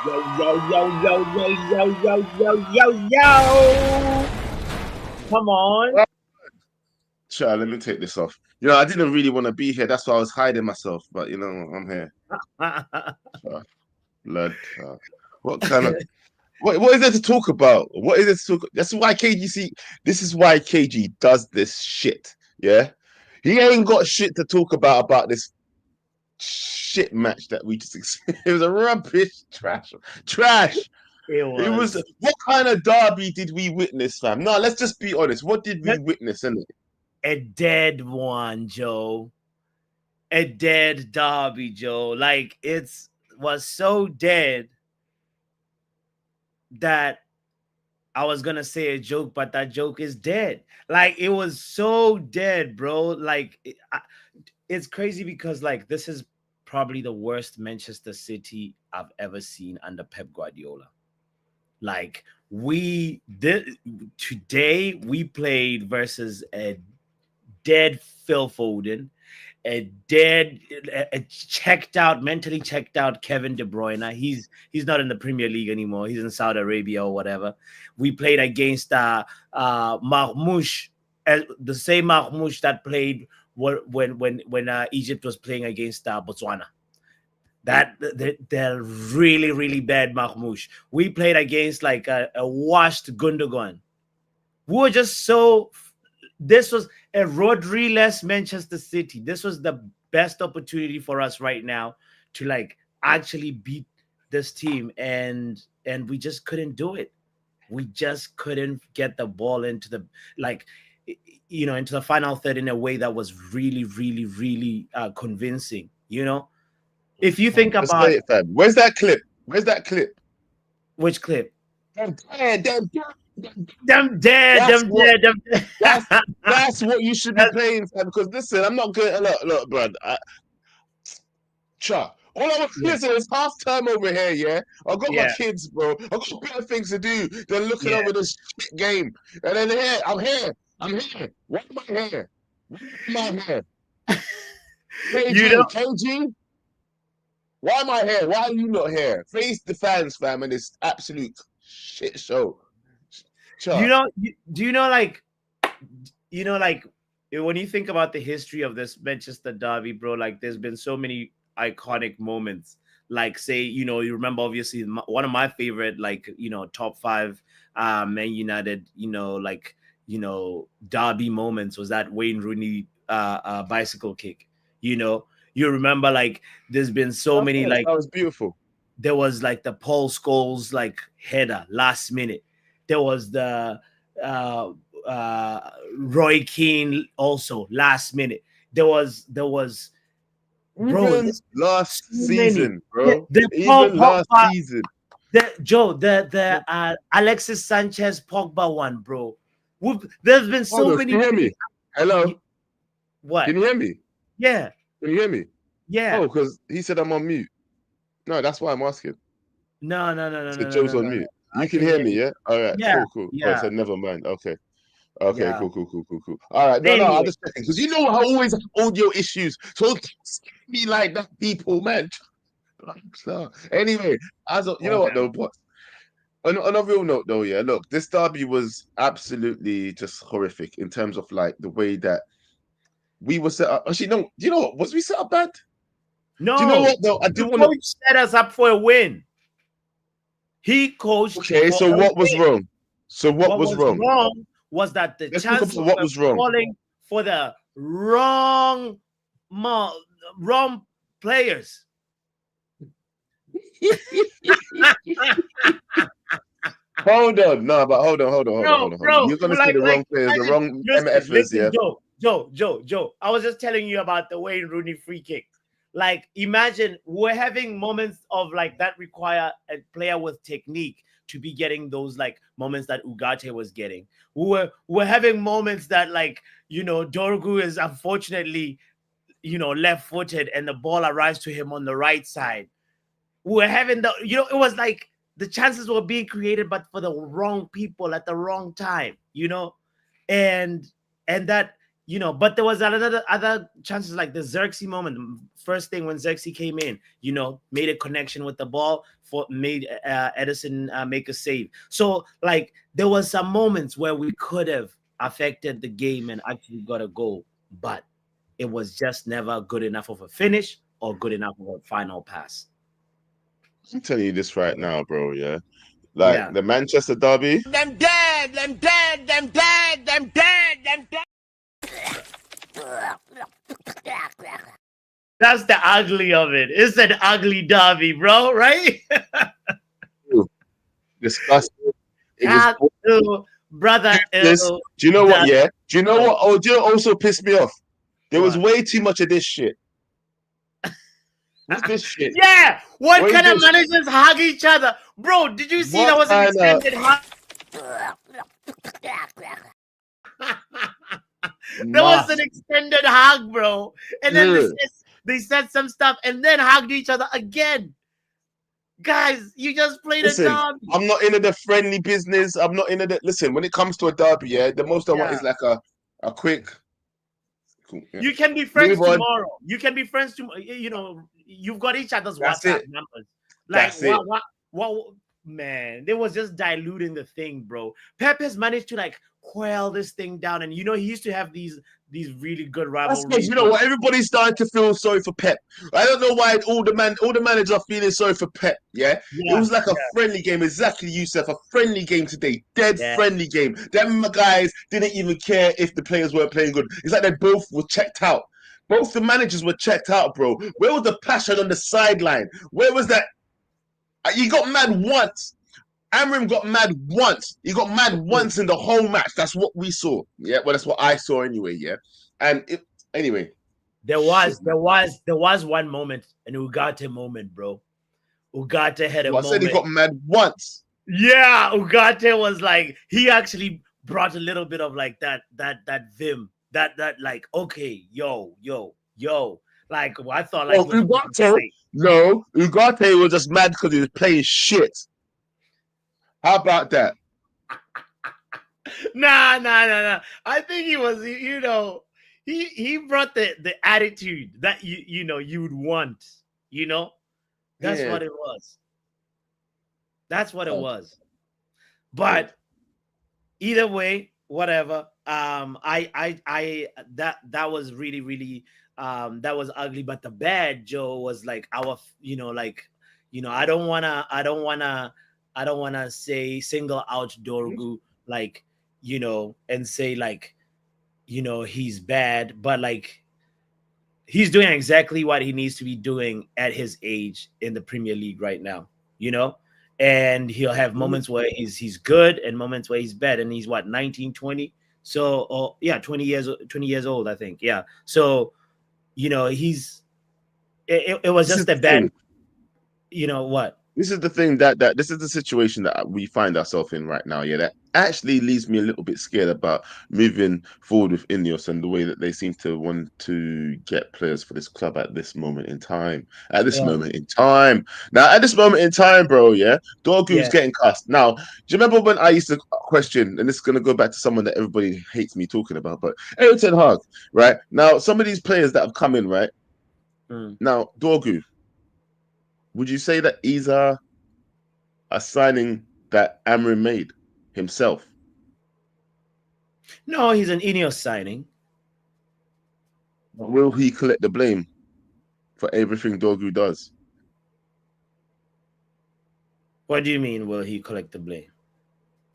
Yo, yo, yo, yo, yo, yo, yo, yo, yo, yo. Come on. Sure, let me take this off. I didn't really want to be here. That's why I was hiding myself. But I'm here. Sure. Blood. What kind of what is there to talk about? What is it to talk? That's why KG this is why KG does this shit. Yeah. He ain't got shit to talk about this shit match that we just experienced. It was a rubbish trash. It It was was what kind of derby did we witness, fam? No, let's just be honest. What did we witness in it? a dead one, Joe. A dead derby, Joe. Like it's was so dead that I was gonna say a joke, but that joke is dead. Like it was so dead, bro. Like it's crazy because like this is probably the worst Manchester City I've ever seen under Pep Guardiola. Like we did today, we played versus a dead Phil Foden, a checked out, mentally checked out Kevin De Bruyne. He's not in the Premier League anymore. He's in Saudi Arabia or whatever. We played against Marmoush, the same Marmoush that played when Egypt was playing against Botswana. They're really really bad Marmoush. We played against like a washed Gundogan. We were just so. This was a Rodri-less Manchester City. This was the best opportunity for us right now to like actually beat this team, and we just couldn't do it. We just couldn't get the ball into the like into the final third in a way that was really really really convincing. If you think Just about say it, fam. Where's that clip? Where's that clip? which clip, Damn, damn, them dead, That's them what dead, them dead. that's what you should be playing, fam. Because listen, I'm not good. Look, bro. All I want to listen is half time over here, yeah. I got my Yeah, kids, bro. I got better things to do than looking yeah. over this shit game. And then here, I'm here. Why am I here? Why am I here? You know, KG, why am I here? Why are you not here? Face the fans, fam, and this absolute shit show. you Cha. know, do you know, like, like when you think about the history of this Manchester derby, bro, like there's been so many iconic moments. Like, say, you remember obviously one of my favorite, like, top five Man United, like, derby moments was that Wayne Rooney bicycle kick. You remember like there's been so Of many course, like that was beautiful. there was like the Paul Scholes like header last minute. There was the uh, Roy Keane also last minute. There was bro, Even last so many. season, bro. The Paul Even last Pogba, season. the Alexis Sanchez Pogba one, bro. There's been Hold so on, can many you hear me? things. Hello? What? Can you hear me? Yeah, Can you hear me? yeah. Oh, because he said I'm on mute. No, that's why I'm asking. No, no, no, He no, said no, no, Joe's no, on no. mute. I You can can hear hear me, you. yeah? All right, Yeah, cool. Oh, it yeah, said never mind. Okay. Okay, yeah. cool. All right, no, I Anyway, just checking because you know I always have audio issues, so don't be like that, people, man. So, anyway, you know what though, but on a real note though, yeah, look, this derby was absolutely just horrific in terms of like the way that we were set up. Actually, no, do you know what? Was we set up bad? Do you know no, what though? I the do want to. coach set us up for a win. He coached Okay, for so a what was win. wrong? So what What was was wrong? wrong was that the Let's talk chances about what were was wrong. falling for the mo- wrong players. Hold on, no, but Bro, hold on. You're gonna say the like wrong players, the imagine, wrong MFers, listen, yeah. Joe. I was just telling you about the Wayne Rooney free kick. Like, imagine we're having moments of like that require a player with technique to be getting those like moments that Ugarte was getting. We're having moments that like Dorgu is unfortunately left-footed and the ball arrives to him on the right side. We're having it was like the chances were being created, but for the wrong people at the wrong time, and that but there was other chances like the Xerxes moment. First thing when Xerxes came in, made a connection with the ball made Edison make a save. So like there was some moments where we could have affected the game and actually got a goal, but it was just never good enough of a finish or good enough of a final pass. I'm telling you this right now, bro. Yeah. Like the Manchester derby. Them dead, them dead, them dead, them dead, them dead. That's the ugly of it. It's an ugly derby, bro, right? Disgusting. Brother. Do you know what? Yeah. Do you know what? Oh, do you know also pissed me off? There was way too much of this shit. What's this shit? Yeah. What kind of managers hug each other? Bro, did you see that was an extended hug? There was an extended hug, bro. And then they said some stuff and then hugged each other again. Guys, you just played a derby. I'm not into the friendly business. I'm not into the... Listen, when it comes to a derby, the most I want is like a quick... Cool, You can be friends tomorrow. You can be friends tomorrow. You've got each other's WhatsApp numbers. Like, what, man, they was just diluting the thing, bro. Pep has managed to like quell this thing down, and he used to have these really good rivalries. You know what? Everybody's starting to feel sorry for Pep. I don't know why all the managers are feeling sorry for Pep. Yeah, it was like a friendly game. Exactly, Yusuf. A friendly game today. Friendly game. Them guys didn't even care if the players weren't playing good. It's like they both were checked out. Both the managers were checked out, bro. Where was the passion on the sideline? Where was that? You got mad once. Amram got mad once. He got mad once in the whole match. That's what we saw. Yeah, well, that's what I saw anyway. Yeah, and anyway, there was one moment, an Ugarte moment, bro. Ugarte had a moment. I said he got mad once. Yeah, Ugarte was like, he actually brought a little bit of like that vim, that like, okay, yo, like I thought like Ugarte was just mad because he was playing shit. How about that? Nah. I think he was, he brought the attitude that you would want. That's what it was. That's what it was. But either way, whatever. That was really, really that was ugly. But the bad, Joe, was like I don't wanna say single out Dorgu, like, and say like, he's bad, but like he's doing exactly what he needs to be doing at his age in the Premier League right now, and he'll have moments where he's good and moments where he's bad, and he's 19, 20. So 20 years old, I think. Yeah. So, it was just a bad, what? This is the thing that this is the situation that we find ourselves in right now. Yeah, that actually leaves me a little bit scared about moving forward with Ineos and the way that they seem to want to get players for this club at this moment in time. Now, at this moment in time, bro, Dorgu's getting cussed. Now, do you remember when I used to question, and this is going to go back to someone that everybody hates me talking about, but Erik ten Hag, right? Now, some of these players that have come in, right? Now, Dorgu, would you say that he's a signing that Amram made himself? No, he's an Ineos signing. Will he collect the blame for everything Dorgu does? What do you mean, will he collect the blame?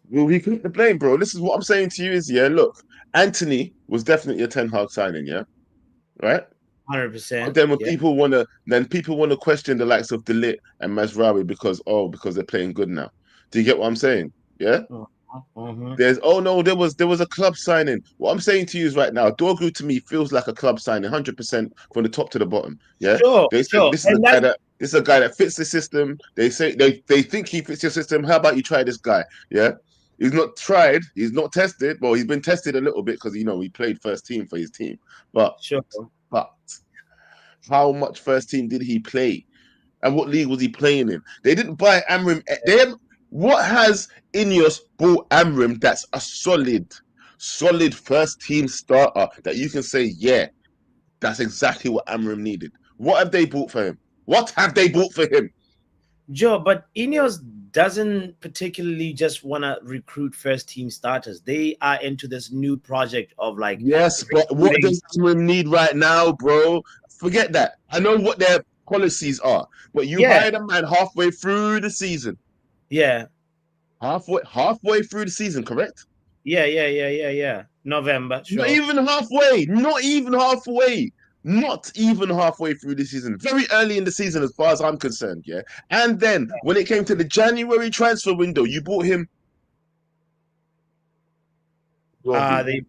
Will he collect the blame, bro? This is what I'm saying to you is, look, Anthony was definitely a Ten Hag signing, right? 100%. Then people want to question the likes of De Ligt and Mazraoui because they're playing good now. Do you get what I'm saying? Yeah. There was a club signing. What I'm saying to you is right now, Dorgu to me feels like a club signing, 100% from the top to the bottom. Yeah. Sure. This is a guy that fits the system. They say they think he fits your system. How about you try this guy? Yeah. He's not tried. He's not tested. Well, he's been tested a little bit because he played first team for his team. But how much first team did he play? And what league was he playing in? They didn't buy Amram. What has Ineos bought Amram that's a solid solid first team starter that you can say, yeah, that's exactly what Amorim needed. What have they bought for him? What have they bought for him? Joe, but Ineos doesn't particularly just want to recruit first team starters. They are into this new project of like Yes, but what does Amorim need right now, bro? Forget that. I know what their policies are, but you hired a man halfway through the season. Yeah. Halfway through the season, correct? Yeah. November, sure. Not even halfway. Not even halfway. Not even halfway through the season. Very early in the season, as far as I'm concerned, yeah. And then when it came to the January transfer window, you bought him. The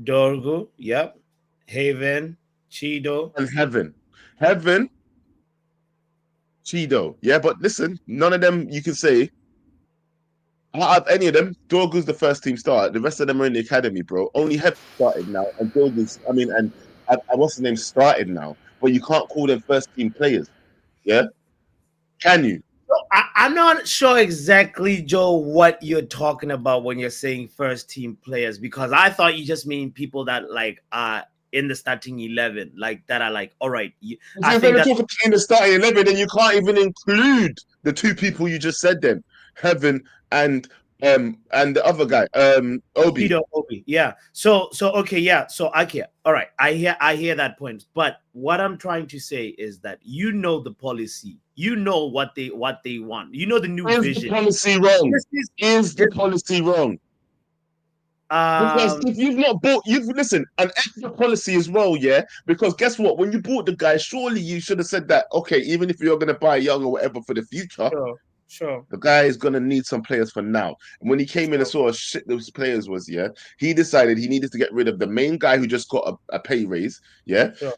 Dorgu, yep. Haven, Chido. And Heaven, Chido. Yeah, but listen, none of them you can say. Out of any of them, Dorgu's the first team starter. The rest of them are in the academy, bro. Only Heaven started now, and Dorgu's, and what's the name, started now. But you can't call them first team players. Yeah? Can you? I'm not sure exactly, Joe, what you're talking about when you're saying first team players, because I thought you just mean people that like are in the starting 11, like that are like, all right. I think that in the starting 11, then you can't even include the two people you just said. Then Heaven and the other guy, Obi. Yeah. So okay, yeah. So okay, all right. I hear that point. But what I'm trying to say is that you know the policy. You know what they want. You know the new vision. Is the policy wrong? Is the policy wrong? Because if you've not bought, listen, an extra policy as well, yeah. Because guess what? When you bought the guy, surely you should have said that. Okay, even if you're gonna buy young or whatever for the future, sure. The guy is gonna need some players for now. And when he came in and saw how shit those players was, yeah, he decided he needed to get rid of the main guy who just got a pay raise, yeah. Sure.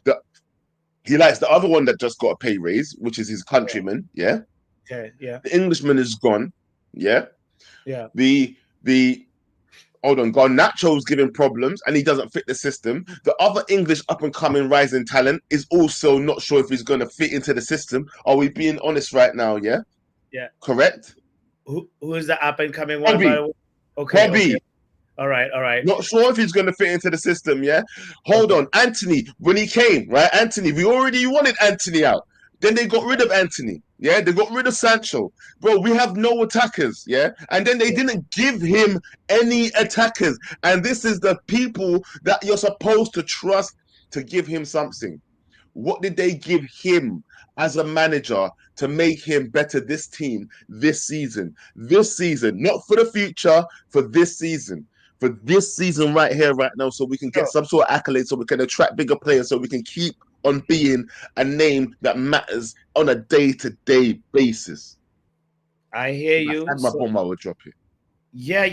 He likes the other one that just got a pay raise, which is his countryman, yeah. Okay, yeah. The Englishman is gone, yeah. Yeah. The Garnacho's giving problems and he doesn't fit the system. The other English up and coming rising talent is also not sure if he's going to fit into the system. Are we being honest right now? Yeah. Yeah. Correct. Who is the up and coming one? Bobby. Okay. All right. Not sure if he's going to fit into the system. Yeah. Hold on, Anthony. When he came, right? Anthony. We already wanted Anthony out. Then they got rid of Anthony. Yeah, they got rid of Sancho. Bro, we have no attackers. Yeah. And then they didn't give him any attackers. And this is the people that you're supposed to trust to give him something. What did they give him as a manager to make him better this team this season? This season, not for the future, for this season. For this season right here, right now, so we can get some sort of accolade, so we can attract bigger players, so we can keep on being a name that matters on a day-to-day basis. I hear you. My bomb, I would drop it. Yeah.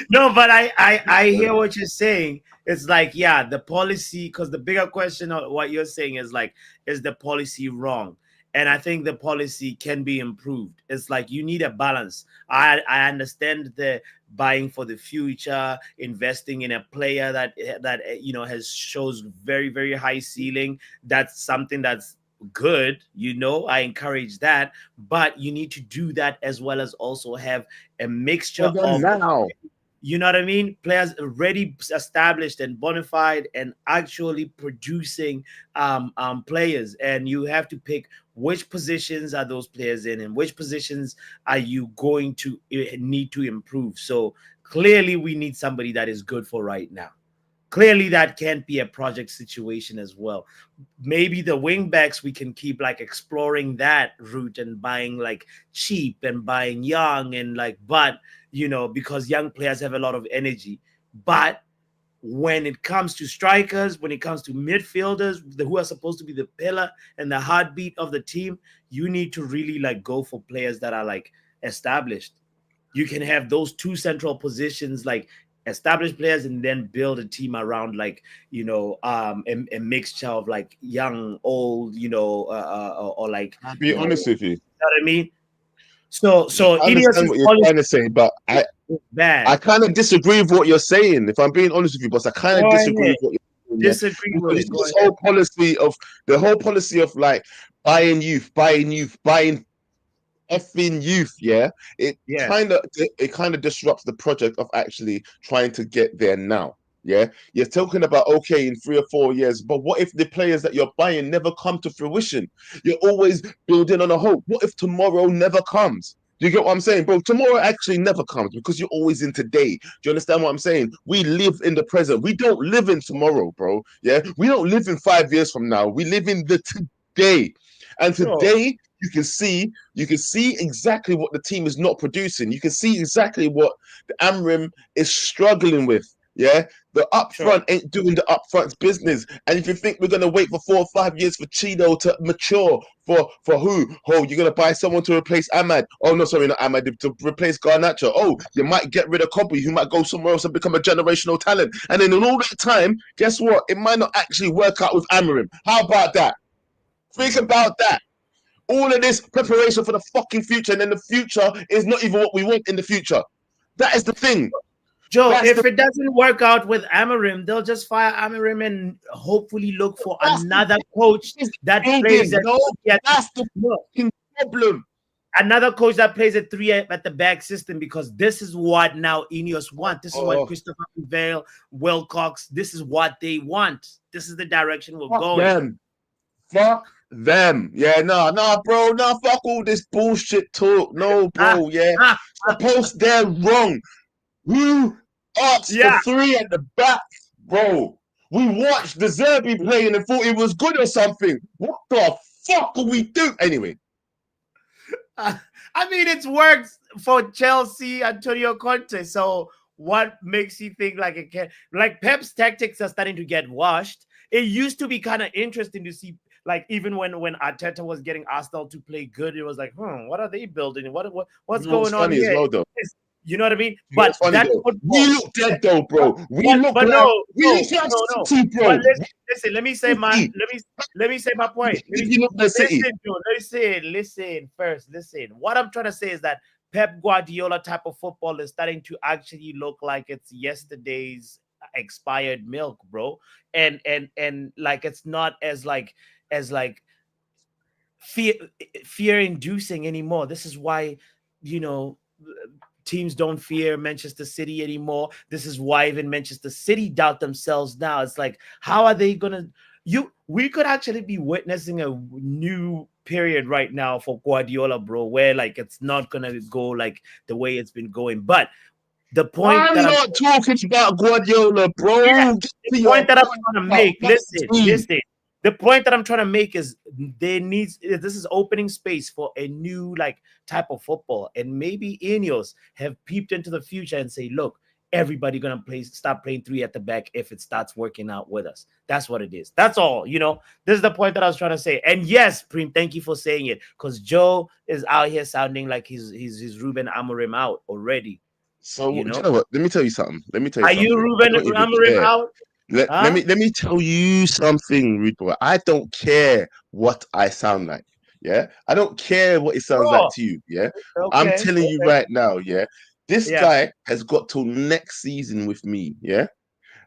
No, but I hear what you're saying. It's like, yeah, the policy, because the bigger question of what you're saying is like, is the policy wrong? And I think the policy can be improved. It's like you need a balance. I understand the buying for the future, investing in a player that has shows very, very high ceiling. That's something that's good. I encourage that. But you need to do that as well as also have a mixture of now. You know what I mean? Players already established and bona fide and actually producing players. And you have to pick which positions are those players in and which positions are you going to need to improve. So clearly we need somebody that is good for right now. Clearly that can't be a project situation as well. Maybe the wing backs, we can keep like exploring that route and buying like cheap and buying young and like, but because young players have a lot of energy. But when it comes to strikers, when it comes to midfielders who are supposed to be the pillar and the heartbeat of the team, you need to really like go for players that are like established. You can have those two central positions, like established players, and then build a team around like, a mixture of like young, old, or like. I'll be honest with you. You know what I mean? So I understand what you're trying to say, but I kind of disagree with what you're saying. If I'm being honest with you, boss, I kind of disagree with what you're saying. This whole policy of like buying youth, buying effing youth, yeah, Yeah. it kind of disrupts the project of actually trying to get there now. Yeah, you're talking about okay in 3 or 4 years, but what if the players that you're buying never come to fruition? You're always building on a hope. What if tomorrow never comes? Do you get what I'm saying, bro? Tomorrow actually never comes because you're always in today. Do you understand what I'm saying? We live in the present. We don't live in tomorrow, bro. Yeah, we don't live in 5 years from now. We live in the today, and Sure. today you can see exactly what the team is not producing. You can see exactly what the Amrim is struggling with. Yeah, the upfront ain't doing the upfront business. And if you think we're gonna wait for 4 or 5 years for Chino to mature, for who? Oh, you're gonna buy someone to replace Ahmad. Oh no, sorry, not Ahmad, to replace Garnacho. Oh, you might get rid of Kobe, who might go somewhere else and become a generational talent. And then in all that time, guess what? It might not actually work out with Amarim. How about that? Think about that. All of this preparation for the fucking future, and then the future is not even what we want in the future. That is the thing. Joe, That's if the it doesn't work out with Amarim, they'll just fire Amarim and hopefully look for another coach that plays at no, that's the fucking problem. another coach that plays at 3 at the back system, because this is what now Ineos want. This is what Christopher Vale, Wilcox, this is what they want. This is the direction we're going. Fuck them. Yeah, nah, bro. Nah, fuck all this bullshit talk. No, bro. Yeah. Supposed they're wrong. Who asked for 3 at the back, bro? We watched the Zerbi playing and thought it was good or something. What the fuck are we doing? Anyway. I mean, it's worked for Chelsea, Antonio Conte. So what makes you think like it can? Like Pep's tactics are starting to get washed. It used to be kind of interesting to see, like even when Arteta was getting Arsenal to play good, it was like, what are they building? What's going on here? Well, though. You know what I mean? But that we look dead though, bro. We look like no. bro. But listen, let me say my point. Listen first. Listen. What I'm trying to say is that Pep Guardiola type of football is starting to actually look like it's yesterday's expired milk, bro. And like it's not as fear inducing anymore. This is why, teams don't fear Manchester City anymore. This is why even Manchester City doubt themselves now. It's like, how are they gonna? We could actually be witnessing a new period right now for Guardiola, bro, where like it's not gonna go like the way it's been going. But the point I'm not talking about Guardiola, bro. Yeah, the point that I'm trying to make. Listen. The point that I'm trying to make is this is opening space for a new like type of football, and maybe Ineos have peeped into the future and say, look, everybody gonna start playing 3 at the back if it starts working out with us. That's what it is. That's all. This is the point that I was trying to say. And yes, Preem, thank you for saying it, because Joe is out here sounding like he's Ruben Amorim out already. So you know what? Let me tell you something. Are you Ruben Amorim out? Let me tell you something, rude boy. I don't care what I sound like. Yeah, I don't care what it sounds like to you. Yeah, I'm telling you right now. Yeah, this guy has got till next season with me. Yeah,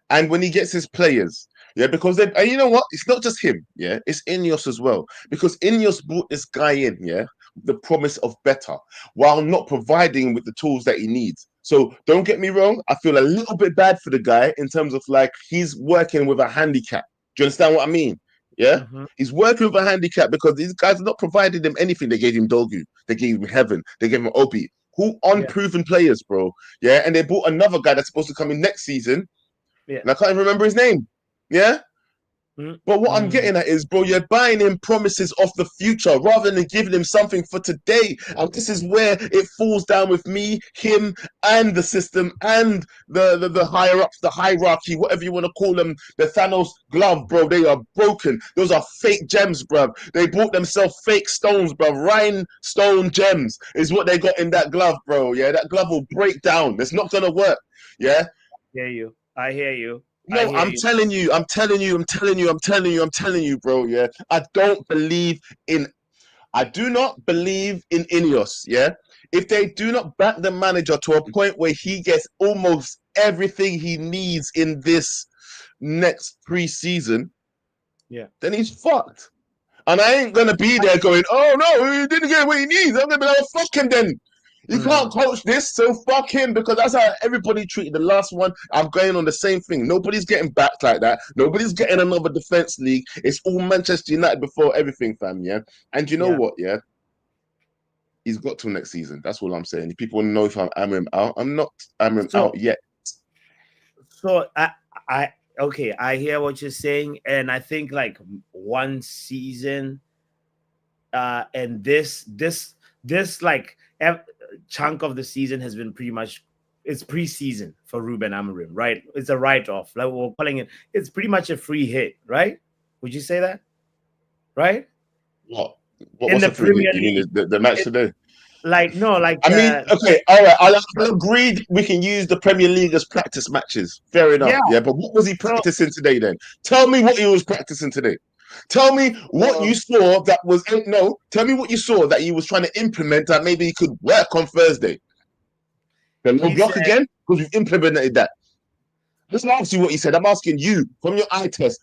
and when he gets his players, because and you know what? It's not just him. Yeah, it's Ineos as well, because Ineos brought this guy in. Yeah, the promise of better, while not providing with the tools that he needs. So don't get me wrong, I feel a little bit bad for the guy in terms of like he's working with a handicap. Do you understand what I mean? Yeah, he's working with a handicap because these guys are not providing him anything. They gave him Dogu, they gave him Heaven, they gave him Obi, who unproven players, bro. Yeah, and they bought another guy that's supposed to come in next season. Yeah, and I can't even remember his name. Yeah. But what I'm getting at is, bro, you're buying him promises of the future rather than giving him something for today. And this is where it falls down with me, him, and the system, and the higher ups, the hierarchy, whatever you want to call them. The Thanos glove, bro, they are broken. Those are fake gems, bro. They bought themselves fake stones, bro. Rhinestone gems is what they got in that glove, bro. Yeah, that glove will break down. It's not gonna work. Yeah. I hear you. No, I'm telling you, bro. Yeah, I do not believe in Ineos. Yeah, if they do not back the manager to a point where he gets almost everything he needs in this next pre-season, then he's fucked. And I ain't gonna be there going, oh no, he didn't get what he needs. I'm gonna be like, well, fuck him then. You can't coach this, so fuck him, because that's how everybody treated the last one. I'm going on the same thing. Nobody's getting backed like that. Nobody's getting another defense league. It's all Manchester United before everything, fam. Yeah. And you know what? Yeah. He's got till next season. That's all I'm saying. If people want to know if I'm Amram out, I'm not Amram out yet. So okay, I hear what you're saying, and I think like one season, and this like chunk of the season has been pretty much, it's preseason for Ruben Amorim, right? It's a write-off, like we're calling it. It's pretty much a free hit, right? Would you say that? Right? What in the Premier League? You mean the match today? Like no, like I mean, okay, all right. I'll agree. We can use the Premier League as practice matches. Fair enough. Yeah, but what was he practicing today? Then tell me what he was practicing today. Tell me what you saw that was Tell me what you saw that he was trying to implement that maybe he could work on Thursday. The low block again, because we've implemented that. Listen, ask you what he said. I'm asking you from your eye test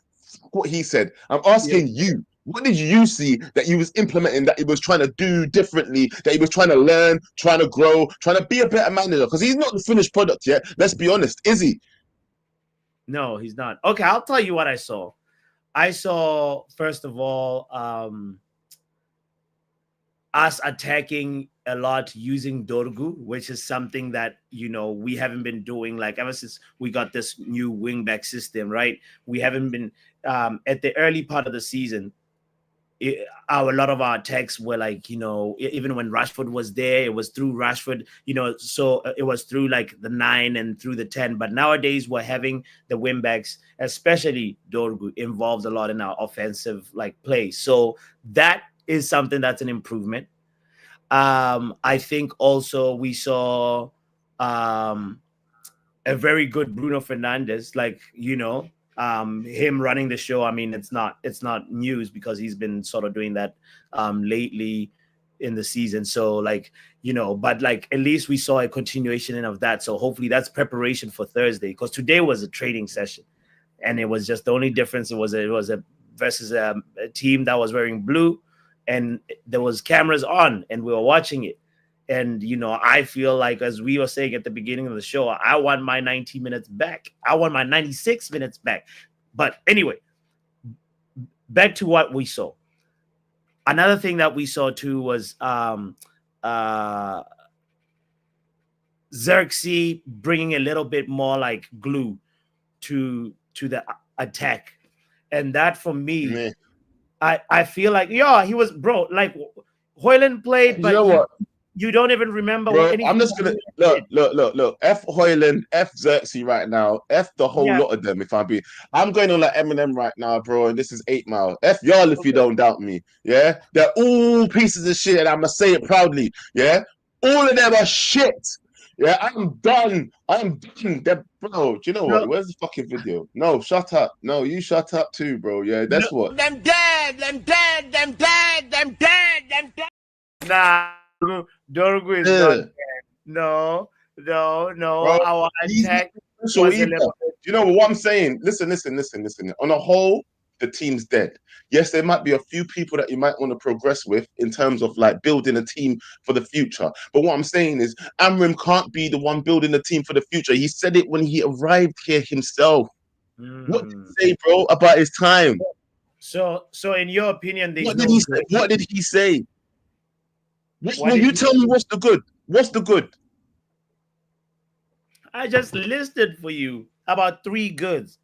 what he said. I'm asking you. What did you see that he was implementing, that he was trying to do differently, that he was trying to learn, trying to grow, trying to be a better manager? Because he's not the finished product yet. Let's be honest. Is he? No, he's not. Okay, I'll tell you what I saw. I saw, first of all, us attacking a lot using Dorgu, which is something that, we haven't been doing like ever since we got this new wingback system, right? We haven't been at the early part of the season. A lot of our attacks were like, even when Rashford was there, it was through Rashford, so it was through like the 9 and through the 10. But nowadays we're having the wingbacks, especially Dorgu, involved a lot in our offensive like play. So that is something that's an improvement. I think also we saw a very good Bruno Fernandes, like, him running the show. I mean, it's not news because he's been sort of doing that lately in the season. So like, but like at least we saw a continuation of that. So hopefully that's preparation for Thursday, because today was a training session, and it was just the only difference. It was a versus a team that was wearing blue, and there was cameras on, and we were watching it. And, I feel like, as we were saying at the beginning of the show, I want my 90 minutes back. I want my 96 minutes back. But anyway, back to what we saw. Another thing that we saw too was Xerxes bringing a little bit more like glue to the attack. And that for me, I feel like, he was, bro, like Højlund played, but you know what? You don't even remember. Bro, I'm just gonna look. F Højlund, F Xerxes right now. F the whole lot of them. I'm going on like Eminem right now, bro. And this is 8 Mile. F y'all if you don't doubt me. Yeah, they're all pieces of shit, and I'm gonna say it proudly. Yeah, all of them are shit. Yeah, I'm done. They're, bro, do you know what? Where's the fucking video? No, shut up. No, you shut up too, bro. Yeah, that's what. Them dead. Nah. Dorgu is not dead. No. Bro, our attack so you know what I'm saying? Listen. On a whole, the team's dead. Yes, there might be a few people that you might want to progress with in terms of like building a team for the future. But what I'm saying is Amram can't be the one building the team for the future. He said it when he arrived here himself. What did he say, bro, about his time? So in your opinion, what did he say? You tell me what's the good? What's the good? I just listed for you about 3 goods.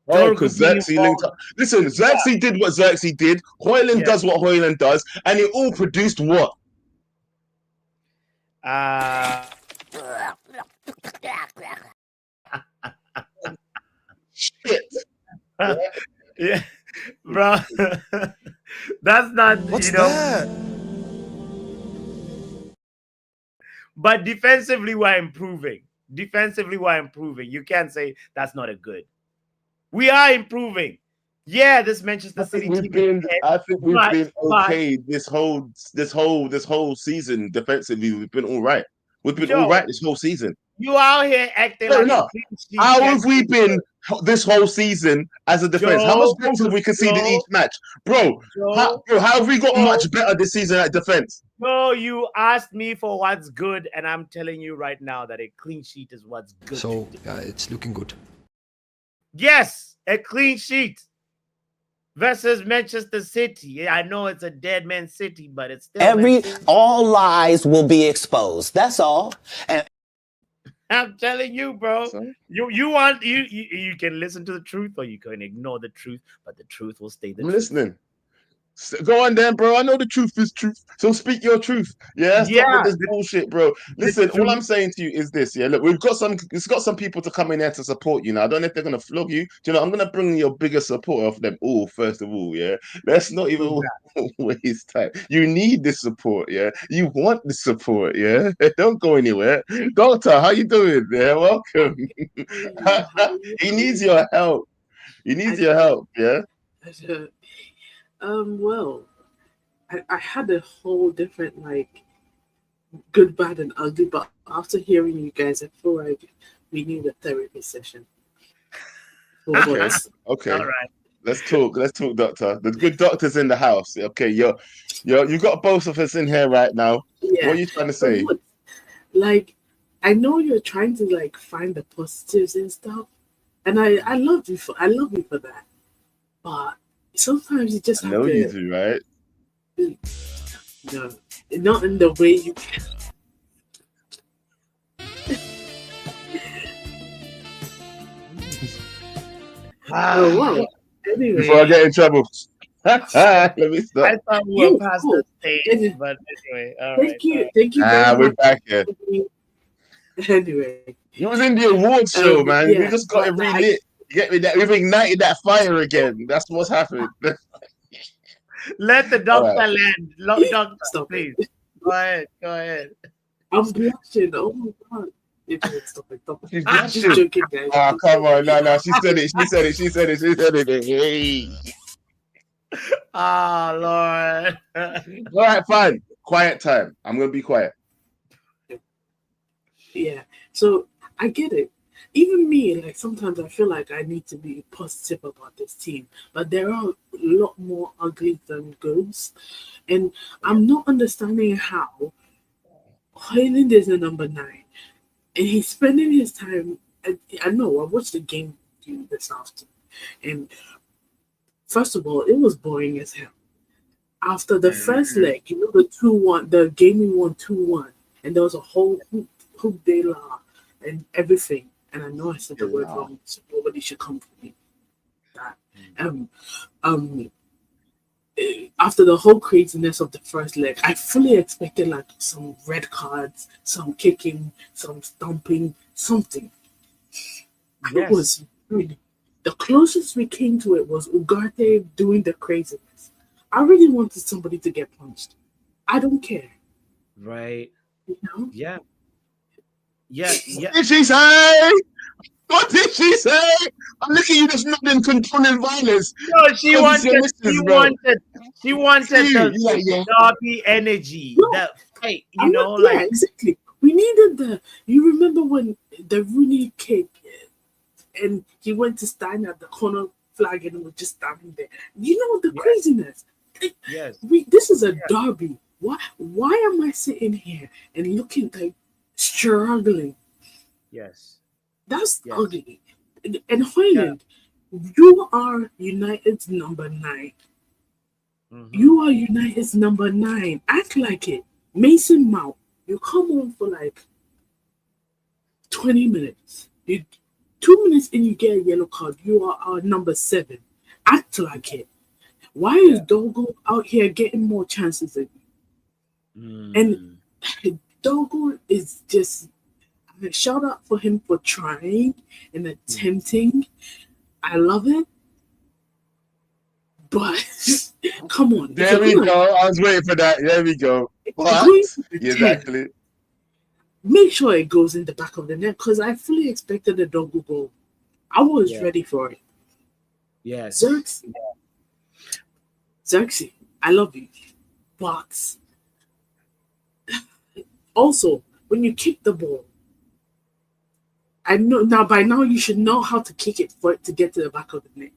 Oh, because Xerxes linked up. Listen, Xerxes did what Xerxes did. Højlund does what Højlund does, and it all produced what? Shit. Yeah, bro. That's not. What's that? But defensively, we're improving. You can't say that's not a good. We are improving. Yeah, this Manchester City team. I think we've been okay this whole season defensively. We've been all right. We've been all right this whole season. You out here acting Fair like a enough. clean sheet How can't have we do been it. this whole season as a defense? How much Joe, goals have we conceded Joe, each match, bro? Joe, How have we got Joe, much better this season at defense? Joe, you asked me for what's good, and I'm telling you right now that a clean sheet is what's good. So it's looking good. Yes, a clean sheet versus Manchester City. Yeah, I know it's a dead man city, but it's still all lies will be exposed. That's all. And I'm telling you, bro. So? You can listen to the truth or you can ignore the truth, but the truth will stay the I'm truth. listening. Go on then, bro. I know the truth is truth. So speak your truth. Yeah, stop with this bullshit, bro. Listen, all I'm saying to you is this. Yeah, look, it's got some people to come in here to support you now. I don't know if they're gonna flog you. Do you know, I'm gonna bring your biggest supporter of them all, first of all. Yeah. Let's not even waste time. You need this support, yeah. You want the support, yeah. Don't go anywhere. Doctor, how you doing? Yeah, welcome. He needs your help. He needs your help, yeah. Well, I had a whole different like good, bad, and ugly, but after hearing you guys, I feel like we need a therapy session. Okay. Okay. All right. Let's talk, doctor. The good doctor's in the house. Okay, you got both of us in here right now. Yeah. What are you trying to say? Like, I know you're trying to like find the positives and stuff, and I love you for that. But sometimes you just I have know to, you do, right? No, not in the way you can. Oh wow. Anyway, Before I get in trouble. Let me stop. I thought we were past the stage, but anyway, all right. Thank you very we're much. back here. Anyway, You was in the awards show, man. yeah, You just got it relit. You get me? That we've ignited that fire again. That's what's happened. Let the doctor land. Doctor, Stop please. it. Go ahead. I'm blushing. Oh my god. Stop it. She's I'm just blushing. joking, guys. Oh, come on. No. She said it. Hey. Oh, Lord. All right, fine. Quiet time. I'm going to be quiet. Yeah. So I get it. Even me, like sometimes I feel like I need to be positive about this team, but there are a lot more ugly than goods. And I'm not understanding how Hoyland is a number 9 and he's spending his time. I know I watched the game this afternoon, and first of all, it was boring as hell. After the first leg, the 2-1, the game we won 2-1, and there was a whole hoop de la and everything. And I know I said the word wrong, so nobody should come for me. That after the whole craziness of the first leg, I fully expected like some red cards, some kicking, some stomping, something. It was really the closest we came to it was Ugarte doing the craziness. I really wanted somebody to get punched. I don't care. Right. You know? Yeah. What did she say? What did she say? I'm looking at you just nodding, controlling violence. No, she wanted the derby energy. No, that fight, yeah, exactly. We needed you remember when the Rooney kick and he went to stand at the corner flag and was just standing there. You know the craziness. Yes. This is a derby. Why am I sitting here and looking like struggling? Yes. That's ugly. And Hoyland, you are United's number 9. Mm-hmm. You are United's number 9. Act like it. Mason Mount, you come on for like 20 minutes. 2 minutes and you get a yellow card. You are our number 7. Act like it. Why is Dogo out here getting more chances than you? And Dogo is just a shout out for him for trying and attempting. I love it. But come on. There we go. I was waiting for that. There we go. What? Exactly. Make sure it goes in the back of the net because I fully expected a Dogo goal. I was ready for it. Yes. Xerxes, I love you. But also, when you kick the ball, I know now. By now, you should know how to kick it for it to get to the back of the net.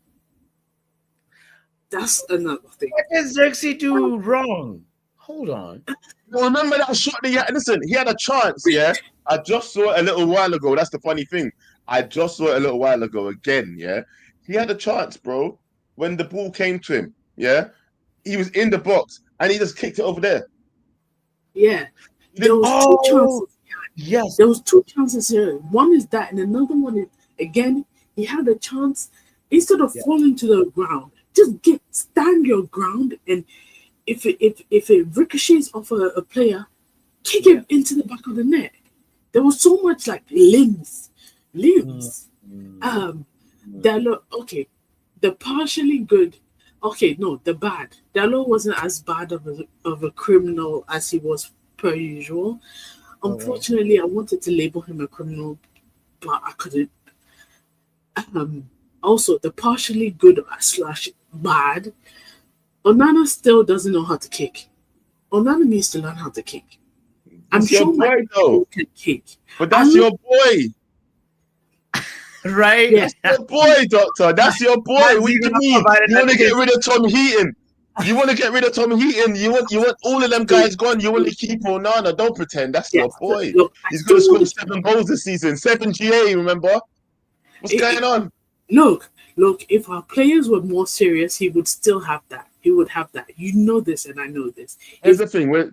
That's another thing. What did Xerxes do wrong? Hold on. Well, remember that shot that he had? Listen, he had a chance, yeah? I just saw it a little while ago. That's the funny thing. I just saw it a little while ago again, yeah? He had a chance, bro. When the ball came to him, yeah? He was in the box and he just kicked it over there. Yeah. There was two chances. Yes. There was two chances here. One is that, and another one is, again, he had a chance. Instead of falling to the ground, just stand your ground, and if it ricochets off a player, kick him into the back of the net. There was so much like limbs. Dalot, okay, the partially good. Okay, no, the bad. Dalot wasn't as bad of a criminal as he was per usual. Unfortunately, I wanted to label him a criminal, but I couldn't. Also, the partially good / bad, Onana still doesn't know how to kick. Onana needs to learn how to kick. I'm sure your boy, though. Can kick. But that's your boy. Right? Yes. That's your boy, Doctor. That's your boy. What do you mean? You want to get rid of Tom Heaton? You want to get rid of Tom Heaton? You want all of them guys gone? You want to keep Onana? Don't pretend. That's your boy. Look, he's going to score 7 goals this season. 7 GA, remember? What's going on? Look, if our players were more serious, he would still have that. He would have that. You know this, and I know this. Here's the thing.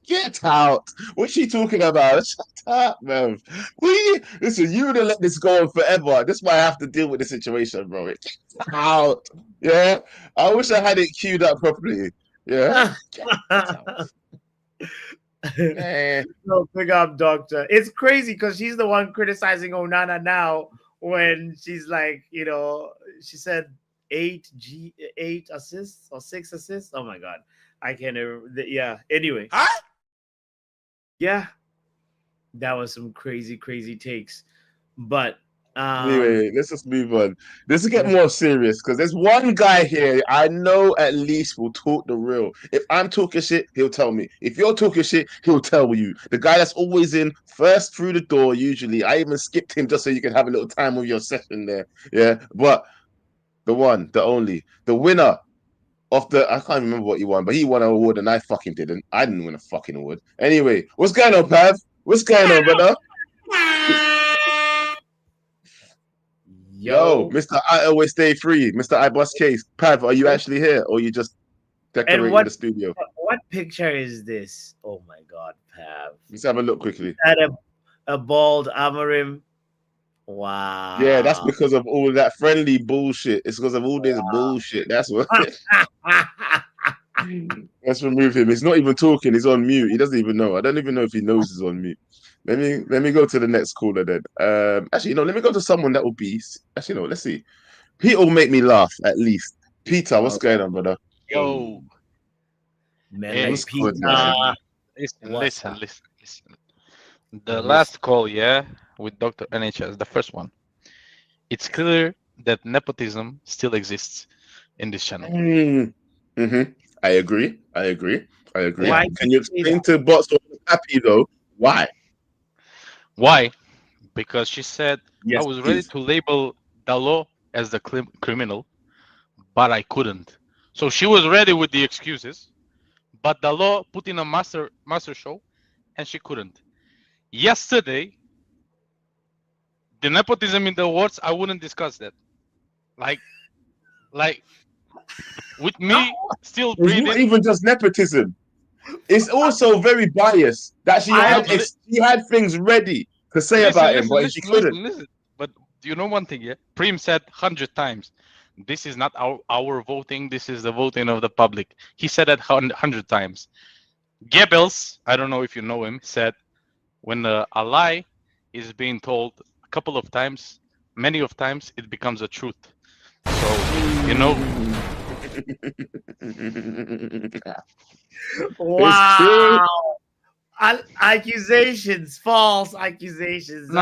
Get out. What's she talking about? Shut up, man. Listen, you would have let this go on forever. That's why I have to deal with the situation, bro. Get out. Yeah. I wish I had it queued up properly. Yeah. No, big up, Doctor. It's crazy because she's the one criticizing Onana now when she's like, she said 8 assists or 6 assists. Oh my God. I can't ever. Yeah. Anyway. Huh? Yeah. That was some crazy takes. But anyway, let's just move on. Let's get more serious because there's one guy here I know at least will talk the real. If I'm talking shit, he'll tell me. If you're talking shit, he'll tell you. The guy that's always in first through the door, usually. I even skipped him just so you can have a little time with your session there. Yeah. But the one, the only, the winner of I can't remember what he won, but he won an award and I fucking didn't. I didn't win a fucking award. Anyway, what's going on, Pav? What's going on, brother? Yo, Mr. I always stay free. Mr. I bust case. Pav, are you actually here or are you just decorating the studio? What picture is this? Oh my God, Pav. Let's have a look quickly. Is that a bald Amorim? Wow. Yeah, that's because of all that friendly bullshit. It's because of all this bullshit. That's what. Let's remove him. He's not even talking. He's on mute. He doesn't even know. I don't even know if he knows he's on mute. Let me go to the next caller then. Actually, no. Let me go to someone that will be. Actually, no. Let's see. Peter will make me laugh at least. Peter, what's going on, brother? Yo, Man, hey, like Peter. Listen. The last call, with Dr. NHS, the first one. It's clear that nepotism still exists in this channel. Mm-hmm. I agree. Why Can you explain to Bots Happy though? Why? Why? Because she said, Yes, I was ready to label Dalot as the criminal, but I couldn't. So she was ready with the excuses, but Dalot put in a master show, and she couldn't. Yesterday, the nepotism in the awards, I wouldn't discuss that. Like with me still It's breathing. not even just nepotism. It's also very biased that she had things ready to say about him, but she couldn't. Listen. But do you know one thing? Prim said 100 times, this is not our voting. This is the voting of the public. He said that 100 times. Goebbels, I don't know if you know him, said when a lie is being told a couple of times, many of times, it becomes a truth. So, Wow. Accusations, false accusations. No.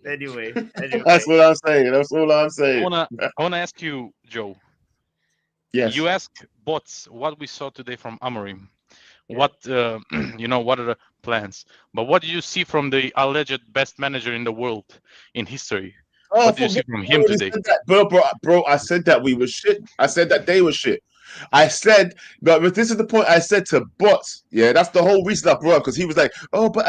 Anyway. That's what I'm saying. I wanna ask you, Joe. Yes. You ask Bots what we saw today from Amorim. what what are the plans. But what do you see from the alleged best manager in the world in history? Oh, What do you see forget from I him already today? said that. Bro, I said that we were shit. I said that they were shit. I said, but this is the point I said to Bots. Yeah, that's the whole reason I brought up because he was like, oh, but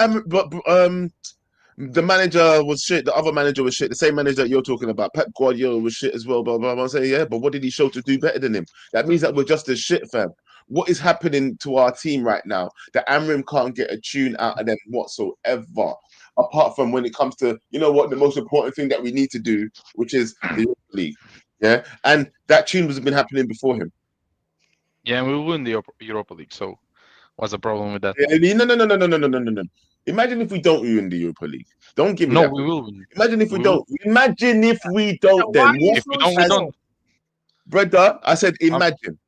the manager was shit. The other manager was shit. The same manager that you're talking about, Pep Guardiola, was shit as well. Blah blah blah. I say, yeah, but what did he show to do better than him? That means that we're just as shit, fam. What is happening to our team right now? That Amrim can't get a tune out of them whatsoever. Apart from when it comes to, you know what, the most important thing that we need to do, which is the Europa League. Yeah, and that tune has been happening before him. Yeah, we win the Europa League. So what's the problem with that? No. Imagine if we don't win the Europa League. Don't give me No, that. we will win. Imagine if we We don't. Imagine if we don't. Why Then are you what? If we so don't, we sure? don't. Brother, I said imagine.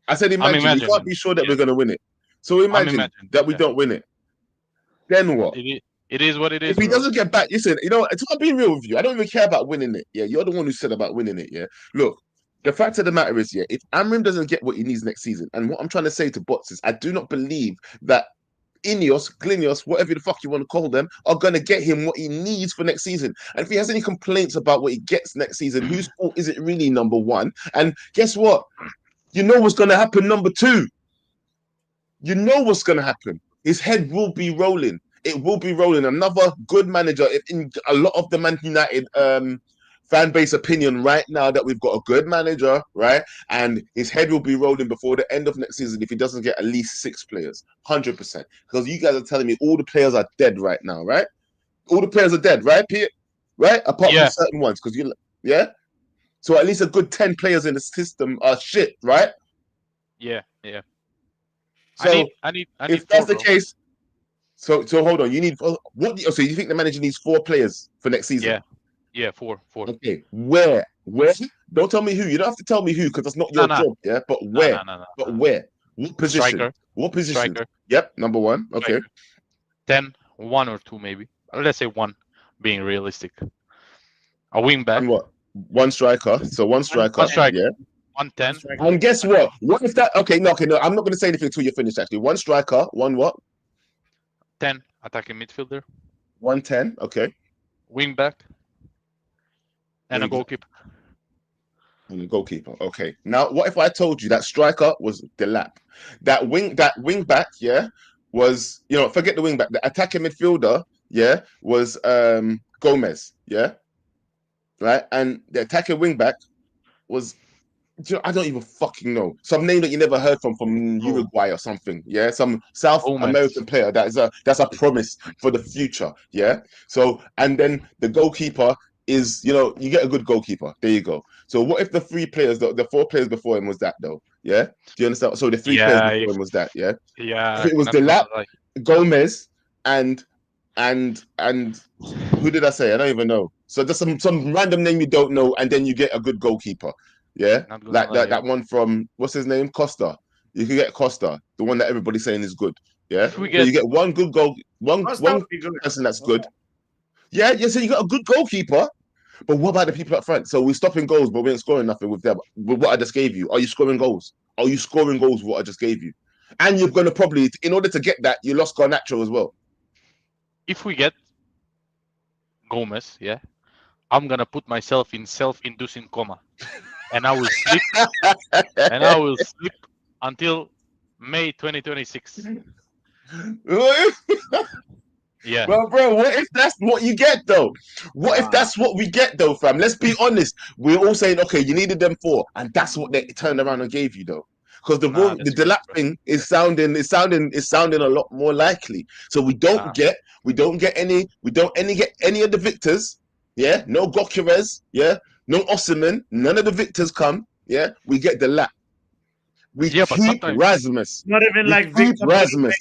I said imagine. We imagining. can't be sure that Yeah. we're going to win it. So imagine imagining, that we yeah. don't win it. Then what? It is what it is. If he bro. doesn't get back, listen, you know, I'm being real with you. I don't even care about winning it. Yeah, you're the one who said about winning it. Yeah, look, the fact of the matter is, yeah, if Amrim doesn't get what he needs next season, and what I'm trying to say to Bots is, I do not believe that Ineos, Glinios, whatever the fuck you want to call them, are going to get him what he needs for next season. And if he has any complaints about what he gets next season, whose fault is it really, number one? And guess what? You know what's going to happen, number two. You know what's going to happen. His head will be rolling. It will be rolling. Another good manager, in a lot of the Man United fan base opinion right now, that we've got a good manager, right? And his head will be rolling before the end of next season if he doesn't get at least 6 players, 100%. Because you guys are telling me all the players are dead right now, right? All the players are dead, right, Pete? Right? Apart from certain ones, because yeah. So at least a good 10 players in the system are shit, right? Yeah. So I need if that's the case, so hold on. You need what? So you think the manager needs 4 players for next season? Yeah, four. Okay, where? Don't tell me who. You don't have to tell me who because that's not your job. Yeah, but where? But where? What position? Striker. What position? Striker. Yep, number 1. Okay. Striker. 10, 1 or 2 maybe. Let's say 1, being realistic. A wing back. And what? 1 striker. So 1 striker. One striker. Yeah. 110. And guess what? What if that? Okay, no. I'm not going to say anything until you're finished. Actually, 1 striker. 1 what? 10 attacking midfielder. 110. Okay. Wing back. And a goalkeeper. And a goalkeeper. Okay. Now, what if I told you that striker was Delap? That wing back, yeah, was, forget the wing back. The attacking midfielder, yeah, was Gomez, yeah, right. And the attacking wing back was, I don't even fucking know, some name that you never heard from Uruguay or something, yeah, some South American player that's a promise for the future, yeah. So, and then the goalkeeper is, you get a good goalkeeper. There you go. So what if the 3 players, the 4 players before him was that though? Yeah. Do you understand? So the 3 players before him was that, yeah. Yeah. If it was Delap, Gomez, and who did I say? I don't even know. So just some random name you don't know, and then you get a good goalkeeper. Yeah. Like that one from, what's his name? Costa. You can get Costa, the one that everybody's saying is good. Yeah. So you get one good goal, one person that's good. Yeah, so you got a good goalkeeper, but what about the people up front? So we're stopping goals, but we ain't scoring nothing with them. With what I just gave you, are you scoring goals? Are you scoring goals with what I just gave you? And you're going to probably, in order to get that, you lost Garnacho as well. If we get Gomez, yeah, I'm going to put myself in self-inducing coma. And I will sleep. Until May 2026. Yeah. Well, bro, what if that's what you get though? What if that's what we get though, fam? Let's be honest. We're all saying, okay, you needed them 4, and that's what they turned around and gave you though. Because the Delap thing is sounding a lot more likely. So we don't get any of the victors. Yeah, no Gyökeres, yeah, no Osimhen, none of the victors come. Yeah, we get Delap. We keep Rasmus. Not even like Victor Rasmus.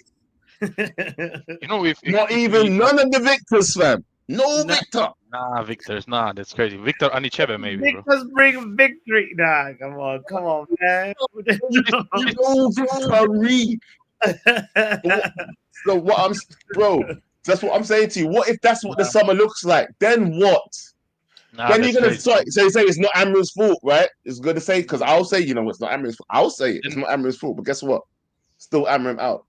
Not even none of the victors, fam. No Victor. Nah, Victor's that's crazy. Victor Anichebe, maybe. Victor's bring victory. Nah, come on, man. So that's what I'm saying to you. What if that's what the summer looks like? Then what? Then you're gonna say it's not Amrim's fault, right? It's good to say, because I'll say, it's not Amrim's fault. I'll say it's not Amrim's fault, but guess what? Still Amrim out.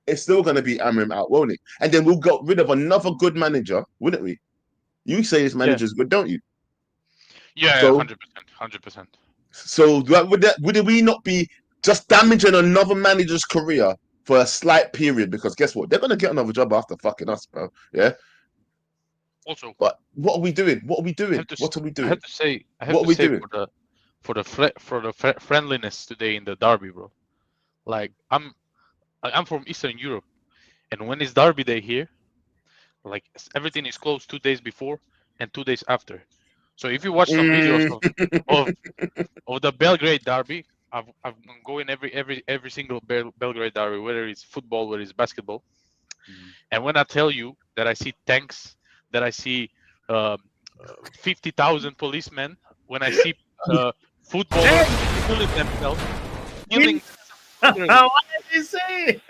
it's still going to be Amram out, won't it? And then we'll get rid of another good manager, wouldn't we? You say this manager's good, don't you? Yeah, So- 100%. So would we not be just damaging another manager's career for a slight period? Because guess what? They're going to get another job after fucking us, bro. Yeah. Also, But what are we doing? What are we doing? have to What are we I doing? have to say, What are we doing? for the friendliness today in the derby, bro. Like I'm from Eastern Europe, and when it's derby day here, like everything is closed 2 days before and 2 days after. So if you watch some videos of the Belgrade derby, I'm going every single Belgrade derby, whether it's football, whether it's basketball. And when I tell you that I see tanks, that I see 50,000 policemen, when I see footballers killing themselves, killing. What did you say?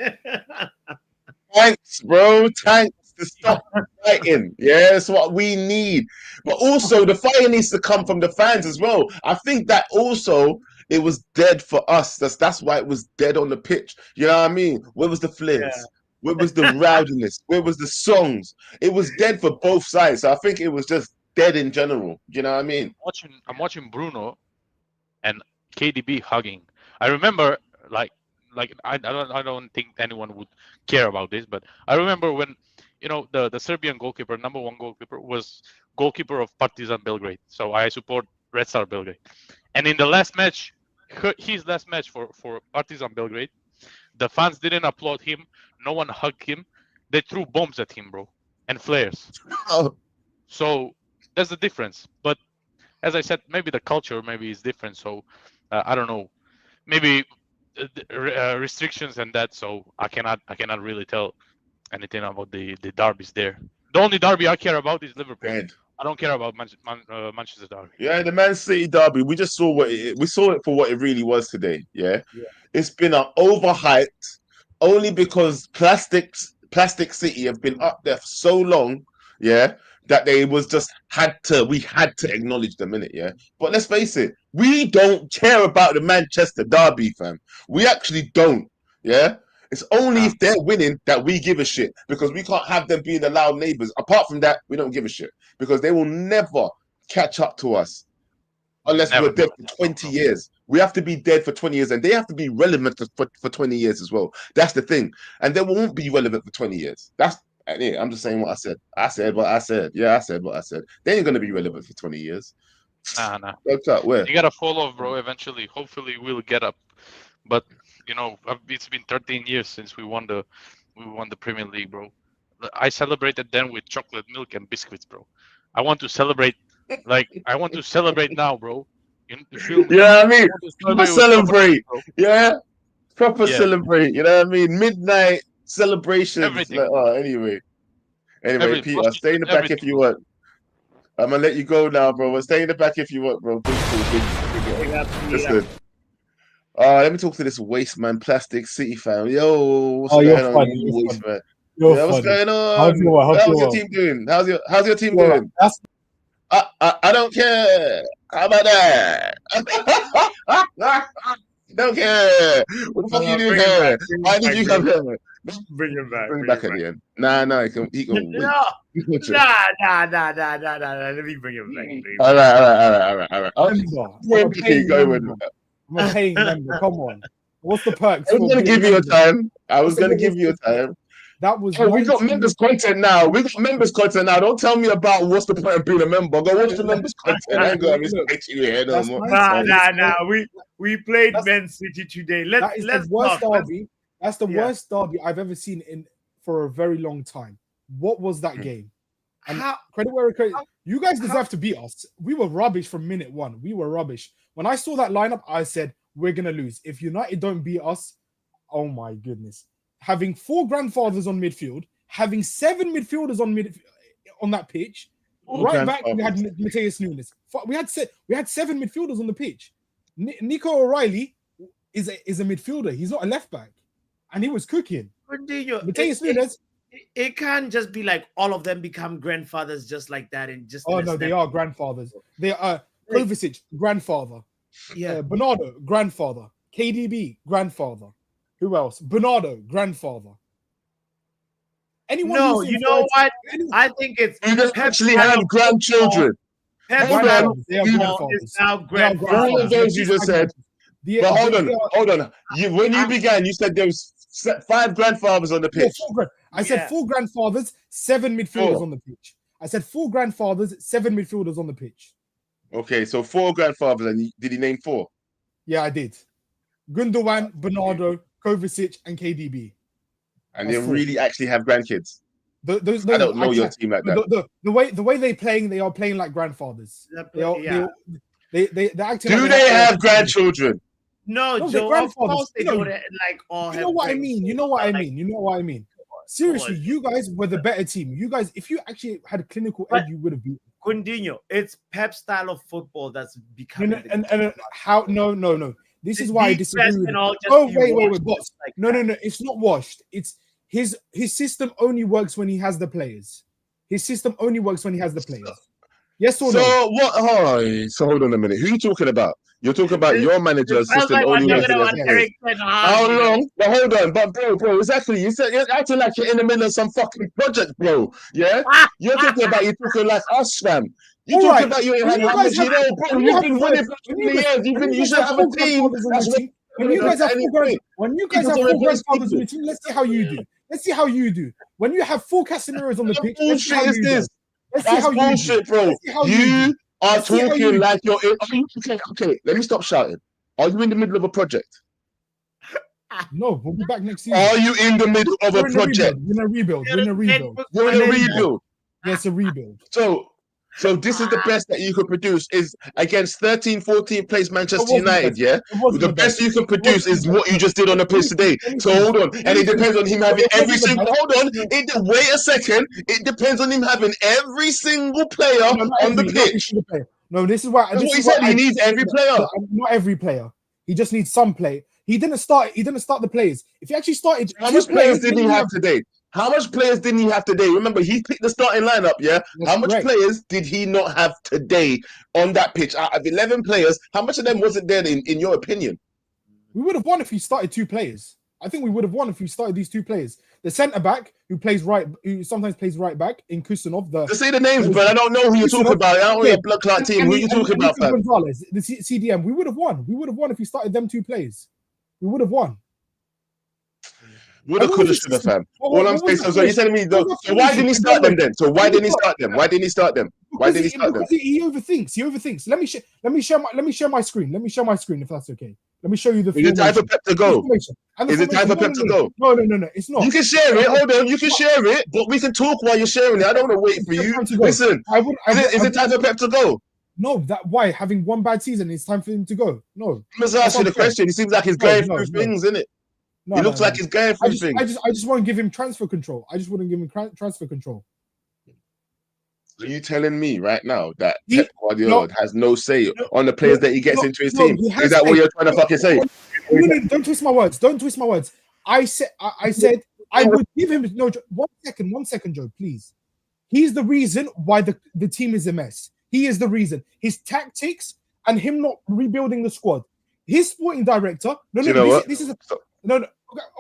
Tanks, bro. Tanks to stop fighting. Yeah, that's what we need. But also, the fire needs to come from the fans as well. I think that also it was dead for us. That's why it was dead on the pitch. You know what I mean? Where was the flares? Yeah. Where was the rowdiness? Where was the songs? It was dead for both sides. So I think it was just dead in general. You know what I mean? I'm watching Bruno and KDB hugging. I remember like I don't think anyone would care about this, but I remember when the Serbian goalkeeper, number one goalkeeper, was goalkeeper of Partizan Belgrade. So I support Red Star Belgrade. And in the last match, his last match for Partizan Belgrade, the fans didn't applaud him. No one hugged him. They threw bombs at him, bro, and flares. Oh. So that's the difference. But as I said, maybe the culture maybe is different. So I don't know. Maybe restrictions and that. So I cannot really tell anything about the derbies there. The only derby I care about is Liverpool. Dead. I don't care about Manchester derby. Yeah, the Man City derby. We just saw we saw it for what it really was today. Yeah. It's been an overhyped, only because Plastic City have been up there for so long. Yeah, that they was just we had to acknowledge them in it. Yeah, but let's face it, we don't care about the Manchester derby, fam. We actually don't. Yeah. It's only if they're winning that we give a shit, because we can't have them being the loud neighbors. Apart from that, we don't give a shit, because they will never catch up to us unless we're dead for 20 years. We have to be dead for 20 years, and they have to be relevant for 20 years as well. That's the thing. And they won't be relevant for 20 years. I'm just saying what I said. I said what I said. Yeah, I said what I said. They ain't going to be relevant for 20 years. Nah. Where? You gotta fall off, bro. Eventually, hopefully, we'll get up. But it's been 13 years since we won the Premier League, bro. I celebrated then with chocolate milk and biscuits, bro. I want to celebrate now, bro. You feel me? Yeah, I mean, Proper celebrate. bro. Yeah, proper Yeah. celebrate. You know what I mean? Midnight celebrations. Everything. Anyway, Peter, stay in the back if everything. you want. I'm gonna let you go now, bro. But stay in the back if you want, bro. Big cool. Listen. Let me talk to this waste man, Plastic City fan. Yo, what's going on, you waste man? What's going on? How's your team doing? How's your team doing? I don't care. How about that? Don't care. What the fuck you doing here? Why did you come here? Bring him back. Bring him back at the end. Nah, he can wait. Nah. Let me bring him back. All right. Member. I'm a paying member. Come on. What's the perks? I was going to give you a time. That was. We got members content now. Don't tell me about what's the point of being a member. Go watch the members content. I ain't gonna respect you here no more. Nah. We played Man City today. Let's the worst derby. That's the worst derby I've ever seen for a very long time. What was that game? And credit where credit. You guys deserve to beat us. We were rubbish from minute one. We were rubbish. When I saw that lineup, I said we're gonna lose. If United don't beat us, oh my goodness. Having 4 grandfathers on midfield, having 7 midfielders on that pitch. Right back, we had Mateus Nunes. We had 7 midfielders on the pitch. Nico O'Reilly is a midfielder. He's not a left back, and he was cooking. Mateus Nunes. It can't just be like all of them become grandfathers just like that and just. Oh no, they are grandfathers. They are Kovacic, grandfather. Yeah, Bernardo, grandfather. KDB, grandfather. Who else? Bernardo, grandfather. Anyone No, who's you in know third- what? any- I think it's You don't Pep actually style have of grandchildren. Pep Hold style on. of They are You- football grandfathers. is now They are grandfather. All of grandfathers. those you just said. But hold on. When you began, you said there was 5 grandfathers on the Yeah, pitch. I said Yeah. 4 grandfathers, 7 midfielders 4. on the pitch. I said 4 grandfathers, 7 midfielders on the pitch. Okay, so 4 grandfathers, and did he name 4? Yeah, I did. Gundogan, Bernardo, Kovacic, and KDB. And That's they 4. really actually have grandkids. Those, I don't know your team like that. The way they're playing, they are playing like grandfathers. They're acting. Do like they have grandchildren? No, No, they're Joe. Of grandfathers. course they You know- don't like all. You know what I mean? You know what I mean? You know what I mean? Seriously, you guys were the better team. You guys, if you actually had a clinical edge, you would have beaten. Coutinho. It's Pep style of football that's becoming. And how? No. This is why I disagree with you. Oh Wait, boss. No. It's not washed. It's his system only works when he has the players. His system only works when he has the players. Yes or no? So what? Oh, so hold on a minute. Who are you talking about? You're talking about your manager's system only works when he has the players. How long? But hold on, but bro, exactly. You're acting like you're in the middle of some fucking project, bro. Yeah, you're talking like us, fam. You're talking about you ain't had how much, you know, bro. You've been winning for 20 years. You should have a team. When you guys have 4 grandfathers on the team, let's see how you do. When you have 4 Casemiros on the pitch, let's see how you do. That's bullshit, bro. You are talking like you're in. Okay. Let me stop shouting. Are you in the middle of a project? No, we'll be back next season. Are you in the middle of a project? We're in a rebuild. You're in a rebuild. Yes, a rebuild. So this is the best that you could produce is against 13, 14 place Manchester United, yeah? The best you can produce is what you just did on the pitch today. So hold on. And it depends on him having every single wait a second. It depends on him having every single player on the pitch. No, this is why That's what he said. He needs every player. Not every player. He just needs some play. He didn't start the players. If he actually started, how much players did he have today? How much players didn't he have today? Remember, he picked the starting lineup, yeah? How much players did he not have today on that pitch? Out of 11 players, how much of them wasn't there in your opinion? We would have won if he started 2 players. I think we would have won if he started these 2 players. The centre-back who sometimes plays right back in Kusanov. Just say the names, but I don't know who you're talking about. I don't know your blood clot team. Who are you talking about, fam? Gonzalez, the CDM. We would have won. We would have won if he started them 2 players. We would have won. Woulda, coulda, shoulda, fam. All I'm saying, so you're telling me, so why didn't he start them then? So why didn't he start them? Why didn't he start them? Why didn't he start them? He overthinks. Let me share my screen. Let me share my screen if that's okay. Let me show you the. Is it time for Pep to go? Is it time for Pep to go? No, it's not. You can share it. Hold on, you can share it, but we can talk while you're sharing it. I don't want to wait for you. Listen, is it time for Pep to go? No, why? Having one bad season, it's time for him to go. No. I'm just asking the question. He seems like he's going through things, isn't it? He looks like he's going through things. I just want to give him transfer control. I just wouldn't give him transfer control. Are you telling me right now that Pep Guardiola has no say on the players that he gets into his team? Is that what you're trying to fucking say? No, don't twist my words. Don't twist my words. I said I would give him 1 second, Joe, please. He's the reason why the team is a mess. He is the reason. His tactics and him not rebuilding the squad. His sporting director.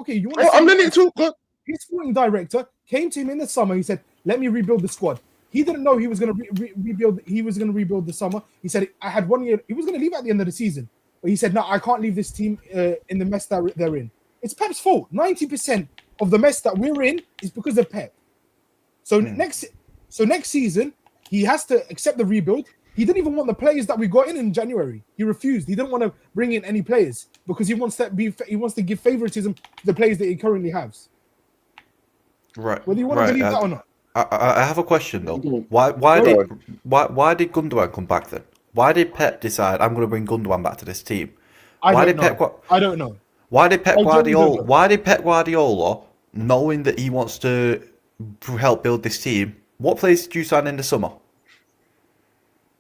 Okay. You want? I'm letting it talk. His sporting director came to him in the summer. He said, "Let me rebuild the squad." He didn't know he was going to rebuild. He was going to rebuild the summer. He said, "I had 1 year." He was going to leave at the end of the season, but he said, "No, I can't leave this team in the mess that they're in." It's Pep's fault. 90% of the mess that we're in is because of Pep. So next season, he has to accept the rebuild. He didn't even want the players that we got in January. He refused. He didn't want to bring in any players because he wants to give favoritism to the players that he currently has. Right. Whether you want to believe that or not. I have a question though. Why did Gundogan come back then? Why did Pep decide I'm going to bring Gundogan back to this team? I don't know. Why did Pep Guardiola, knowing that he wants to help build this team, what players did you sign in the summer?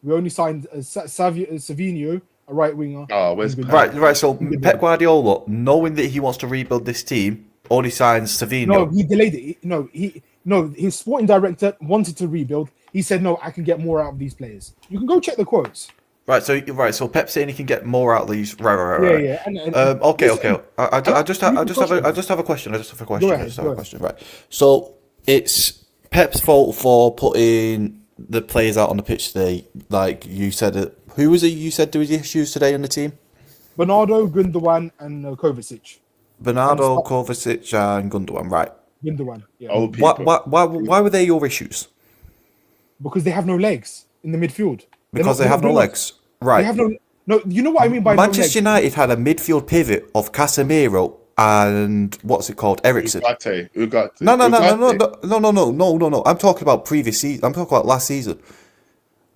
We only signed Savinho, a right winger. Oh, where's right. So Pep Guardiola, knowing that he wants to rebuild this team, only signs Savinho. No, he delayed it. His sporting director wanted to rebuild. He said, "No, I can get more out of these players." You can go check the quotes. Right. So Pep's saying he can get more out of these. Right. Yeah. Okay. I just have a question. Right. So it's Pep's fault for putting the players out on the pitch today. Like you said, who was it you said there was issues today on the team? Bernardo, Gundogan, and Kovacic. Bernardo, Kovacic, and Gundogan, right? Gundogan, yeah. Old people. Why were they your issues? Because they have no legs in the midfield. Because they have no legs, right? They have no. You know what I mean by Manchester no legs? United had a midfield pivot of Casemiro and what's it called, Eriksen. Ugarte. No. I'm talking about previous season. I'm talking about last season.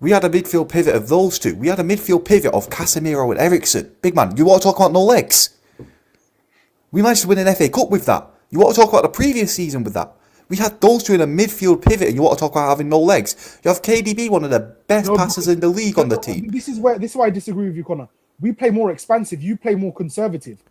We had a midfield pivot of those two. We had a midfield pivot of Casemiro and Eriksen. Big man, you want to talk about no legs? We managed to win an FA Cup with that. You want to talk about the previous season with that? We had those two in a midfield pivot, and you want to talk about having no legs? You have KDB, one of the best passers in the league, on the team. This is why I disagree with you, Connor. We play more expansive. You play more conservative.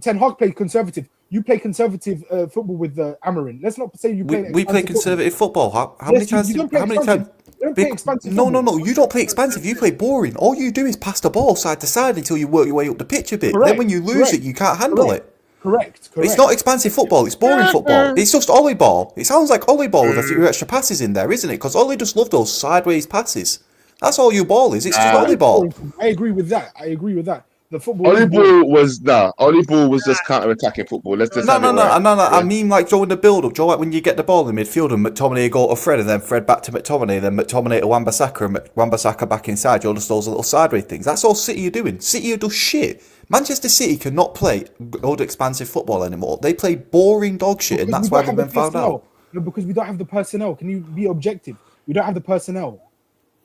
Ten Hag played conservative. You play conservative football with Amarin. Let's not say you play. We play conservative football. How many times? You play expansive No. football. You don't play expansive. You play boring. All you do is pass the ball side to side until you work your way up the pitch a bit. Correct, Then when you lose it, you can't handle it. Correct. It's not expansive football. It's boring football. It's just Ollie ball. It sounds like Ollie ball with a few extra passes in there, isn't it? Because Ollie just loved those sideways passes. That's all you ball is. It's just Ollie ball. I agree with that. The football. Ollie ball was just counter-attacking football. Let's just No. Yeah. I mean, like during the build-up, Joe, like when you get the ball in midfield and McTominay go to Fred, and then Fred back to McTominay, then McTominay to Wan-Bissaka, and Wan-Bissaka back inside. You're just those little sideways things. That's all City are doing. City are just shit. Manchester City cannot play good expansive football anymore. They play boring dog shit, and that's why they've been found out. No, because we don't have the personnel. Can you be objective? We don't have the personnel.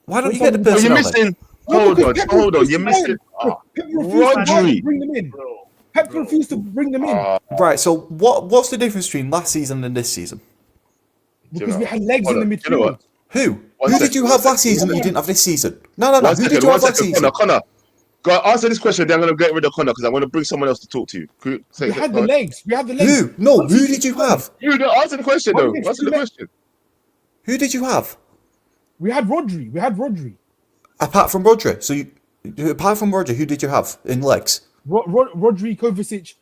Why don't you get the personnel? You're missing. Hold on. You're missing. Rodri. Bring them in. Pep refused to bring them in. Right. So what's the difference between last season and this season? Because we had legs in the midfield. You know what? Who did you have last season that you didn't have this season? No. Who did you have last season? Connor. Go answer this question. Then I'm gonna get rid of Connor because I want to bring someone else to talk to you. We had the legs. Who? No. Who did you have? You don't answer the question though. Answer the question. Who did you have? We had Rodri. Apart from Rodri, who did you have in legs? Rodri, Kovacic,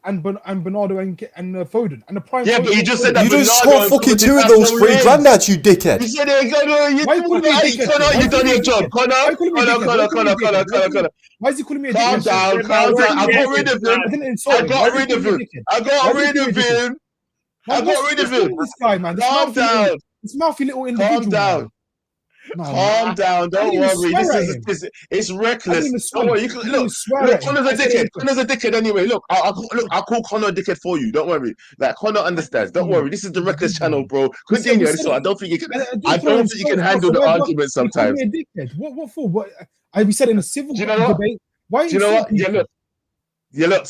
and Bernardo and Foden and the prime. Yeah, but you just said that. You just scored fucking two of those three granddads, you dickhead. You said you done your job, Connor. Why is he calling me a Calm dickhead? down. I got rid of him. This guy, man. Calm down. This mouthy little individual. Calm down. No, Calm down. Don't worry. It's reckless. Don't worry. Look, Connor's a dickhead. Connor's a dickhead anyway. Look, I'll call Connor a dickhead for you. Don't worry. Like Connor understands. Don't worry. This is the reckless channel, bro. Continue. So I don't think you can handle the argument sometimes. What for? What? We said in a civil debate. Why? Do you know what? Look,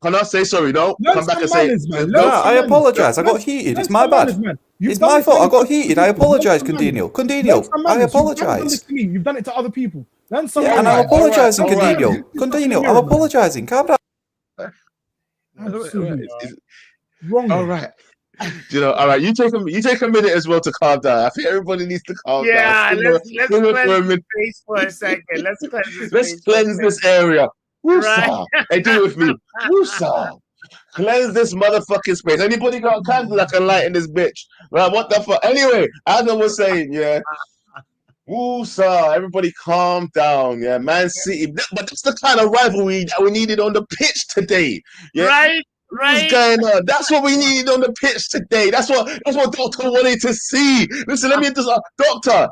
Connor, say sorry. No, come back and say. No, I apologize. I got heated. It's my bad. It's my fault. I got heated. I apologize, Coutinho. I apologize. You've done it to other people. And I'm apologizing, Coutinho. Coutinho, I'm apologizing. Calm down. Wrong. All right. All right. You take a minute as well to calm down. I think everybody needs to calm down. Yeah, let's cleanse the space for a second. Let's cleanse this area. Woosah. Hey, do it with me. Woosah. Cleanse this motherfucking space. Anybody got a candle that can light in this bitch? Right, what the fuck? Anyway, as I was saying, yeah. Woosah. Everybody calm down, yeah. Man City. But that's the kind of rivalry that we needed on the pitch today. Yeah. Right. What's going on? That's what we needed on the pitch today. That's what Doctor wanted to see. Listen, let me just Doctor,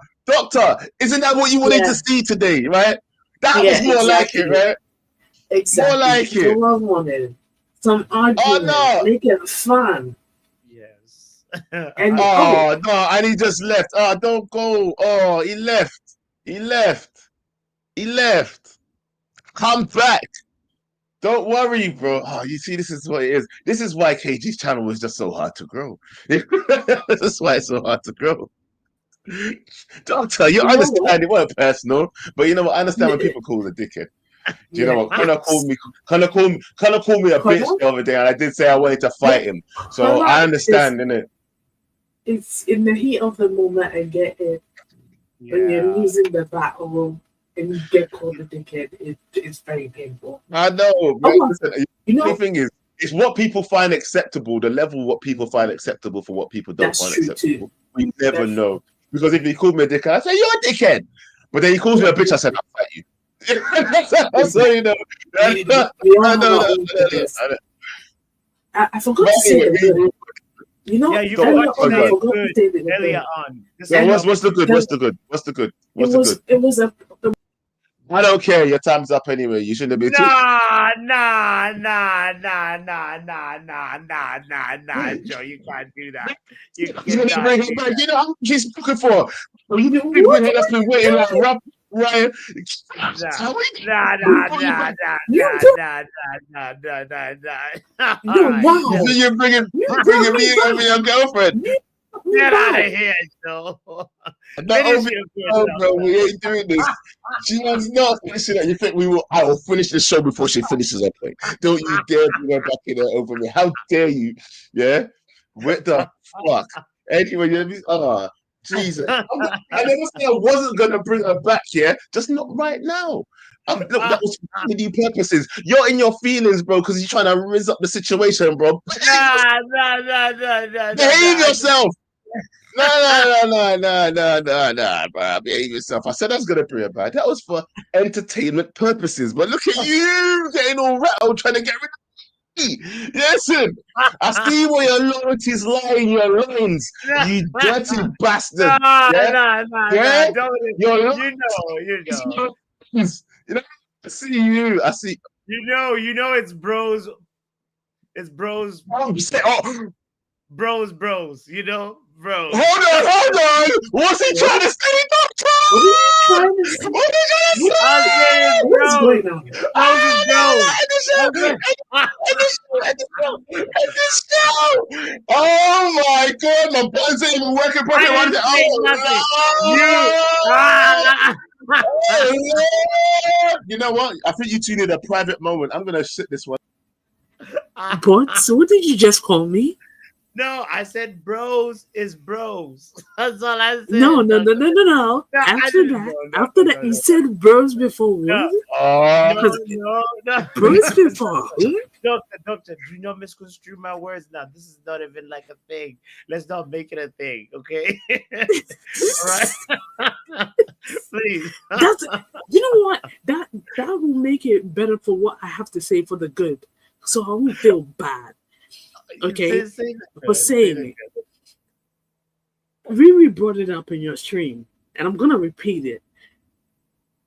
isn't that what you wanted to see today, right? That was more like it, right? Exactly. More like it. What I wanted. Some argument. Make it fun. Yes. And and he just left. Don't go. He left. Come back. Don't worry, bro. You see, this is what it is. This is why KG's channel is just so hard to grow. This is why it's so hard to grow. Doctor, you understand it wasn't personal, but you know what? I understand when people call a dickhead. Do you know what? Connor called me a bitch the other day, and I did say I wanted to fight him. So I understand, innit? It's in the heat of the moment. I get it. When you're losing the battle and you get called a dickhead, it's very painful. I know. Listen, the thing is, It's what people find acceptable, the level what people find acceptable for what people don't That's find true acceptable. too. We never That's know. Because if he called me a dickhead, I say, you're a dickhead. But then he calls me a bitch, I said, I'll fight you. So, you know. We all have our own triggers. I forgot to say the good. You know, Yeah, you earlier forgot on, to I say forgot to good say the earlier good. on. This So is what's the good? What's the good? What's the good? What's the good? It was a I don't care. Your time's up anyway. You shouldn't have been. Nah, Joe. You can't do that. You He's gonna cannot bring do it back. that. You know how much he's looking for. You know, people in here that's been waiting like Rob Ryan. Nah, All no right. wow. So you're bringing me over your girlfriend. Get out of here, Joe. Not Finish over your good Oh, stuff, bro, man. we ain't doing this. She was not finishing that. You think we will? I will finish the show before she finishes her thing. Don't you dare bring her back in there over me. How dare you? Yeah? What the fuck? Anyway, Jesus. I never said I wasn't gonna bring her back, yeah? Just not right now. Look, that was for comedy purposes. You're in your feelings, bro, because you're trying to rizz up the situation, bro. Behave yourself. No, bro. Behave yourself. I said I was gonna bring her back. That was for entertainment purposes. But look at you getting all rattled trying to get rid of me. Listen, I see where your loyalties lie in your loins, you dirty bastard. Yeah? Your You know. loins. You know, I see you. I see. You know it's bros. It's bros, Oh, bros, you know, bros. hold on. What's he trying to say, doctor? What are you trying to say? What are you I was saying What is bros. going on? Oh my god, my buttons ain't even working properly. I didn't say nothing. You know what? I think you two need a private moment. I'm gonna shit this one. What? So what did you just call me? No, I said bros is bros. That's all I said. No. After that, you said bros before what? No. Bros before who? Doctor, do you not misconstrue my words now? This is not even like a thing. Let's not make it a thing, okay? All right. Please. That's you know what? That will make it better for what I have to say for the good. So I won't feel bad. Okay, for saying it. Riri brought it up in your stream, and I'm gonna repeat it.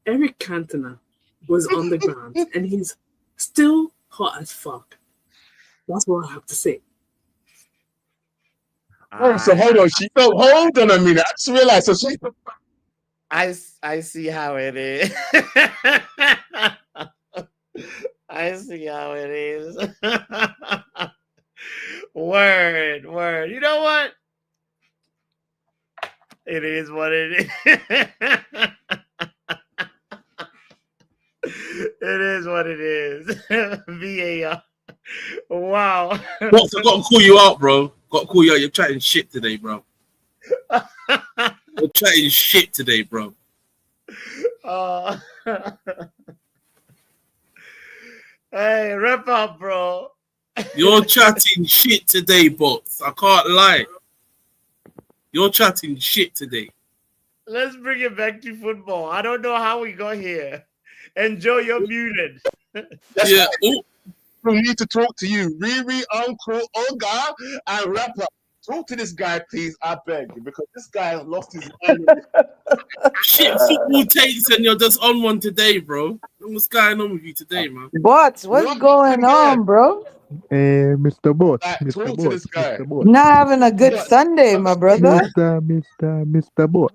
Eric Cantona was on the ground, and he's still hot as fuck. That's what I have to say. So hold on, hold on a minute. I just realized. So she. I see how it is. I see how it is. Word. You know what? It is what it is. It is what it is. VAR. Wow. Box, I gotta call you out, bro. Got to call you out. You're chatting shit today, bro. You're chatting shit today, bro. Hey, wrap up, bro. You're chatting shit today, Box. I can't lie. You're chatting shit today. Let's bring it back to football. I don't know how we got here. Enjoy your muted. Yeah. We need to talk to you, Riri, Uncle, Oga, and Rapper. Talk to this guy, please. I beg you, because this guy has lost his mind. Shit football takes, and you're just on one today, bro. What's going on with you today, man? What's going on, bro? Mr. Boss, Talk to this guy. Mr. Boss. Not having a good Sunday, my brother. Mr. Boss.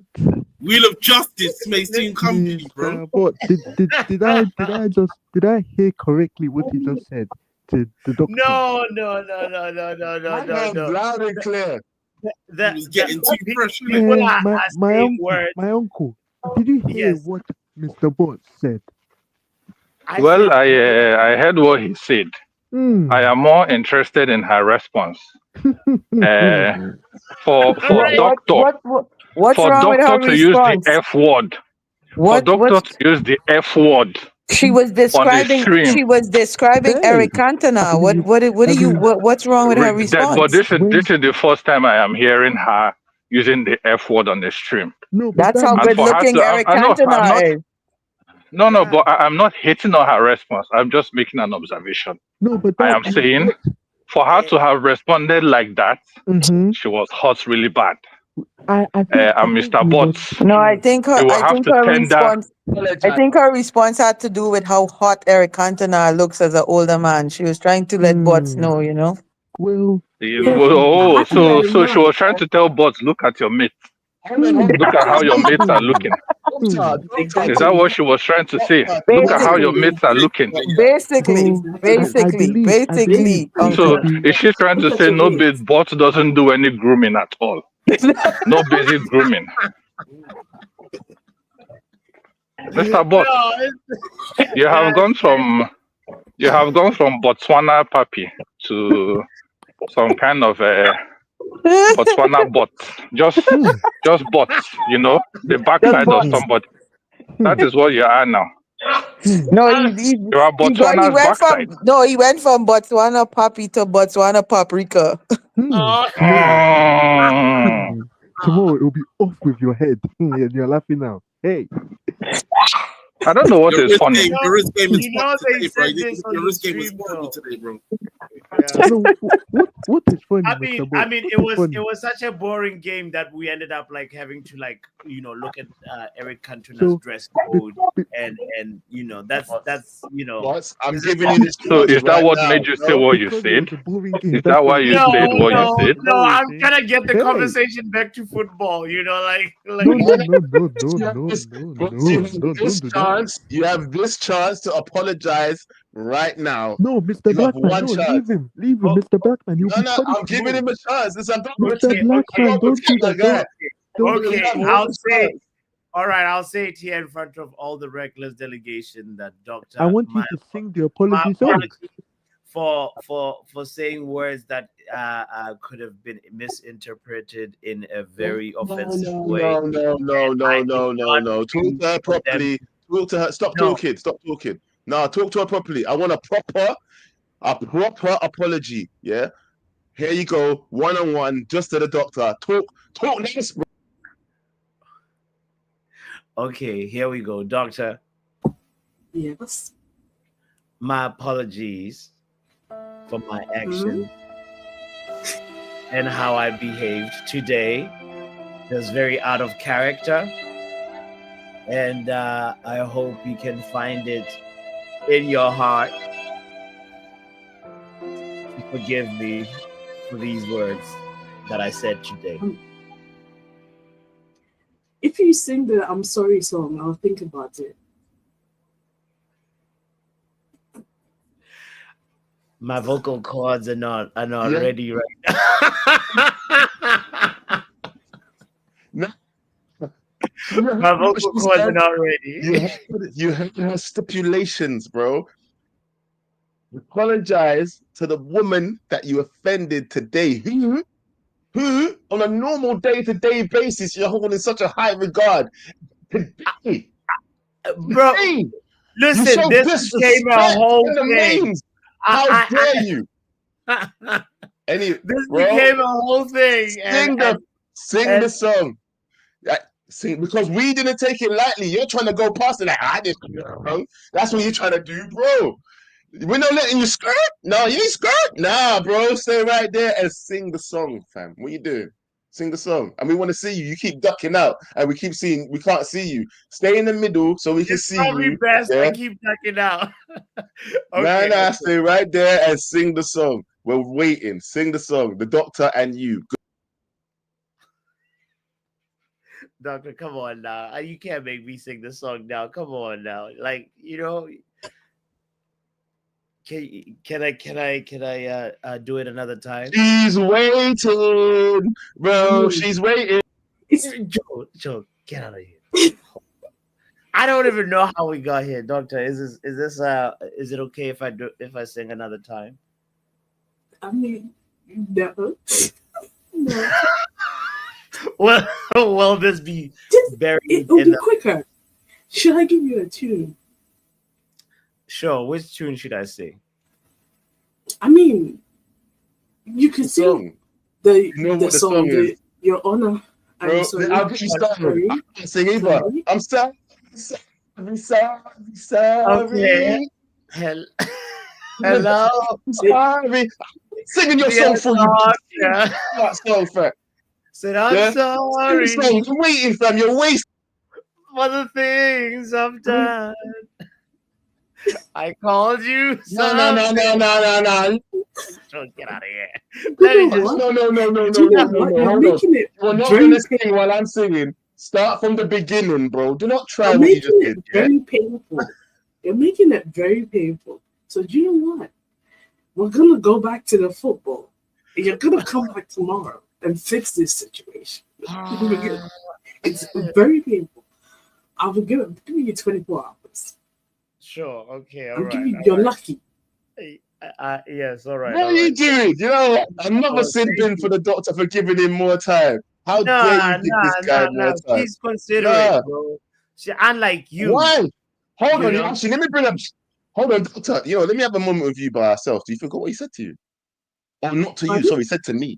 Wheel of Justice may soon come to you, bro. Boss, did I hear correctly what he just said to the doctor? No. Loud and clear. He was getting too fresh. My uncle. Did you hear what Mr. Boss said? Well, I heard what he said. I am more interested in her response. For doctor what's wrong with her to use the response? F word. For doctor to use the F word She was describing. stream. She was describing Hey. Eric Cantona. What's wrong with her But response? this is the first time I am hearing her using the F word on the stream. No, but That's how And good for her looking to, Eric I know, I'm Cantona not. is. No, but I'm not hating on her response. I'm just making an observation. no, but I am saying, for her to have responded like that, Mm-hmm. she was hurt really bad. I think And he Mr. was- Butts, No, I think her. you will I have think to her tender. response. I think her response had to do with how hot Eric Cantona looks as an older man. She was trying to let Butts know, you know. Well, Oh, I can so let him she know. was trying to tell Butts, look at your mates. Look at how your mates are looking. Is that what she was trying to say? Look at how your mates are looking. Basically, So Uncle. is she trying to say no Butts doesn't do any grooming at all? No basic grooming. Mr. Butts, you have gone from Botswana puppy to some kind of Botswana bot. Just bots, you know, the backside of somebody. That is what you are now. No, he You are Botswana's backside. he went from Botswana puppy to Botswana paprika. tomorrow it will be off with your head. And you're laughing now. Hey. I don't know what is funny. Your wrist game is You know fucked they today, bro. said this on Your the wrist game is stream, horrible though. today, bro. Yeah. What is funny? I Mr. mean, Boy? it What is funny? was such a boring game that we ended up like having to look at Eric Cantona's So, dress code and that's What? I'm giving you this. So is that right what now, made you say bro. what you Because it was said? a boring game. Is that why you no, said what no, you said? no. I'm trying to get the Hey. conversation back to football. You know, like No. This chance, you have this chance to apologize right now. No, Mr. You have Blackman, one no, chance. leave him, Mr. Blackman. You'll be No, punished I'm giving tomorrow. him a chance. Listen, don't Mr. protect Blackman, don't do my that. guy. Don't Okay, have I'll one say. chance. All right, I'll say it here in front of all the reckless delegation that Doctor. I want you to sing the apology song. apology for saying words that could have been misinterpreted in a very offensive way. No. Talk to her properly. Talk to her. Stop talking. No, talk to her properly. I want a proper apology. Yeah. Here you go, one-on-one, just to the doctor. Talk nice, bro. Okay, here we go, Doctor. Yes. My apologies for my action and how I behaved today. It was very out of character, and I hope you can find it in your heart to forgive me for these words that I said today. If you sing the I'm sorry song, I'll think about it. My vocal cords are not ready right now. My vocal cords are not ready. You have to have stipulations, bro. Apologize to the woman that you offended today. Who on a normal day-to-day basis you're holding such a high regard. Today, Bro, listen, this became a whole thing. How dare you? This became a whole thing. Sing the song. See, because we didn't take it lightly. You're trying to go past it like I did, bro. That's what you're trying to do, bro. We're not letting you skirt. No, you ain't skirt. Nah, bro. Stay right there and sing the song, fam. What you doing? Sing the song. And we want to see you. You keep ducking out, and we can't see you. Stay in the middle so we can see you. Probably best I keep ducking out. Okay. Nah, stay right there and sing the song. We're waiting. Sing the song. The doctor and you. Doctor, come on now. You can't make me sing the song now. Come on now. Like, you know, can I do it another time? She's waiting, bro. She's waiting. Joe, get out of here. I don't even know how we got here, Doctor. Is it okay if I sing another time? I mean, no. No. Will this be buried? It'll be quicker. Should I give you a tune? Sure. Which tune should I sing? I mean, you can sing Song. the You know the what the song, song is, Your Honor. bro. I'm sorry. I'll get you started. Sorry. I can't sing either. Sorry. I'm sorry. Okay. Sorry. Hello. I'm sorry. Singing your song for you. Yeah. That song, fam. Said I'm Yeah? sorry Sing the song. You're waiting, fam. You're wasting. for the things I've done. I called you. No. Don't get out of here. You Let me know just. what? No. Do you know what? You're Hold on. making it You're not very, gonna sing while I'm singing. Start from the beginning, bro. Do not try you're what you just making did. it Yeah? very painful. You're making it very painful. So do you know what? We're gonna go back to the football. You're gonna come back tomorrow and fix this situation. It's very painful. I will give you 24 hours. Sure. Okay. All I'm right. giving you. all You're right. lucky. Yes. All right. What all are you right. doing? You know what? Another Oh, sin thank bin you. for the doctor for giving him more time. How dare you give this guy more time? She's considerate, Nah. bro. She unlike you. Why? Hold You on, know? actually, let me bring up. Hold on, doctor. Let me have a moment with you by ourselves. Do you forget what he said to you? Oh, not to you. Pardon? Sorry, he said to me.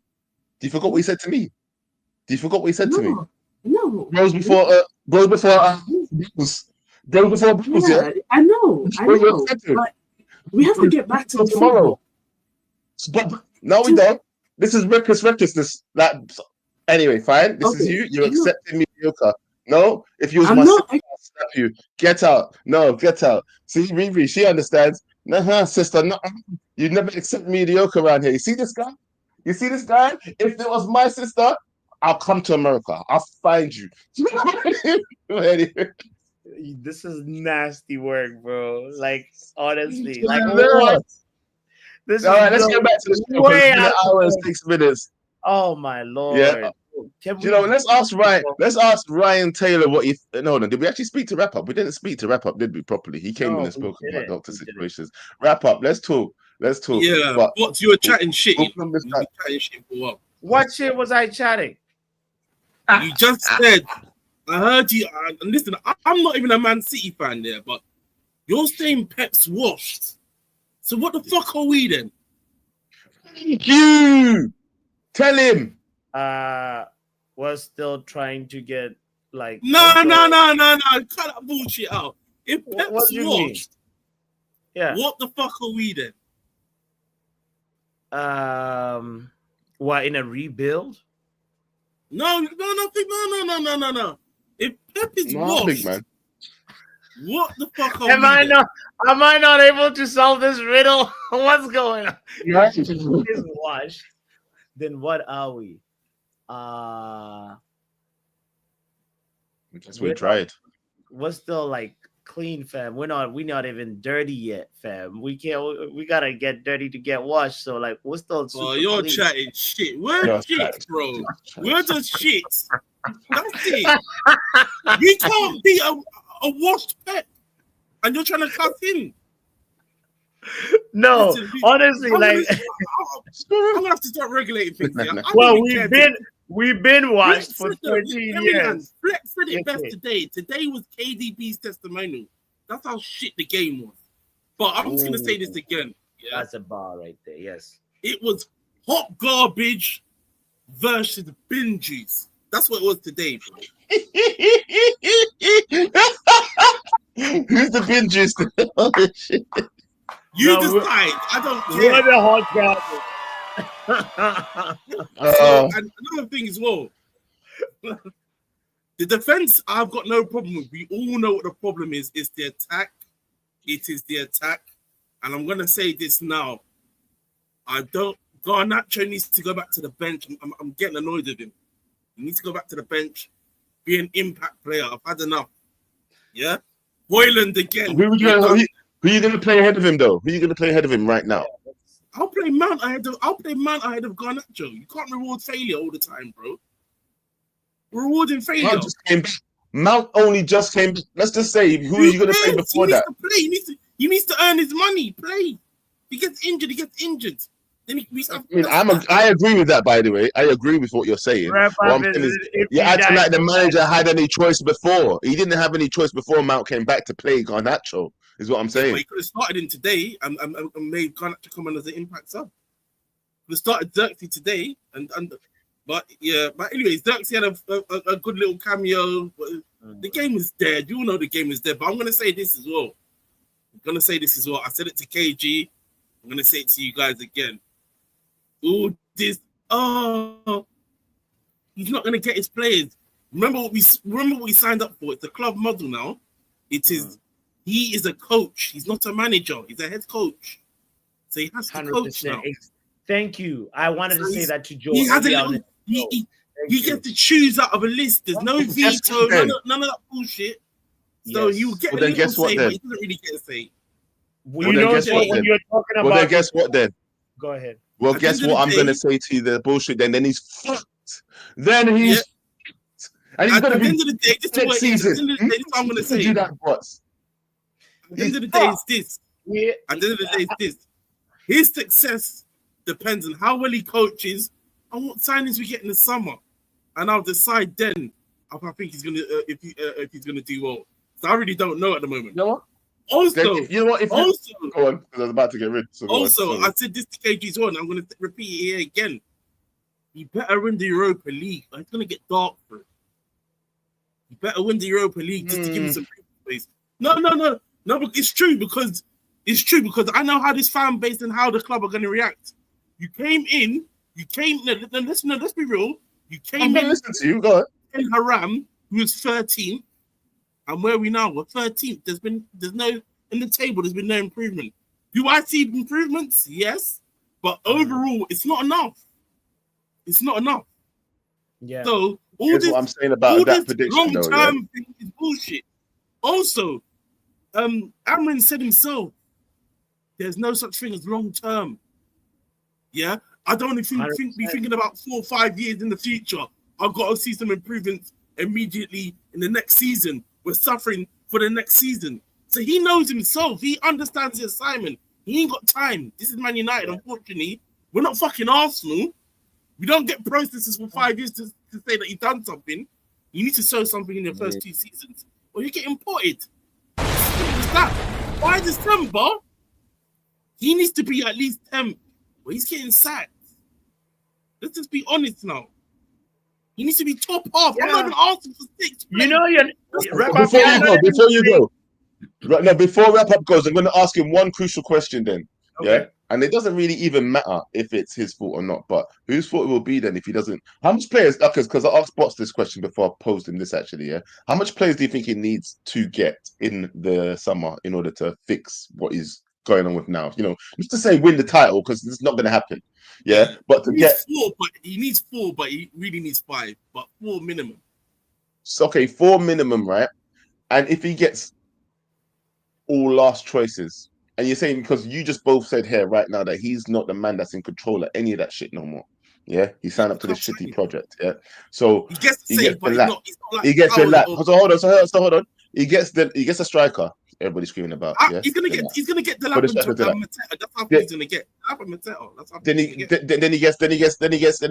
Do you forget what he said to me? Do you forget what he said to me? No. Bros before bros, yeah. I know. What you said to him? But we have to get back to So the tomorrow. football. But no, we don't. This is recklessness. Anyway, fine. This is Okay. you. You're accepting mediocre. No, if you was I'm my not. sister, I'll slap you. Get out. No, get out. See, Riri, she understands. Nah, sister, no, you never accept mediocre around here. You see this guy? If it was my sister, I'll come to America. I'll find you. Anyway. This is nasty work, bro. Like honestly, Yeah, like no. what? This All right, let's is get back to the show. way It's been an out of hour and control. 6 minutes. Oh my lord! Yeah. Can You know, let's ask Ryan Taylor what he. No, did we actually speak to Wrap Up? We didn't speak to Wrap Up, did we? Properly, he came in No, and spoke we about didn't. doctor situations. Wrap Up. Let's talk. Yeah, But but you were chatting shit. we'll You come this were back. chatting shit for a while. What shit was I chatting? You just said, I heard you. And listen, I'm not even a Man City fan there, but you're saying Pep's washed. So what the fuck are we then? Thank you. Tell him. Was still trying to get like. No. also- Cut that bullshit out. If Pep's What do you mean? washed, Yeah. what the fuck are we then? What, in a rebuild? No. If Pep is No, washed, big man. what the fuck are Am we I then? not? Am I not able to solve this riddle? What's going on? Yeah. Is washed. Then what are we? Guess we tried. We're still like clean, fam. We're not even dirty yet, fam. We gotta get dirty to get washed. So like we're still super Oh, you're clean. chatting shit. We're Just shit, chatting. bro. We're just shit. That's it. You can't be a washed Pep, and you're trying to cut him. No, Listen, honestly, I'm like gonna have to start regulating things. Yeah? I well, don't even care. we've been washed for 13 years. Flex said it best Okay. today. Today was KDB's testimonial. That's how shit the game was. But I'm just gonna say this again. Yeah, That's a bar right there. Yes. it was hot garbage versus bin juice. That's what it was today, bro. Who's the bin juice? Oh, shit. You No, we're- decide. I don't We're care. the hot garbage. So, and another thing as well. The defense, I've got no problem with. We all know what the problem is. It's the attack. It is the attack. And I'm going to say this now. Garnacho needs to go back to the bench. I'm getting annoyed with him. He needs to go back to the bench. Be an impact player. I've had enough. Yeah? Hoyland again. Who are you going to play ahead of him, though? Who are you going to play ahead of him right now? I'll play Mount ahead of Garnacho. You can't reward failure all the time, bro. Rewarding failure. Mount just came back. Mount only just came back. Let's just say, who are you going to play before that? He needs to earn his money. Play. He gets injured. Then I agree with that, by the way. I agree with what you're saying. What I'm saying is, you're acting like the manager had any choice before. He didn't have any choice before Mount came back to play Garnacho. Is what I'm But saying. he could have started him today and made Garnacho come on as an impact sub. Could have started Xerxes today but anyways, Xerxes had a good little cameo. The game is dead. You all know the game is dead. But I'm gonna say this as well. I said it to KG. I'm gonna say it to you guys again. He's not gonna get his players. Remember what we signed up for. It's a club model now. It is. He is a coach. He's not a manager. He's a head coach. So he has to coach now. Thank you. I wanted to say that to Joe. He has a little. He gets to choose out of a list. There's no veto. None of that bullshit. So he will get a little say, but he doesn't really get a say. Well, you know what when you're talking about. Well, then guess what then? Go ahead. Well, guess what I'm going to say to you, the bullshit then. Then he's fucked. Then he's... And he's going to be... At the end of the day, this is what I'm going to say. Do that, boss. At the end of the day, it's this. At the end of the day, it's this. His success depends on how well he coaches and what signings we get in the summer, and I'll decide then if I think he's gonna if he's gonna do well. So I really don't know at the moment. You know what? Also, you know what? Go on, because I was about to get rid. So I said this to KG's one. I'm gonna repeat it here again. You better win the Europa League. It's gonna get dark for it. You better win the Europa League just to give him some space. No, but it's true because I know how this fan base and how the club are gonna react. Let's be real. You came in. Listen to you. Go ahead. Haram, who was 13th, and where we now? We're 13th. There's no in the table. There's been no improvement. Do I see improvements? Yes, but overall, it's not enough. It's not enough. Yeah. So Here's what I'm saying about that prediction, though. Long-term thing is bullshit. Also, Amrin said himself, "There's no such thing as long-term." Yeah, I don't be thinking about 4 or 5 years in the future. I've got to see some improvements immediately in the next season. We're suffering for the next season. So he knows himself. He understands the assignment. He ain't got time. This is Man United, unfortunately. We're not fucking Arsenal. We don't get processes for 5 years to say that you've done something. You need to show something in your first 2 seasons, or you get imported. What's that? By December, he needs to be at least 10th. Well, he's getting sacked. Let's just be honest now. He needs to be top half. I'm not even asking for 6. You know, before wrap up goes, I'm going to ask him one crucial question then. Okay. Yeah, and it doesn't really even matter if it's his fault or not. But whose fault it will be then if he doesn't? How much players? Because I asked Bots this question before I posed him this actually. Yeah, how much players do you think he needs to get in the summer in order to fix what he's going on with now? You know, just to say win the title because it's not going to happen. Yeah, but to get 4, but he needs 4, but he really needs 5, but 4 minimum. So, okay, 4 minimum, right? And if he gets all last choices, and you're saying because you just both said here right now that he's not the man that's in control of any of that shit no more. Yeah, he signed up to this shitty project. Yeah, so he gets the lap. He gets your lap. So hold on. He gets a striker. Everybody's screaming about. Yeah? He's gonna get the lap and Mateta. That's how he's gonna get. Lap and Mateta. That's how Then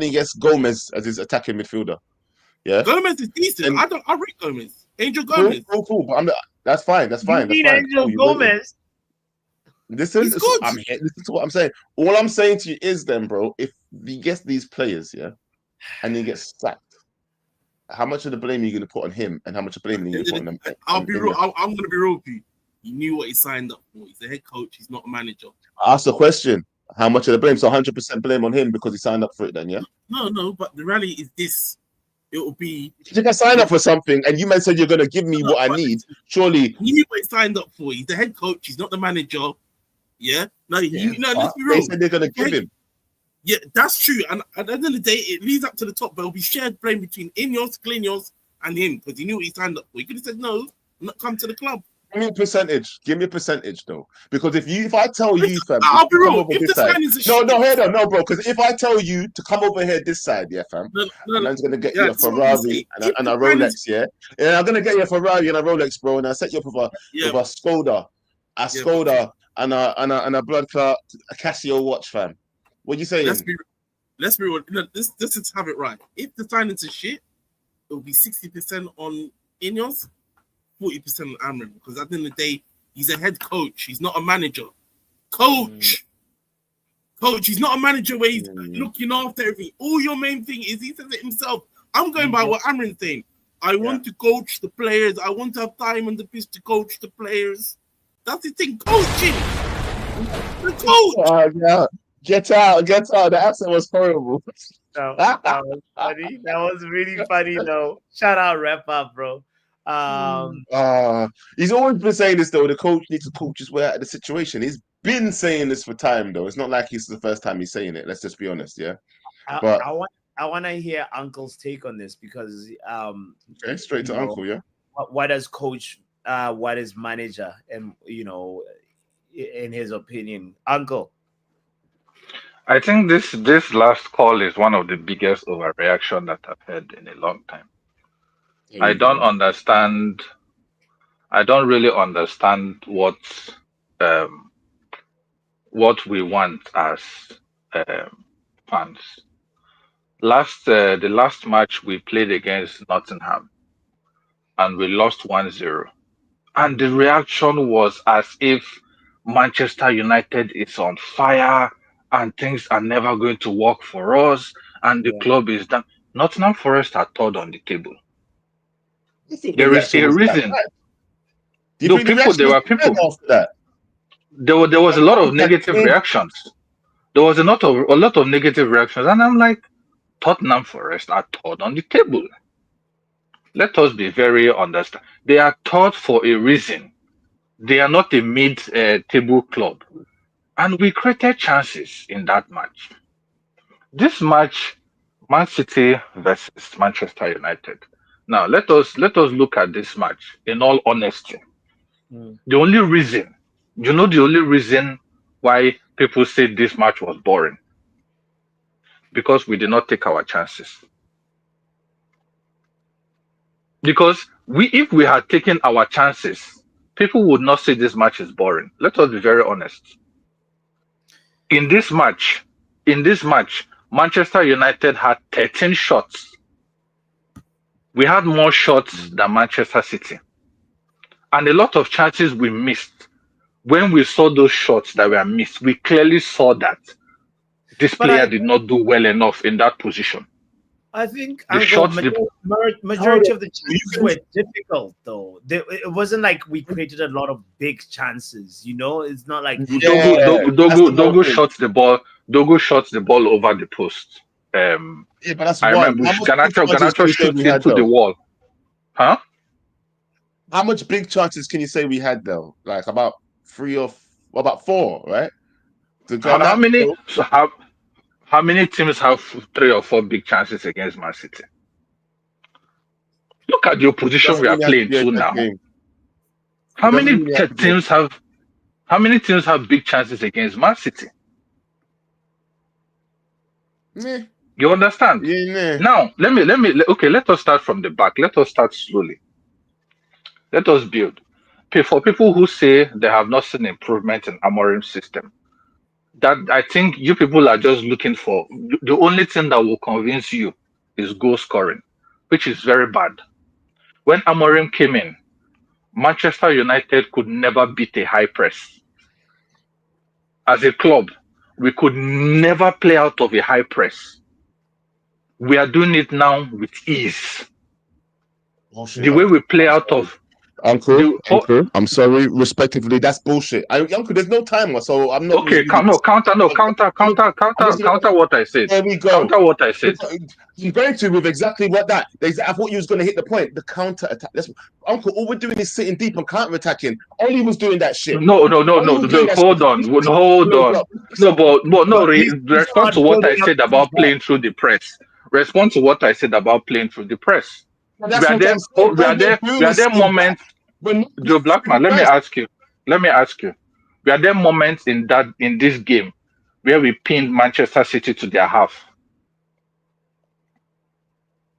he gets Gomez as his attacking midfielder. Yeah, Gomez is decent. I rate Gomez. Angel Gomez. Cool. But that's fine. You need Angel Gomez. Listen to what I'm saying. All I'm saying to you is then, bro, if he gets these players, yeah, and he gets sacked, how much of the blame are you going to put on him, and how much of the blame are you going to put on them? I'll be real. I'm going to be real with you. He knew what he signed up for. He's a head coach. He's not a manager. Ask the question. How much of the blame? So 100% blame on him because he signed up for it then, yeah? No, but the reality is this. It will be... You can sign up for something and you man said you're going to give me what I need. Surely... He knew what he signed up for. He's the head coach. He's not the manager. Yeah? Let's be real. They said they're going to give him. Yeah, that's true. And at the end of the day, it leads up to the top. But it'll be shared blame between Ineos, Klinos, and him because he knew what he signed up for. He could have said no, not come to the club. Give me a percentage. Give me a percentage, though, because if I tell you, fam, I'll be real. If the sign is a no, bro. Because if I tell you to come over here this side, yeah, fam, and I'm gonna get you a Ferrari and a Rolex, yeah, I'm gonna get you a Ferrari and a Rolex, bro, and I set you up with a Skoda, and a blood clot Casio watch, fam. What you saying? Let's be real. This is have it right. If the signings is shit, it'll be 60% on Ineos. 40% on Amrin, because at the end of the day, He's a head coach. He's not a manager. Coach. Coach, he's not a manager where he's looking after everything. All your main thing is, he says it himself. I'm going by what Amrin's saying. I want to coach the players. I want to have time on the pitch to coach the players. That's the thing, coaching. The coach. Yeah. Get out. The accent was horrible. That was funny. That was really funny, though. Shout out Rep Up, bro. He's always been saying this, though. The coach needs to coach his way out of the situation. He's been saying this for time, though. It's not like it's the first time he's saying it. Let's just be honest, yeah. But I want to hear Uncle's take on this because okay, straight to Uncle, yeah. What does coach? What is manager? And in his opinion, Uncle. I think this last call is one of the biggest overreaction that I've heard in a long time. I don't really understand what we want as fans. The last match we played against Nottingham and we lost 1-0. And the reaction was as if Manchester United is on fire and things are never going to work for us and the club is done. Nottingham Forest are third on the table. There is a reason. There were people. There was a lot of negative reactions. There was a lot of negative reactions, and I'm like, Tottenham Forest are third on the table. Let us be very honest. They are third for a reason. They are not a mid-table club, and we created chances in that match. This match, Man City versus Manchester United. Now let us look at this match in all honesty. The only reason why people say this match was boring, because we did not take our chances. Because if we had taken our chances, people would not say this match is boring. Let us be very honest. In this match, Manchester United had 13 shots. We had more shots than Manchester City. And a lot of chances we missed. When we saw those shots that were missed, we clearly saw that this player did not do well enough in that position. I think majority of the chances were difficult, though. It wasn't like we created a lot of big chances. It's not like Dogo shots the ball. Dogo shots the ball over the post. But that's I remember Garnacho shoots into the wall. Huh? How much big chances can you say we had, though? Like about 3 or about 4, right? How many teams have 3 or 4 big chances against Man City? Look at the opposition we are playing to now. How many teams have big chances against Man City? You understand? Now, let us start from the back. Let us start slowly. Let us build. For people who say they have not seen improvement in Amorim's system, that I think you people are just looking for, the only thing that will convince you is goal scoring, which is very bad. When Amorim came in, Manchester United could never beat a high press. As a club, we could never play out of a high press. We are doing it now with ease. The way we play out of Uncle, I'm sorry, respectively, that's bullshit. Uncle, there's no timer, so I'm not. Okay, counter what I said. There we go. Counter what I said. I'm going to with exactly what that. I thought you was going to hit the point. The counter attack. Uncle, all we're doing is sitting deep and counter attacking. Only was doing that shit. No. Hold on. No, but no. Respond to what I said about playing through the press. Respond to what I said about playing through the press. We are there moments. Joe Blackman, let me ask you. We are there moments in this game where we pinned Manchester City to their half.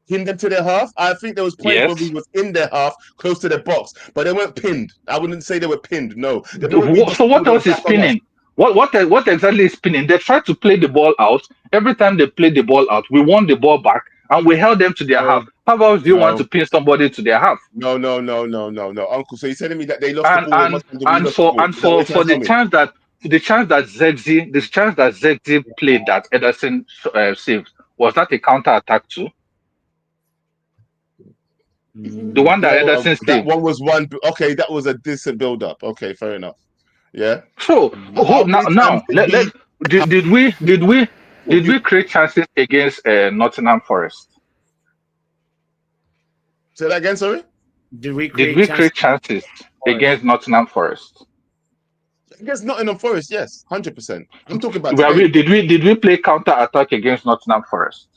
Pinned them to their half? I think there was points where we was in their half, close to the box, but they weren't pinned. I wouldn't say they were pinned. No. So what else is pinning? What exactly is pinning? They try to play the ball out. Every time they play the ball out, we want the ball back, and we held them to their half. How about do you want to pin somebody to their half? No, Uncle. So you're telling me that they lost the ball and for the chance that Zexi played that Ederson saved, was that a counter attack too? The one that Ederson saved. That one was one. Okay, that was a decent build up. Okay, fair enough. Yeah. So did we create chances against Nottingham Forest? Say that again, sorry. Did we create chances against Nottingham Forest? Against Nottingham Forest, yes, 100%. I'm talking about. Did we play counter attack against Nottingham Forest?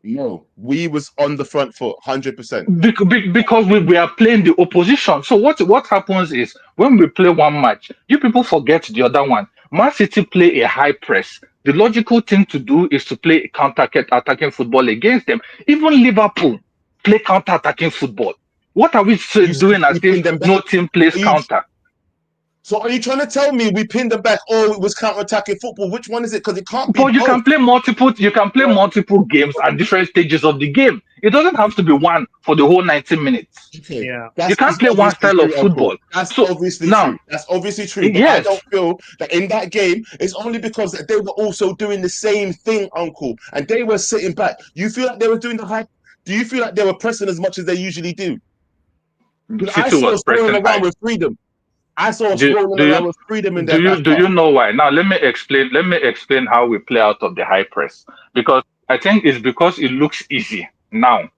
No, we was on the front foot, 100%. Because we are playing the opposition. So what happens is when we play one match, you people forget the other one. Man City play a high press. The logical thing to do is to play counter attacking football against them. Even Liverpool play counter attacking football. What are we doing as if no team plays counter? So are you trying to tell me we pinned them back? Oh, it was counter-attacking football. Which one is it? Because it can't be. But you can play multiple games at different stages of the game. It doesn't have to be one for the whole 90 minutes. Okay. Yeah. You can't play one style of football. That's obviously true. That's obviously true. But yes. I don't feel that in that game, it's only because they were also doing the same thing, Uncle. And they were sitting back. You feel like they were doing the high? Do you feel like they were pressing as much as they usually do? I saw us rolling around with freedom. I saw us rolling around with freedom in their Do you know why? Now let me explain how we play out of the high press. Because I think it's because it looks easy now.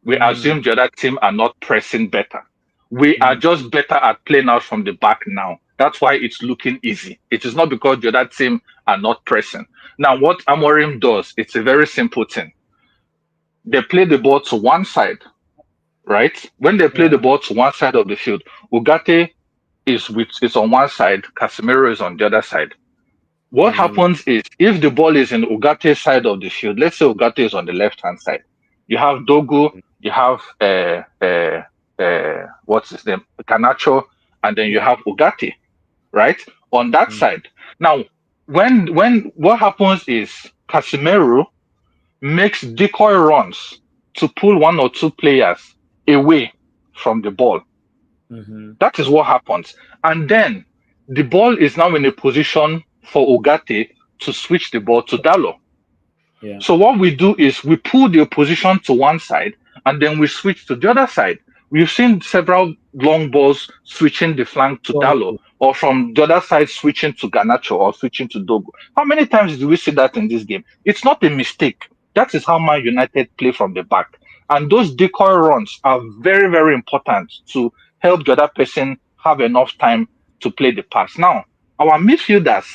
We assume the other team are not pressing better. We are just better at playing out from the back now. That's why it's looking easy. It is not because the other team are not pressing. Now what Amorim does, it's a very simple thing. They play the ball to one side, right? When they play the ball to one side of the field, Ugarte is on one side, Casemiro is on the other side. What happens is if the ball is in Ugate's side of the field, let's say Ugarte is on the left-hand side, you have Dogu, you have what's his name, Garnacho, and then you have Ugarte, right? On that side. Now, when what happens is Casemiro makes decoy runs to pull one or two players away from the ball. That is what happens. And then the ball is now in a position for Ugarte to switch the ball to Dalot. Yeah. So what we do is we pull the opposition to one side and then we switch to the other side. We've seen several long balls switching the flank to Dalot, or from the other side switching to Garnacho or switching to Dogu. How many times do we see that in this game? It's not a mistake. That is how Man United play from the back. And those decoy runs are very, very important to help the other person have enough time to play the pass. Now, our midfielders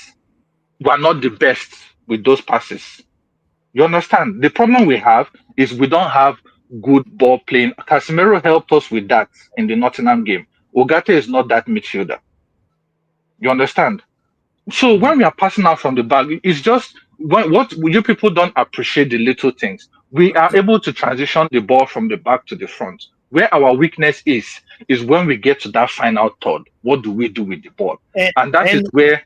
were not the best with those passes. You understand? The problem we have is we don't have good ball playing. Casemiro helped us with that in the Nottingham game. Ugarte is not that midfielder. You understand? So when we are passing out from the back, it's just what you people don't appreciate the little things. We are able to transition the ball from the back to the front. Where our weakness is when we get to that final third. What do we do with the ball? And that is where.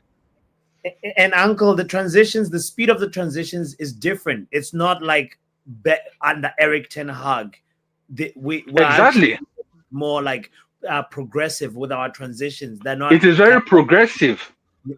And Uncle, the transitions, the speed of the transitions is different. It's not like under Eric Ten Hag. We're exactly more like progressive with our transitions. They're not. It is very progressive.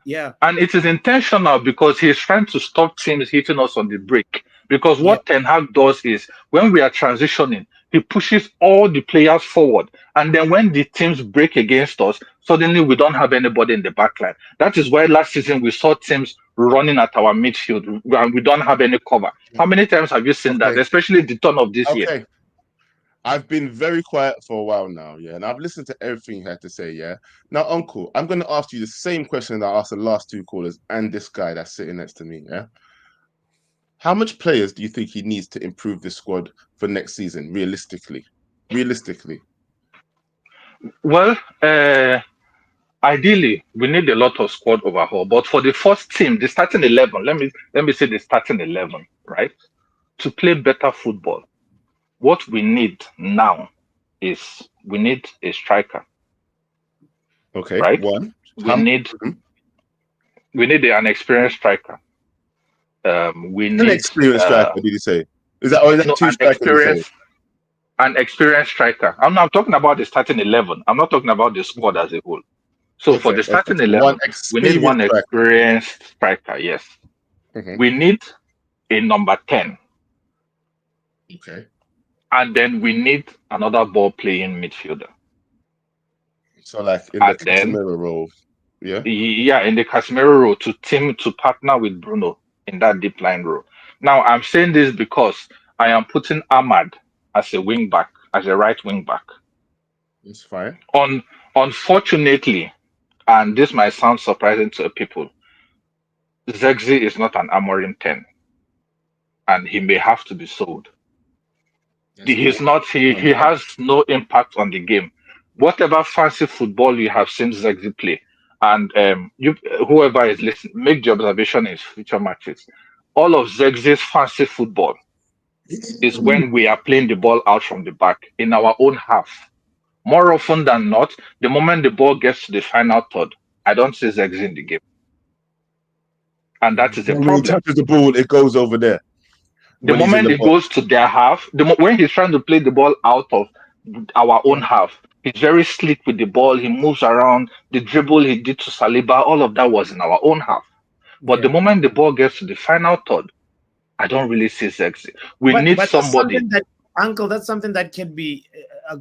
Yeah, and it is intentional because he is trying to stop teams hitting us on the break. Because what Ten Hag does is when we are transitioning, he pushes all the players forward, and then when the teams break against us, suddenly we don't have anybody in the back line. That is why last season we saw teams running at our midfield and we don't have any cover. How many times have you seen that, especially the turn of this year? I've been very quiet for a while now, and I've listened to everything you had to say, Now, Uncle, I'm going to ask you the same question that I asked the last two callers and this guy that's sitting next to me, How much players do you think he needs to improve this squad for next season, realistically? Well, ideally, we need a lot of squad overhaul. But for the first team, the starting 11, let me say the starting 11, right? To play better football, what we need now is we need a striker. Okay, right? One. We need an experienced striker. We need an experienced striker. Did you say Is that, or is that No, two strikers? You're saying? an experienced striker. I'm not talking about the starting 11. I'm not talking about the squad as a whole. So for Okay, the starting so 11, one we need one experienced striker. experienced striker. Yes, Mhm. we need a number 10, Okay. and then we need another ball playing midfielder. So like in And the then, Casemiro role, yeah. yeah, in the Casemiro role to partner with Bruno in that deep line role. Now I'm saying this because I am putting Ahmad as a wing back, as a right wing back. It's fine. Unfortunately, and this might sound surprising to people, Zexi is not an Amorim 10, and he may have to be sold. He's not. He has no impact on the game. Whatever fancy football you have seen Zexi play, and you whoever is listening, make the observation in future matches. All of Zexi's fancy football is when we are playing the ball out from the back in our own half. More often than not, the moment the ball gets to the final third, I don't see Zexi in the game, and that is a When he problem. touches the ball, it goes over there. The When he's in moment the it box. goes to their half, when he's trying to play the ball out of our own half, he's very slick with the ball. He moves around. The dribble he did to Saliba, all of that was in our own half. But the moment the ball gets to the final third, I don't really see Zexi. We need But somebody. Uncle, that's something that can be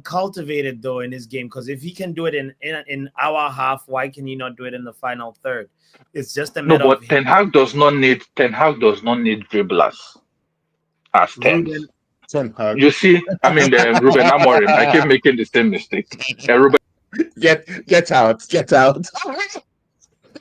cultivated though in his game, because if he can do it in our half, why can he not do it in the final third? It's just a No, matter but of Ten Hag does not need dribblers as 10s. Ruben. You see, I mean, Ruben Amorim. I keep making the same mistake. Ruben, get out.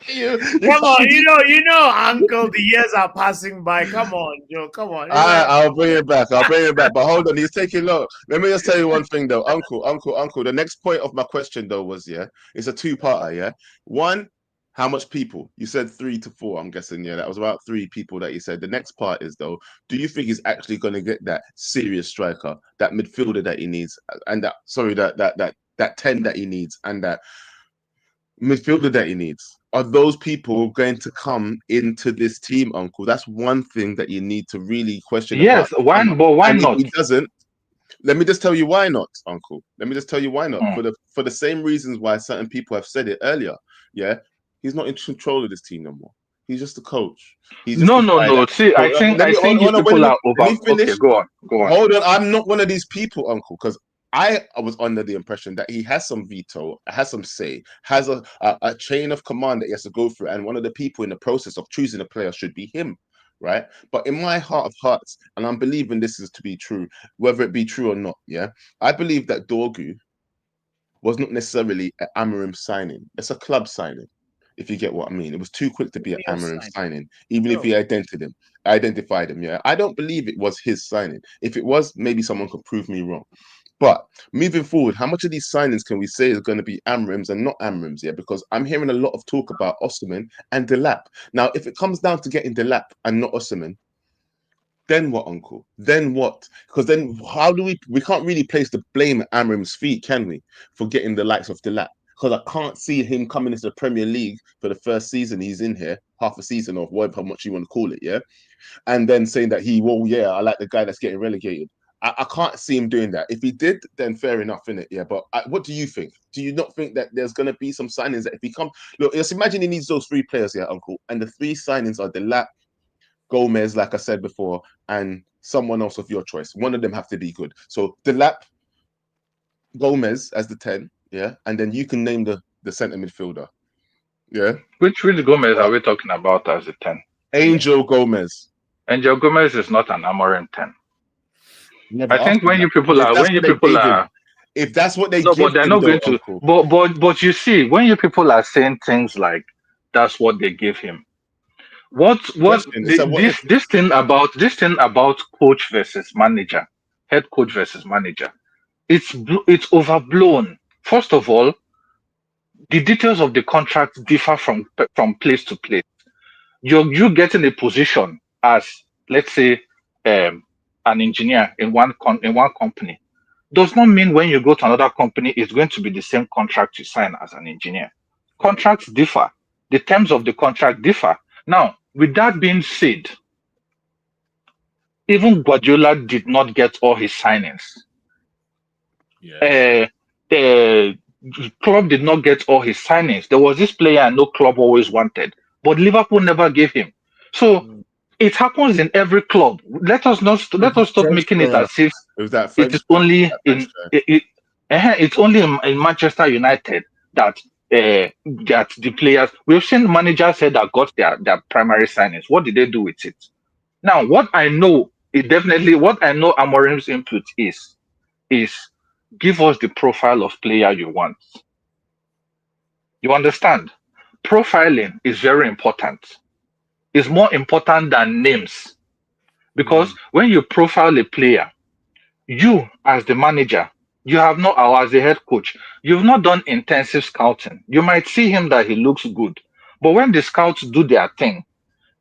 Come on, you know, Uncle, the years are passing by. Come on, Joe. Come on. I'll bring it back. But hold on, he's taking long. Let me just tell you one thing though, Uncle. The next point of my question though was, it's a two-parter. Yeah, one, how much people? You said 3 to 4. I'm guessing. Yeah, that was about 3 people that you said. The next part is though, do you think he's actually going to get that serious striker, that midfielder that he needs, and that 10 that he needs, and that midfielder that he needs? Are those people going to come into this team, Uncle? That's one thing that you need to really question. yes, why not? If he doesn't, let me just tell you why not, Uncle. Let me just tell you why not. For the same reasons why certain people have said it earlier. Yeah, he's not in control of this team no more. He's just a coach. No. See, I think you people are over. Okay, go on. Hold on. I'm not one of these people, Uncle, because I was under the impression that he has some veto, has some say, has a chain of command that he has to go through, and one of the people in the process of choosing a player should be him, right? But in my heart of hearts, and I'm believing this is to be true, whether it be true or not, I believe that Dorgu was not necessarily an Amorim signing. It's a club signing, if you get what I mean. It was too quick to be an Amorim signing, even if he identified him. Yeah, I don't believe it was his signing. If it was, maybe someone could prove me wrong. But moving forward, how much of these signings can we say is going to be Amrims and not Amrims? Yeah, because I'm hearing a lot of talk about Osimhen and Delap. Now, if it comes down to getting Delap and not Osimhen, then what, Uncle? Then what? Because then how do we can't really place the blame at Amrim's feet, can we, for getting the likes of Delap? Because I can't see him coming into the Premier League for the first season he's in here, half a season or whatever much you want to call it, yeah? And then saying that I like the guy that's getting relegated. I can't see him doing that. If he did, then fair enough, innit? Yeah, but what do you think? Do you not think that there's going to be some signings that if he comes... Look, just imagine he needs those 3 players here, Uncle, and the 3 signings are Delap, Gomez, like I said before, and someone else of your choice. One of them have to be good. So Delap, Gomez as the 10, yeah? And then you can name the centre midfielder, yeah? Which Gomez are we talking about as the 10? Angel Gomez. Angel Gomez is not an Amorim 10. Never I think if that's what they no, but they're not going to. But you see, when you people are saying things like that's what they gave him, this thing about coach versus manager, head coach versus manager, it's overblown. First of all, the details of the contract differ from place to place. You get in a position as, let's say, an engineer in one company does not mean when you go to another company it's going to be the same contract you sign as an engineer. Contracts differ. The terms of the contract differ. Now, with that being said, even Guardiola did not get all his signings. The club did not get all his signings. There was this player I know club always wanted, but Liverpool never gave him. So it happens in every club. Let us stop making it as if it is only it's only in Manchester United that that the players. We've seen managers say that got their primary signings. What did they do with it? Now, what I know Amorim's input is give us the profile of player you want. You understand? Profiling is very important. It's more important than names. Because when you profile a player, you as the manager, you have not, or as the head coach, you've not done intensive scouting. You might see him that he looks good. But when the scouts do their thing,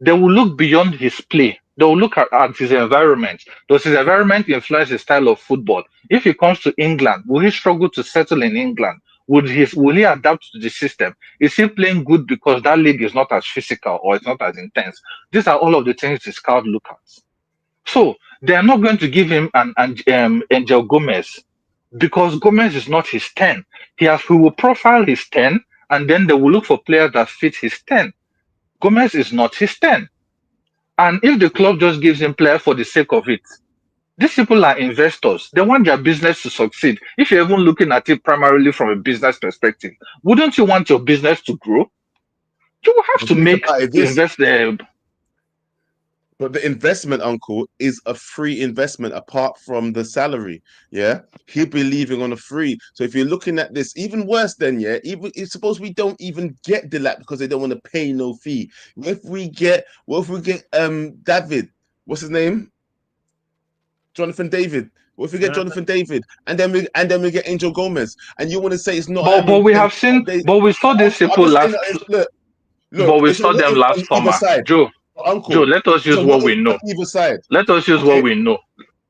they will look beyond his play. They will look at his environment. Does his environment influence his style of football? If he comes to England, will he struggle to settle in England? Will he adapt to the system? Is he playing good because that league is not as physical or it's not as intense? These are all of the things the scout look at. So they are not going to give him an Angel Gomez because Gomez is not his 10. He will profile his 10 and then they will look for players that fit his 10. Gomez is not his 10. And if the club just gives him players for the sake of it, these people are investors. They want their business to succeed. If you're even looking at it primarily from a business perspective, wouldn't you want your business to grow? You will have to invest there. But the investment, uncle, is a free investment apart from the salary. Yeah, he'll be leaving on a free. So if you're looking at this, even worse than suppose we don't even get Delap because they don't want to pay no fee. What if we get David? What's his name? Jonathan David. What if we get Jonathan David and then we get Angel Gomez? And you want to say it's not? But we have seen. But we saw these people last. But we saw them last summer, Joe. Uncle, Joe, let us use what we know. Either side. Let us use what we know.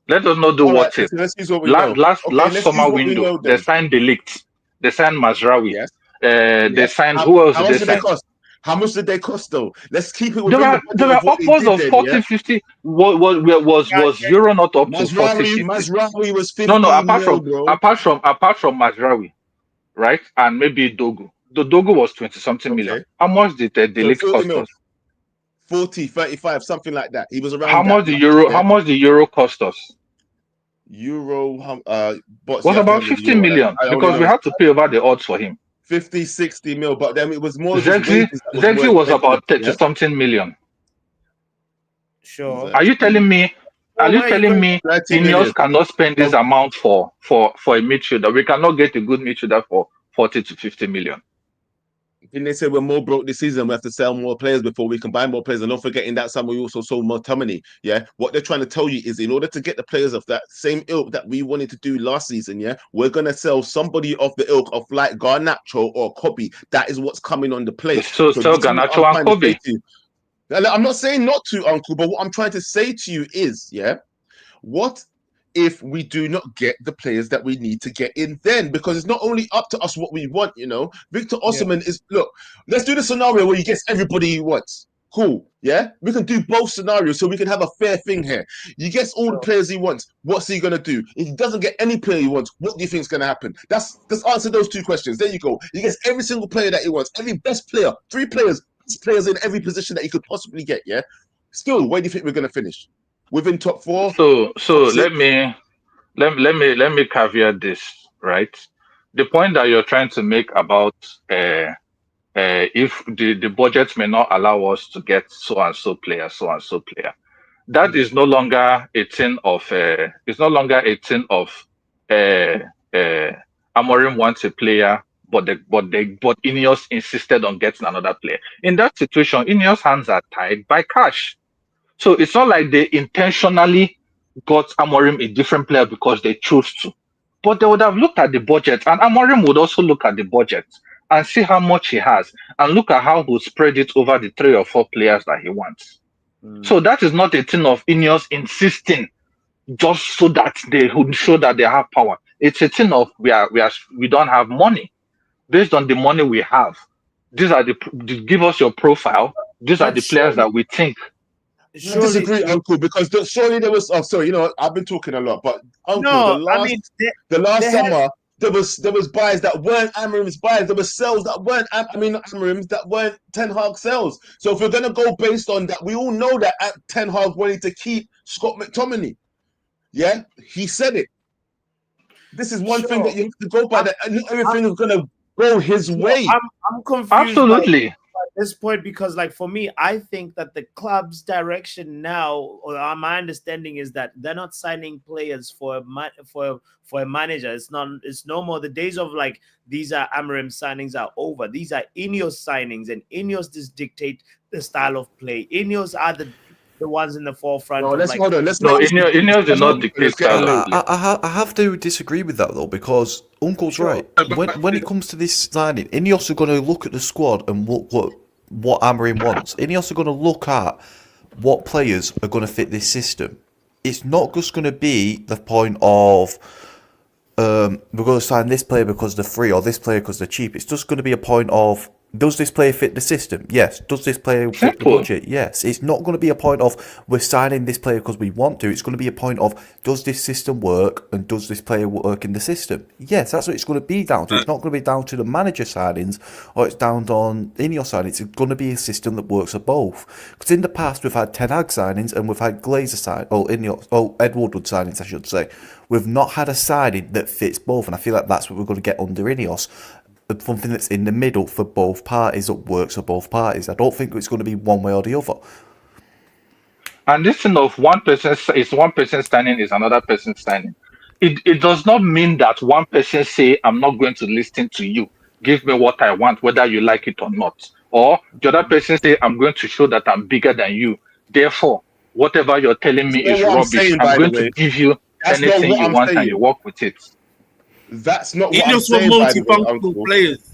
Let us not do what if. Let's use what we know. Last summer window, they signed De Ligt. They signed Mazraoui. Yes. They signed who else? How much did they cost? How much did they cost though? Let's keep it. There were upwards of 40, 50. Was Euro not up to 40? Mazraoui was 50. No. Apart from Mazraoui, right? And maybe Dogu. The Dogu was 20-something million. How much did De Ligt cost us? 40, 35, something like that. He was around. How much the euro cost us? Was about 50 million because we had to pay over the odds for him. 50, 60 mil, but then it was more. Zexi was about 30-something million. Sure. Are you telling me? Ineos cannot spend this amount for a midfielder? We cannot get a good midfielder for 40 to 50 million. Then they say we're more broke this season. We have to sell more players before we can buy more players. And not forgetting that summer we also sold McTominay. Yeah, what they're trying to tell you is in order to get the players of that same ilk that we wanted to do last season, yeah, we're gonna sell somebody of the ilk of like Garnacho or Kobe. That is what's coming on the plate. So sell Garnacho and Kobe. I'm not saying not to, uncle, but what I'm trying to say to you is, yeah, what if we do not get the players that we need to get in then? Because it's not only up to us what we want, you know. Victor Osimhen is, look, let's do the scenario where he gets everybody he wants. Cool, yeah? We can do both scenarios so we can have a fair thing here. He gets all the players he wants. What's he going to do? If he doesn't get any player he wants, what do you think is going to happen? Just answer those two questions. There you go. He gets every single player that he wants. Every best player. 3 players. Players in every position that he could possibly get, yeah? Still, where do you think we're going to finish? Within top 4? So let me caveat this, right? The point that you're trying to make about if the budget may not allow us to get so and so player, that is no longer a thing of Amorim wants a player, but Ineos insisted on getting another player. In that situation, Ineos' hands are tied by cash. So it's not like they intentionally got Amorim a different player because they chose to. But they would have looked at the budget, and Amorim would also look at the budget and see how much he has, and look at how he'll spread it over the 3 or 4 players that he wants. So that is not a thing of Ineos insisting just so that they would show that they have power. It's a thing of we don't have money. Based on the money we have, these are give us your profile. These are the players that we think. I surely, disagree, Uncle, because surely there was. Oh, sorry, you know, I've been talking a lot, but Uncle, no, the I mean, last they had- summer there was buys that weren't Amarim's buys. There were sells that weren't. Not Amarim's that weren't Ten Hag sells. So if we're gonna go based on that, we all know that Ten Hag wanted to keep Scott McTominay. Yeah, he said it. This is one thing that you have to go by. That not everything is gonna go his way. I'm confused. Absolutely. At this point, because like for me, I think that the club's direction now, or my understanding is that they're not signing players for a manager. It's no more the days of like these are Amorim signings are over. These are Ineos signings, and Ineos just dictate the style of play. Ineos are the ones in the forefront. No, let's hold on. Let's No, Ineos did not dictate style of play. I have to disagree with that though, because Uncle's right. When it comes to this signing, Ineos are going to look at the squad and look what Amorim wants. Ineos are going to look at what players are going to fit this system. It's not just going to be the point of we're going to sign this player because they're free or this player because they're cheap. It's just going to be a point of, does this player fit the system? Yes. Does this player fit the budget? Yes. It's not going to be a point of we're signing this player because we want to. It's going to be a point of, does this system work and does this player work in the system? Yes, that's what it's going to be down to. It's not going to be down to the manager signings or it's down on Ineos signings. It's going to be a system that works for both. Because in the past we've had Ten Hag signings and we've had Glazer signings, Ed Woodward signings, I should say. We've not had a signing that fits both, and I feel like that's what we're going to get under Ineos. Something that's in the middle for both parties, that works for both parties. I don't think it's going to be one way or the other. And this thing of one person standing is another person standing. It does not mean that one person say, I'm not going to listen to you. Give me what I want, whether you like it or not. Or the other person say, I'm going to show that I'm bigger than you. Therefore, whatever you're telling me is rubbish. I'm going to give you anything you want and you work with it. That's not what Ineos I'm want saying. multifunctional players.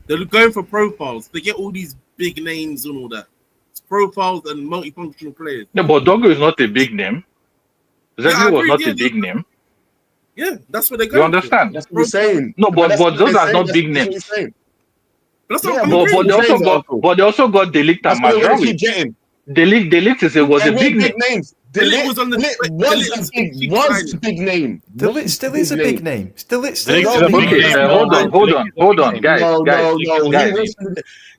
They're going for profiles. They get all these big names and all that. It's profiles and multifunctional players. No, but Dogo is not a big name. Zeki was not a big name. Yeah, that's what they're going You understand? That's what we're saying. No, but those are not big names. But they also got Delict and Mazraoui. Delict was a big name. Delict was on the was a big name. Delict still is a big name. Hold on, guys.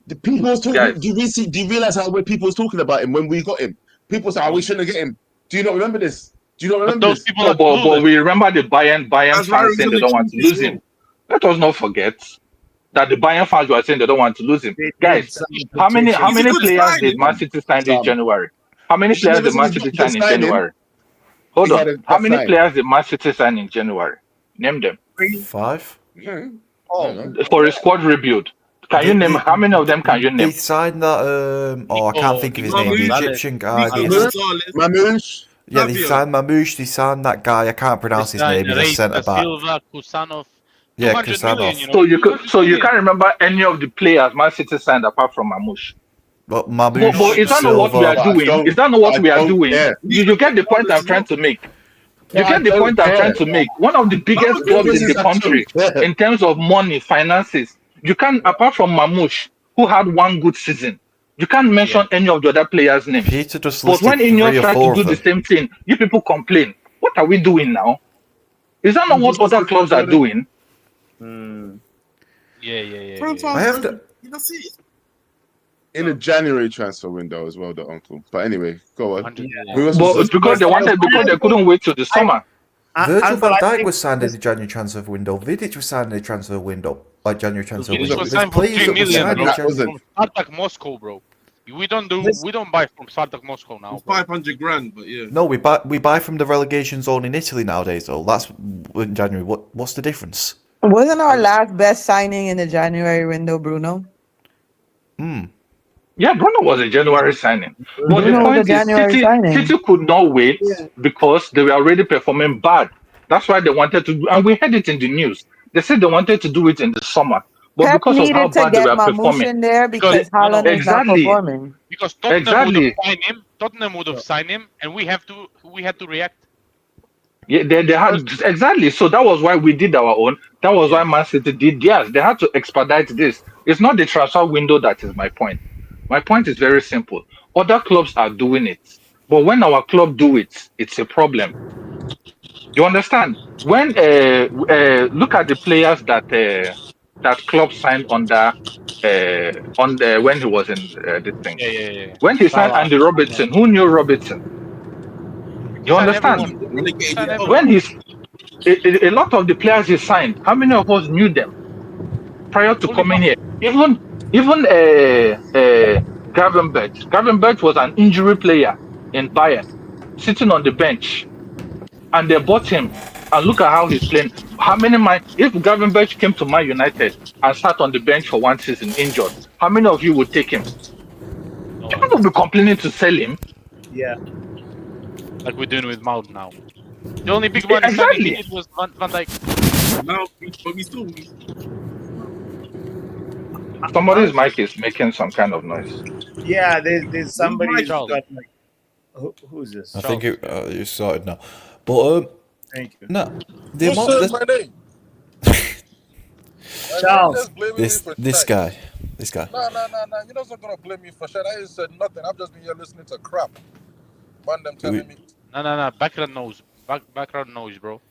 The people was talking. Do you realize how people was talking about him when we got him? People say, we shouldn't get him. Do you not remember this? Do you not remember those people? But we remember the Bayern fans saying they don't want to lose him. Let us not forget that the Bayern fans were saying they don't want to lose him. Guys, how many players did Man City sign in January? How many players did Man City sign in January? Hold on. How many players did Man City sign in January? Name them. 5. For a squad rebuild. Can you name how many of them can you name? They signed that I can't think of his name, the Egyptian guy. Mamouche. Yeah, they signed Mamouche, they signed that guy, I can't pronounce his name, he's a centre back. Kusanov. Yeah, Kusanov. So you can't remember any of the players Man City signed apart from Mamouche. But Mamouche, but is that not what we are doing? Is that not what we are doing? You get the point I'm trying to make. You get the point I'm trying to make. One of the biggest clubs in the country in terms of money, finances. You can't, apart from Mamouche, who had one good season, you can't mention any of the other players' names. Peter just but when Ineos try to do the same thing, you people complain. What are we doing now? Is that not what other clubs are doing? Yeah. I have to. That's it. In the January transfer window as well, the Uncle. But anyway, go on. But because they couldn't wait till the summer. Virgil van Dijk was signed in the January transfer window. Vidic was signed in the transfer window, like January transfer window. Was signed for 3 million from Spartak Moscow, bro. We don't buy from Spartak Moscow now. 500 grand, but yeah. No, we buy from the relegation zone in Italy nowadays, though. That's in January. What's the difference? Wasn't our last best signing in the January window, Bruno? Yeah, Bruno was a January signing. But the point is, City could not wait because they were already performing bad. That's why they wanted to do, and we heard it in the news. They said they wanted to do it in the summer. But because of how bad they were performing. There because Haaland is not performing. Because Tottenham would have signed him, and we had to react. Yeah, they had exactly. So that was why we did our own. That was why Man City did theirs. They had to expedite this. It's not the transfer window that is my point. My point is very simple. Other clubs are doing it, but when our club do it, it's a problem. You understand? When look at the players that club signed under on the when he was in this thing. Yeah. When he signed Andy Robertson, who knew Robertson? You Signed understand? everyone. Signed everyone. When he's a lot of the players he signed, how many of us knew them prior to coming here? Even Gravenberch. Gravenberch was an injury player in Bayern, sitting on the bench, and they bought him. And look at how he's playing. How many if Gravenberch came to Man United and sat on the bench for one season injured, how many of you would take him? People will be complaining to sell him. Yeah. Like we're doing with Mount now. The only big one Exactly. he did was Van Dijk. Now, but we still. Somebody's mic is making some kind of noise. Yeah, there's somebody who's Charles. got like who's this? I think it started now. But Thank you. no, the Who amount said that my name? Charles. Just blaming me this for this shit. guy. No. You're not gonna blame me for shit. I ain't said nothing. I've just been here listening to crap. Man, them telling me. No. Background noise. Background noise, bro.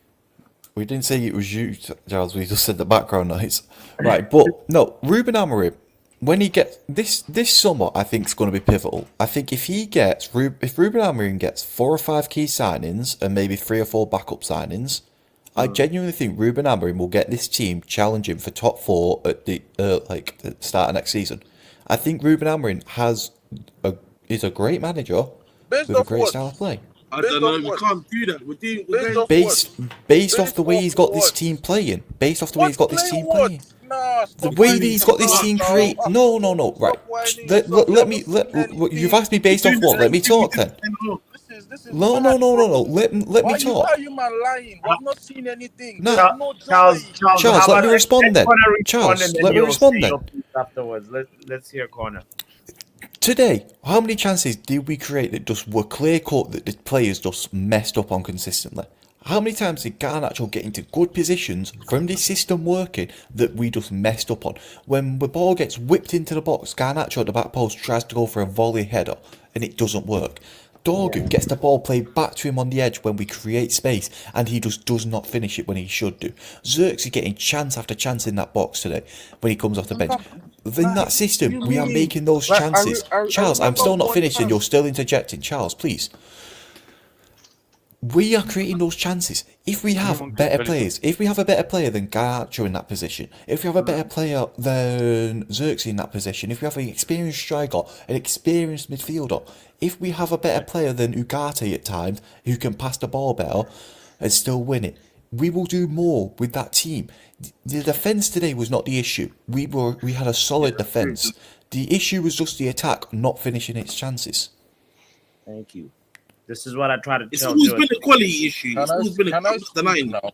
We didn't say it was you, Charles. We just said the background noise. Right, but no, Ruben Amorim, when he gets this summer, I think is going to be pivotal. I think if Ruben Amorim gets 4 or 5 key signings and maybe 3 or 4 backup signings, I genuinely think Ruben Amorim will get this team challenging for top 4 at the the start of next season. I think Ruben Amorim is a great manager Based with a off great what? style of play. I Based don't know. off We what? can't do that. We're Based off Based off the way he's got this what? team playing. Based off the way he's got this team what? playing. Nah, The stop way whining. that he's got this team Stop create. now. No. Right. whining. Let Stop me. anything. You've asked me based off what? Let me talk then. This is No. bad, bro. Let me Why talk. are you man lying? We've not seen anything. No. There's no Charles, joy. Charles, how let about me respond then. Connor respond Charles, and then let me you'll respond say then. your piece afterwards. Let's hear Connor. Today, how many chances did we create that just were clear cut that the players just messed up on consistently? How many times did Garnacho get into good positions from this system working that we just messed up on? When the ball gets whipped into the box, Garnacho at the back post tries to go for a volley header and it doesn't work. Dorgu gets the ball played back to him on the edge when we create space and he just does not finish it when he should do. Zirkzee getting chance after chance in that box today when he comes off the bench. In that system, we are making those chances. Charles, I'm still not finished and you're still interjecting. Charles, please. We are creating those chances. If we have better players, if we have a better player than Garnacho in that position, if we have a better player than Zirkzee in that position, if we have an experienced striker, an experienced midfielder, if we have a better player than Ugarte at times who can pass the ball better and still win it, we will do more with that team. The defence today was not the issue. We had a solid defence. The issue was just the attack not finishing its chances. Thank you. This is what I try to It's tell always George. been a quality issue. Can It's I always been a speak quality now?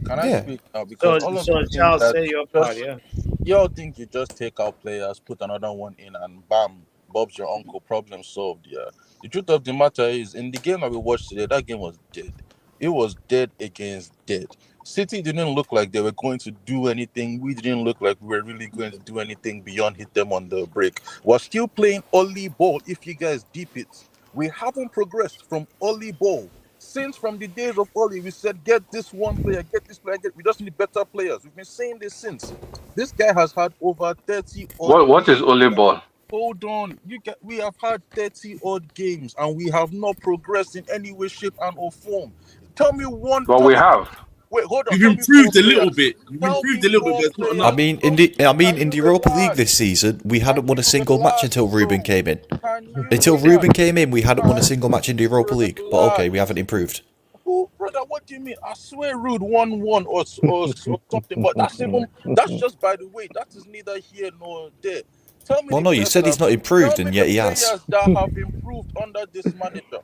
Can I Yeah. speak now? Because all of So you think Charles, that say your just- part, yeah. y'all think you just take out players, put another one in, and bam, Bob's your uncle. Problem solved. Yeah. The truth of the matter is, in the game that we watched today, that game was dead. It was dead against dead. City didn't look like they were going to do anything. We didn't look like we were really going to do anything beyond hit them on the break. We're still playing Oli ball. If you guys deep it, we haven't progressed from Oli ball. Since from the days of Oli, we said, get this one player, get this player, we just need better players. We've been saying this since. This guy has had over 30 odd What is Ole Ball? Hold on. We have had 30 odd games and we have not progressed in any way, shape, and or form. Tell me one. But we have. Wait, hold on. You've Tell me improved four a little players. bit. You've Tell improved me a little bit, four but it's not players. enough. In the Europa League this season, we hadn't won a single match until Ruben came in. Until Ruben came in, we hadn't won a single match in the Europa League. But okay, we haven't improved. Who, brother? What do you mean? I swear, Rude 1-1 or something. But that's just by the way. That is neither here nor there. Tell me. Well, the no, you players said he's that- not improved, tell me and yet the he has. players that have improved under this manager.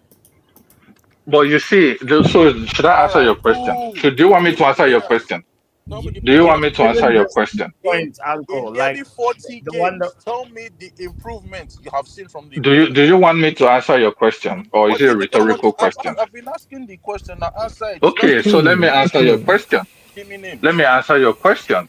But you see, so should I answer your question? Do you want me to answer your question? Do you want me to answer your question? Points, Uncle. In Like nearly 40 the one games, that tell me the improvements you have seen from the. Do you want me to answer your question, or is it a rhetorical question? I've been asking the question. Now answer it. Okay, so let me answer your question. Give me Let me answer your question.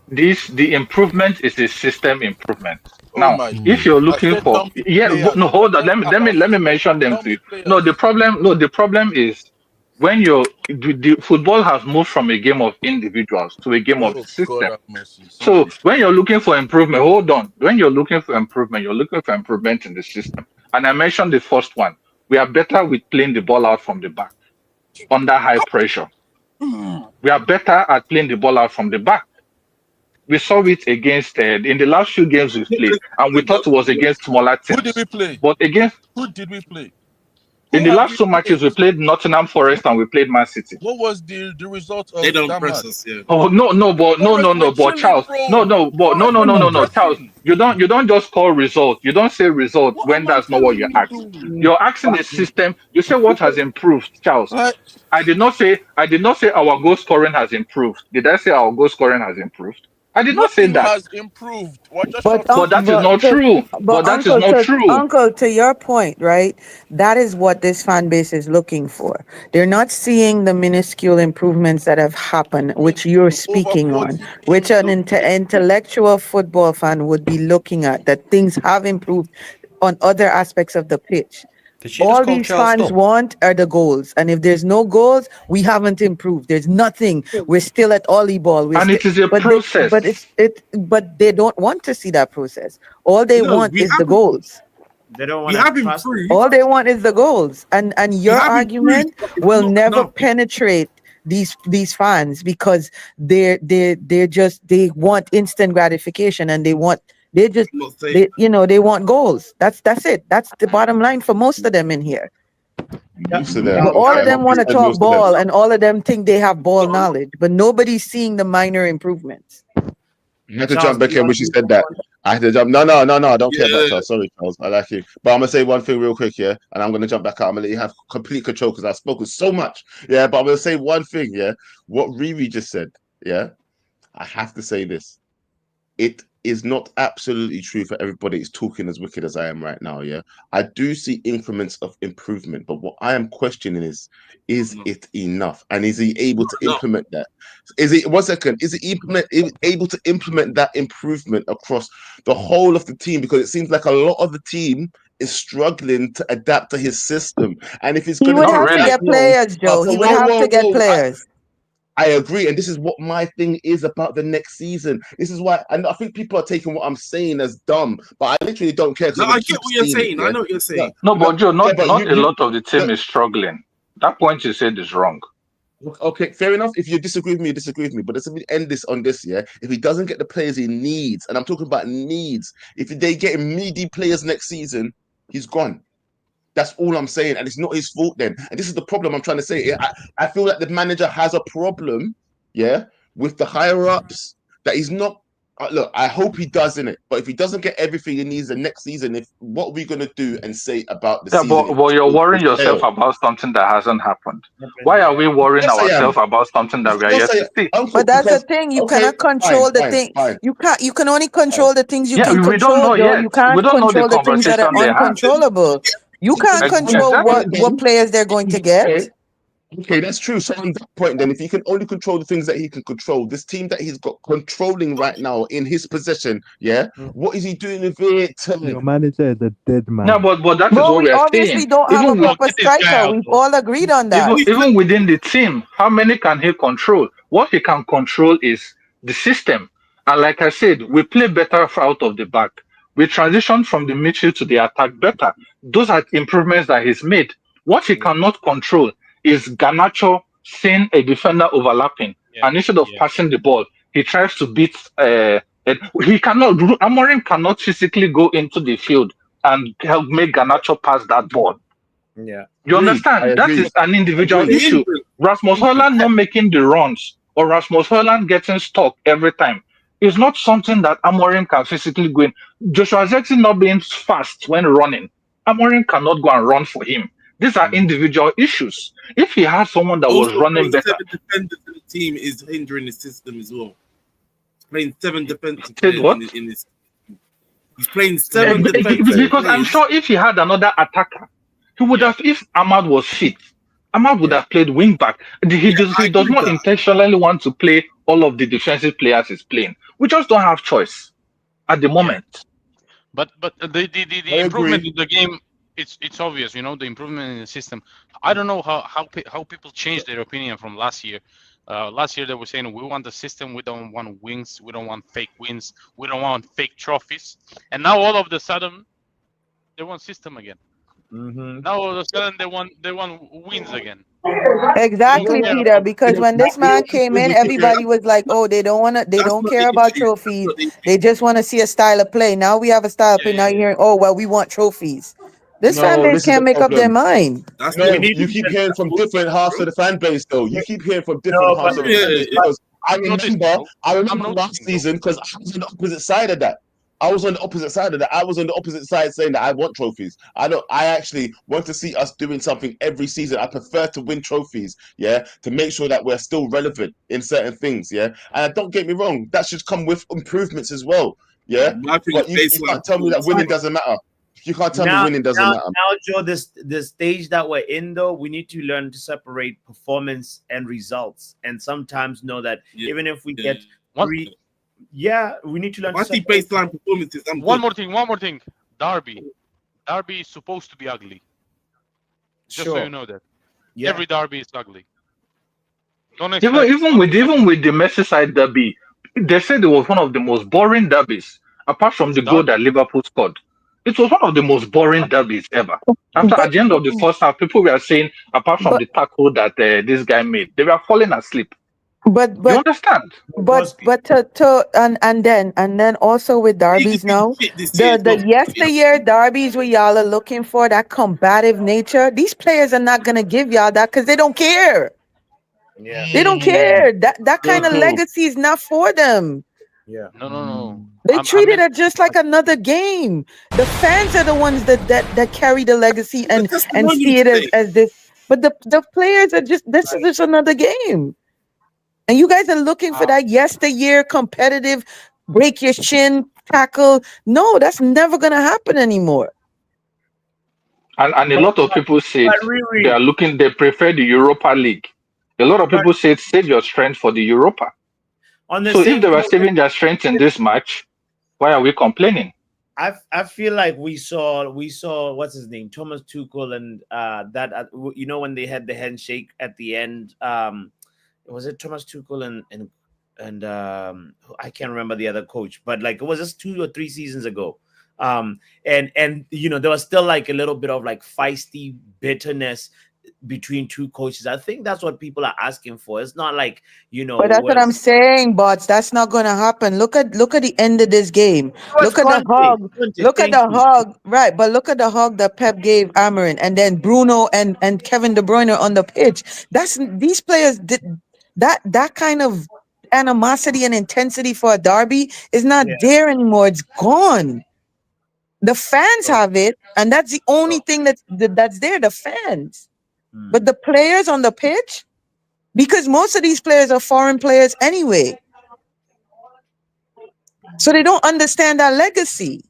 The improvement is a system improvement. Now, my if you're I looking said for don't be players. no, hold on. Let me mention them to you. No, the problem is when the football has moved from a game of individuals to a game of Oh, the system. God have mercy. So Somebody when you're looking for improvement, hold on. When you're looking for improvement, you're looking for improvement in the system. And I mentioned the first one. We are better with playing the ball out from the back under high pressure. We are better at playing the ball out from the back. We saw it against in the last few games we've played, and we thought it was against smaller teams. Who did we play? But against Who did we play? in the last two matches, we played Nottingham Forest and we played Man City. What was the result of They don't that press match? us, yeah. Oh but Charles, but Charles, you don't just call result. You don't say result when that's not what you're asking. You're asking the system. You say what has improved, Charles. I did not say our goal scoring has improved. Did I say our goal scoring has improved? I did not say Nothing that. has improved. But that is not true. But that is not true. Uncle, to your point, right? That is what this fan base is looking for. They're not seeing the minuscule improvements that have happened, which you're speaking on, which an intellectual football fan would be looking at, that things have improved on other aspects of the pitch. All these fans want are the goals, and if there's no goals, we haven't improved. There's nothing. We're still at Ollie ball. And it is a process. But they don't want to see that process. All they want is the goals. They don't We want have to trust. improved. All they want is the goals, and your have argument improved. will never No. penetrate these fans because they want instant gratification, and they want goals. That's it. That's the bottom line for most of them in here. Most of them. But all of them want to Most talk of them. ball, and all of them think they have ball knowledge, but nobody's seeing the minor improvements. I had to jump back in when she said that. I had to jump. No, I don't care about Charles. Sorry, Charles. I like you. But I'm going to say one thing real quick, yeah? And I'm going to jump back out. I'm going to let you have complete control because I've spoken so much. Yeah, but I'm going to say one thing, yeah? What Riri just said, yeah? I have to say this. It is not absolutely true for everybody is talking as wicked as I am right now, yeah? I do see increments of improvement, but what I am questioning is it enough? And is he able to implement that? Is he able to implement that improvement across the whole of the team? Because it seems like a lot of the team is struggling to adapt to his system. And if he's He going would have to get players, Joe. He would have to get players. I agree, and this is what my thing is about the next season. This is why, and I think people are taking what I'm saying as dumb, but I literally don't care. No, I get what you're saying. I know what you're saying. No, but Joe, not a lot of the team is struggling. That point you said is wrong. Okay, fair enough. If you disagree with me, disagree with me. But let's end this on this, yeah? If he doesn't get the players he needs, and I'm talking about needs, if they get needy players next season, he's gone. That's all I'm saying, and it's not his fault then. And this is the problem I'm trying to say. I feel like the manager has a problem, yeah, with the higher ups that he's not. Look, I hope he does in it, but if he doesn't get everything he needs the next season, what are we gonna do and say about the season? But you're worrying yourself about something that hasn't happened. Why are we worrying ourselves about something that we are yet to see? But that's the thing. You cannot control the thing. You can't. You can only control the things you can control. We don't know yet. You can't control the things that are uncontrollable. You can't control what players they're going to get. Okay, that's true. So on that point, then, if he can only control the things that he can control, this team that he's got controlling right now in his possession, yeah, what is he doing with it? Your manager is a dead man. No, but that is what we are obviously saying. don't have a proper striker. We've all agreed on that. Even within the team, how many can he control? What he can control is the system. And like I said, we play better out of the back. We transition from the midfield to the attack better. Those are improvements that he's made. What he cannot control is Garnacho seeing a defender overlapping, and instead of passing the ball, he tries to beat. Amorim cannot physically go into the field and help make Garnacho pass that ball. Yeah, you understand? That is an individual issue. Rasmus Højlund not making the runs, or Rasmus Højlund getting stuck every time. It's not something that Amorim can physically go in. Joshua Zexi not being fast when running. Amorim cannot go and run for him. These are individual issues. If he had someone that was running better, 7 defenders in the team is hindering the system as well. He's playing 7 defensive players in this. He's playing 7 defensive because I'm sure if he had another attacker, he would have. If Ahmad was fit, Ahmad would have played wing back. He does not intentionally want to play all of the defensive players he's playing. We just don't have choice at the moment. But the I improvement agree. in the game, it's obvious, you know, the improvement in the system. I don't know how people changed their opinion from last year. Last year they were saying we want the system, we don't want wins, we don't want fake wins, we don't want fake trophies, and now all of a sudden they want system again. Now all of a sudden they want wins again. Exactly, care Peter. about- Because when this man came in, everybody was like, "Oh, they don't what care they about do. trophies. They just want to see a style of play." Now we have a style of play. Now you're hearing, "Oh, well, we want trophies." This fan No, base this is the can't make up their problem. mind. That's No, the you keep hearing from different halves of the fan base, though. You keep hearing from different No, halves but of the fan base because I I'm noticing, remember, though. I I'm remember last noticing, though. season because I was on the opposite side of that. I was on the opposite side of that. I was on the opposite side saying that I want trophies. I actually want to see us doing something every season. I prefer to win trophies, yeah, to make sure that we're still relevant in certain things, yeah. And don't get me wrong, that should come with improvements as well, yeah. My thing But is you can't tell me that winning doesn't matter. You can't tell me winning doesn't matter. Now, Joe, the stage that we're in, though, we need to learn to separate performance and results, and sometimes know that even if we get three, we need to learn. I see baseline performances. One more thing. Derby is supposed to be ugly. Just so you know that. Yeah. Every derby is ugly. Don't Even with the Merseyside derby, they said it was one of the most boring derbies, apart from the goal that Liverpool scored. It was one of the most boring derbies ever. At the end of the first half, people were saying, apart from the tackle that this guy made, they were falling asleep. But you understand? And then also with derbies now, the yesteryear derbies where y'all are looking for that combative nature, these players are not gonna give y'all that because they don't care. Yeah. They don't care. That kind of legacy is not for them. Yeah. No. They treat it as just like another game. The fans are the ones that carry the legacy and see it as this. But the players are this is just another game. And you guys are looking for that yesteryear competitive, break your chin, tackle. No, that's never gonna happen anymore. And a lot of people say they prefer the Europa League. A lot of people say save your strength for the Europa. So if they were saving their strength in this match, why are we complaining? I feel like we saw what's his name, Thomas Tuchel, and that when they had the handshake at the end, was it Thomas Tuchel and I can't remember the other coach, but like it was just 2 or 3 seasons ago. And there was still like a little bit of like feisty bitterness between two coaches. I think that's what people are asking for. It's not like But that's what I'm saying, Bots. That's not gonna happen. Look at the end of this game. Look at the hug. Look at the hug. Right, but look at the hug that Pep gave Amarin, and then Bruno and Kevin De Bruyne on the pitch. These players did that kind of animosity and intensity for a derby is not there anymore. It's gone. The fans have it, and that's the only thing that's there. The fans. But the players on the pitch, because most of these players are foreign players anyway, so they don't understand that legacy.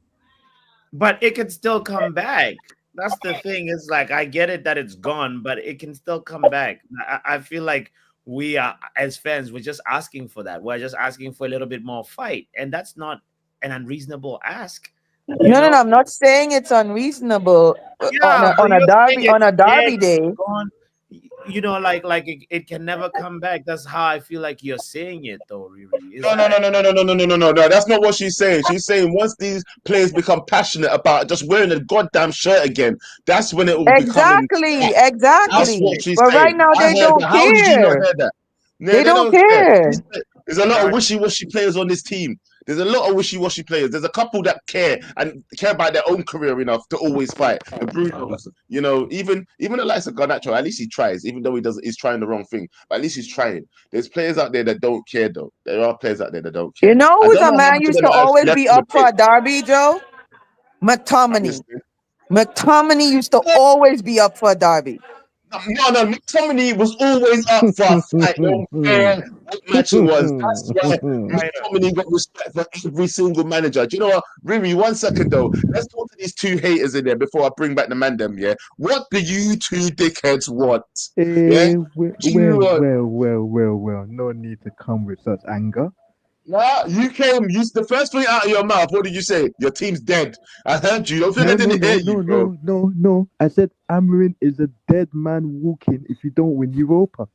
But it can still come back. That's the thing. It's like, I get it that it's gone, but it can still come back. I feel like we are, as fans, we're just asking for that. We're just asking for a little bit more fight, and that's not an unreasonable ask. No, I'm not saying it's unreasonable on a derby day. Like it can never come back. That's how I feel like you're saying it, though. Really, No. That's not what she's saying. She's saying once these players become passionate about just wearing a goddamn shirt again, that's when it will become exactly. That's what she's But saying. right now they don't care. How did you not hear that? No, they don't care. There's a lot of wishy-washy players on this team. There's a lot of wishy-washy players. There's a couple that care about their own career enough to always fight. And Bruno, even the likes of Garnacho, at least he tries, even though he's trying the wrong thing. But at least he's trying. There's players out there that don't care, though. There are players out there that don't care. You know who's a man used to always be up for a derby, Joe? McTominay. McTominay used to always be up for a derby. No, McTominay was always up for a fight. Don't care what match it was. That's why McTominay got respect for every single manager. Do you know what? Riri, 1 second though. Let's talk to these two haters in there before I bring back the man them, yeah? What do you two dickheads want? Well, no need to come with such anger. Nah, the first thing out of your mouth, what did you say? Your team's dead. I heard you. Don't think I didn't hear you, bro. No. I said Amorim is a dead man walking if you don't win Europa.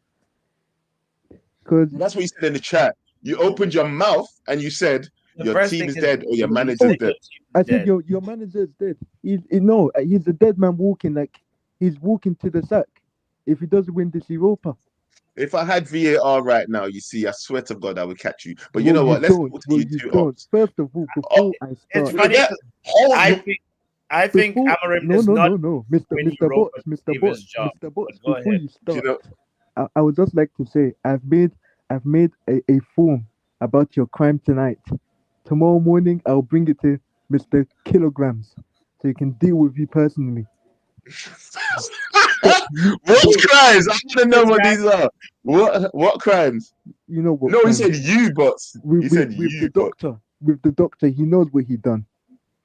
Because that's what you said in the chat. You opened your mouth and you said your team is dead or your manager's dead. I said your manager's dead. He's a dead man walking, like he's walking to the sack if he doesn't win this Europa. If I had VAR right now, you see, I swear to God, I would catch you. But you know what? Let's go to you two. First of all, before I start, it's funny. I think Amorim is not. No, Mr. Botts, before you start, I would just like to say I've made a form about your crime tonight. Tomorrow morning, I'll bring it to Mr. Kilograms so he can deal with you personally. What crimes? I want to know what these are. What crimes? You know what? No, he said you, Bots. He said you, the doctor. With the doctor, he knows what he done.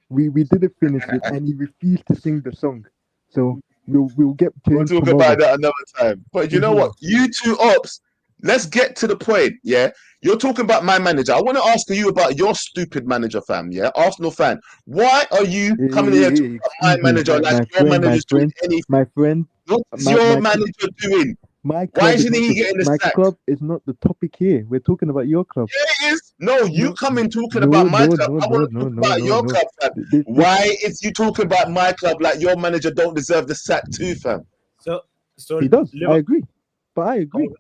We didn't finish it, and he refused to sing the song. So we'll get to. We'll talk about that another time. But you know what? You two ops. Let's get to the point. Yeah, you're talking about my manager. I want to ask you about your stupid manager, fam. Yeah, Arsenal fan. Why are you coming here talking about my manager like your manager's doing anything? My friend, what's your manager doing? Why isn't he getting the sack? My club is not the topic here. We're talking about your club. Yeah, it is. No, you come in talking about my club. I want to talk about your club, fam. Why is you talking about my club like your manager don't deserve the sack too, fam? So he does. I agree, but I agree.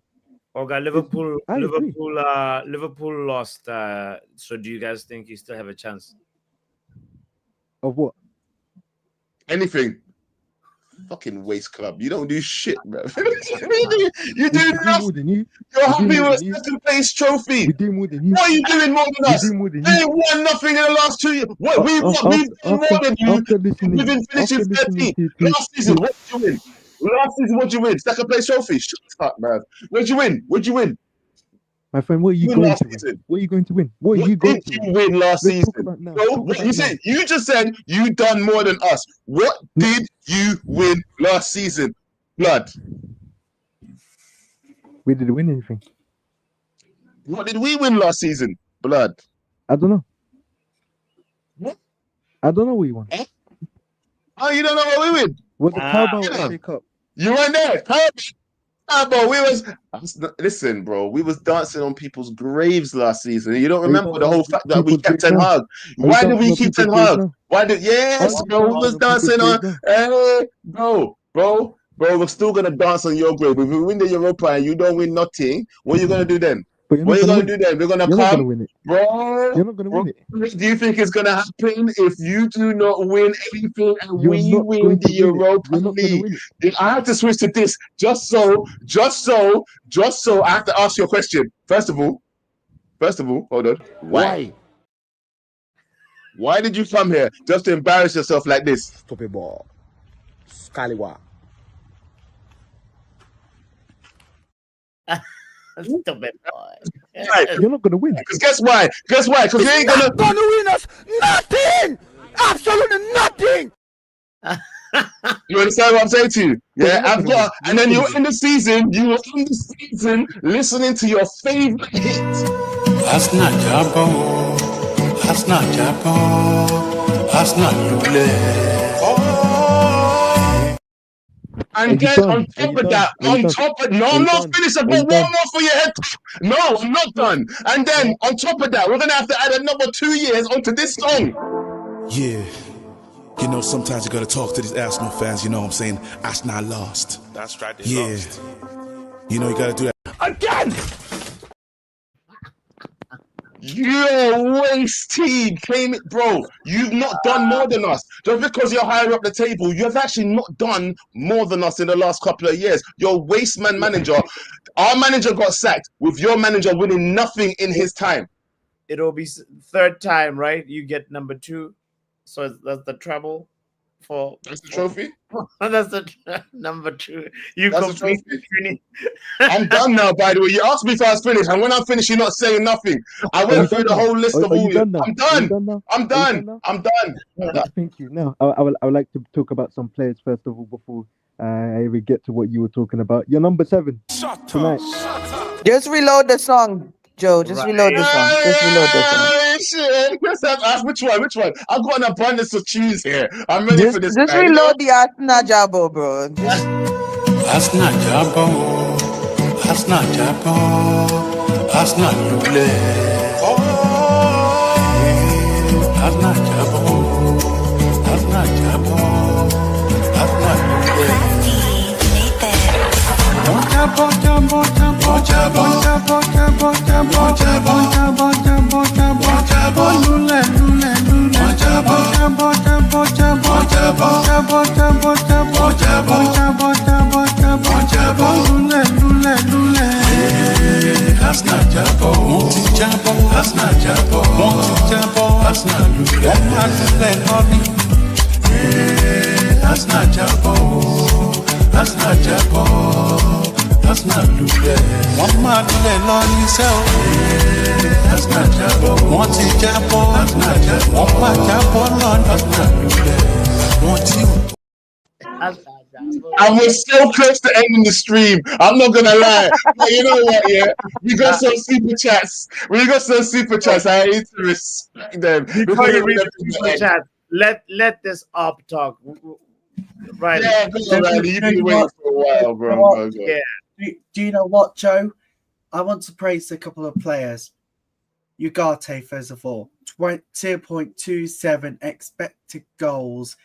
Okay, Liverpool lost. So do you guys think you still have a chance? Of what? Anything. Fucking waste club. You don't do shit, bro. you do nothing. You're happy with a second place trophy. We do more than you. What are you doing more than us? They won nothing in the last 2 years. What we've done more than you. We've been finishing 13th. Last season, what did you win? Last season, what'd you win? Second place trophy. Shut up, man. What'd you win? My friend, what are you going to win? What are you going to win? What did you win last season? No, what you said? You just said you done more than us. What did you win last season? Blood. We didn't win anything. What did we win last season? Blood. I don't know. What? I don't know what you won. Oh, you don't know what we win? What the Carabao FA Cup? You weren't there. Bro, listen, bro. We was dancing on people's graves last season. You don't remember the whole fact that we kept Ten Hag. Why did we keep Ten Hag? Bro? We was dancing on. Bro. We're still gonna dance on your grave. If we win the Europa and you don't win nothing, what are you gonna do then? What are you gonna do then? We're gonna come, win it. bro. You're not gonna win it. Do you think it's gonna happen if you do not win anything and we win the Europa League? I have to switch to this just so. I have to ask you a question. First of all, hold on. Why? Why did you come here just to embarrass yourself like this? Stupid ball. Scallywag. Stupid boy. You're not gonna win. Because guess why? Because you ain't gonna win us nothing. Absolutely nothing. You understand what I'm saying to you? Yeah, and then you're in the season. Listening to your favorite hit. That's not Jabbo. That's not Jabbo. That's not you play. And then on top of no, I'm not finished. I've got one more for your head. No, I'm not done. And then on top of that, we're gonna have to add another 2 years onto this song. Yeah. You know, sometimes you gotta talk to these Arsenal fans, you know what I'm saying? Arsenal lost. That's right, they lost. You know, you gotta do that. Again! You're wasting, claim it, bro. You've not done more than us. Just because you're higher up the table, you have actually not done more than us in the last couple of years. You're a waste man manager. Our manager got sacked with your manager winning nothing in his time. It'll be third time, right? You get number 2. So that's the treble for. That's the trophy. That's the number 2. You That's complete the trophy. I'm done now, by the way. You asked me if I was finished, and when I'm finished, you're not saying nothing. I went through the whole list of all. I'm done. Thank you. Now, I would like to talk about some players first of all before I even get to what you were talking about. Your number 7 tonight. Just reload the song. Joe, just reload this one. Just reload this one. Shit. Which one? I've got an abundance of choose here. I'm ready for this. Just guy. reload the Arsenal Jabo, bro. Arsenal Jabo. Arsenal Jabo. Arsenal Lule. Arsenal Jabo. Arsenal Jabo. Arsenal Lule. That's not Lule. One man Lule Lord himself. That's not Jabo. One to Jabo. That's not Jabo. One man Jabo Lord. That's not Lule. One to. I was so close to ending the stream. I'm not gonna lie. But you know what? Yeah, we got some super chats. I need to respect them. Before you read the super chat, let this up talk. Right. Yeah, Riley, you've been waiting for a while, bro. Yeah. Do you know what, Joe? I want to praise a couple of players. Ugarte, first of all, 2.27 expected goals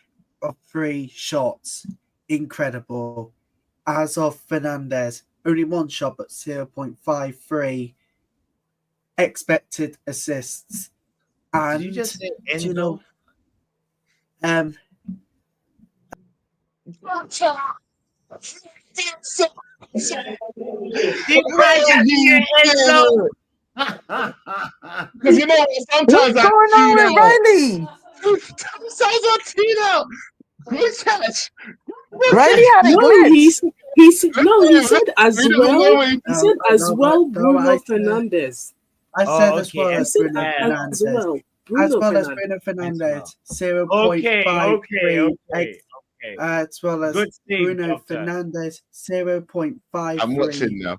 of 3 shots. Incredible. As of Fernandez, only 1 shot, but 0.53 expected assists. And did you just say do you know? Because you know sometimes what's going on with Riley? Sounds like Tino. Good catch. Riley had a No, glitch. he said as well Bruno Fernandes. I said as well I as said Bruno as Fernandes. well. As well as Bruno Fernandes, 0.53. As well as Bruno Fernandes, 0.53. I'm watching now.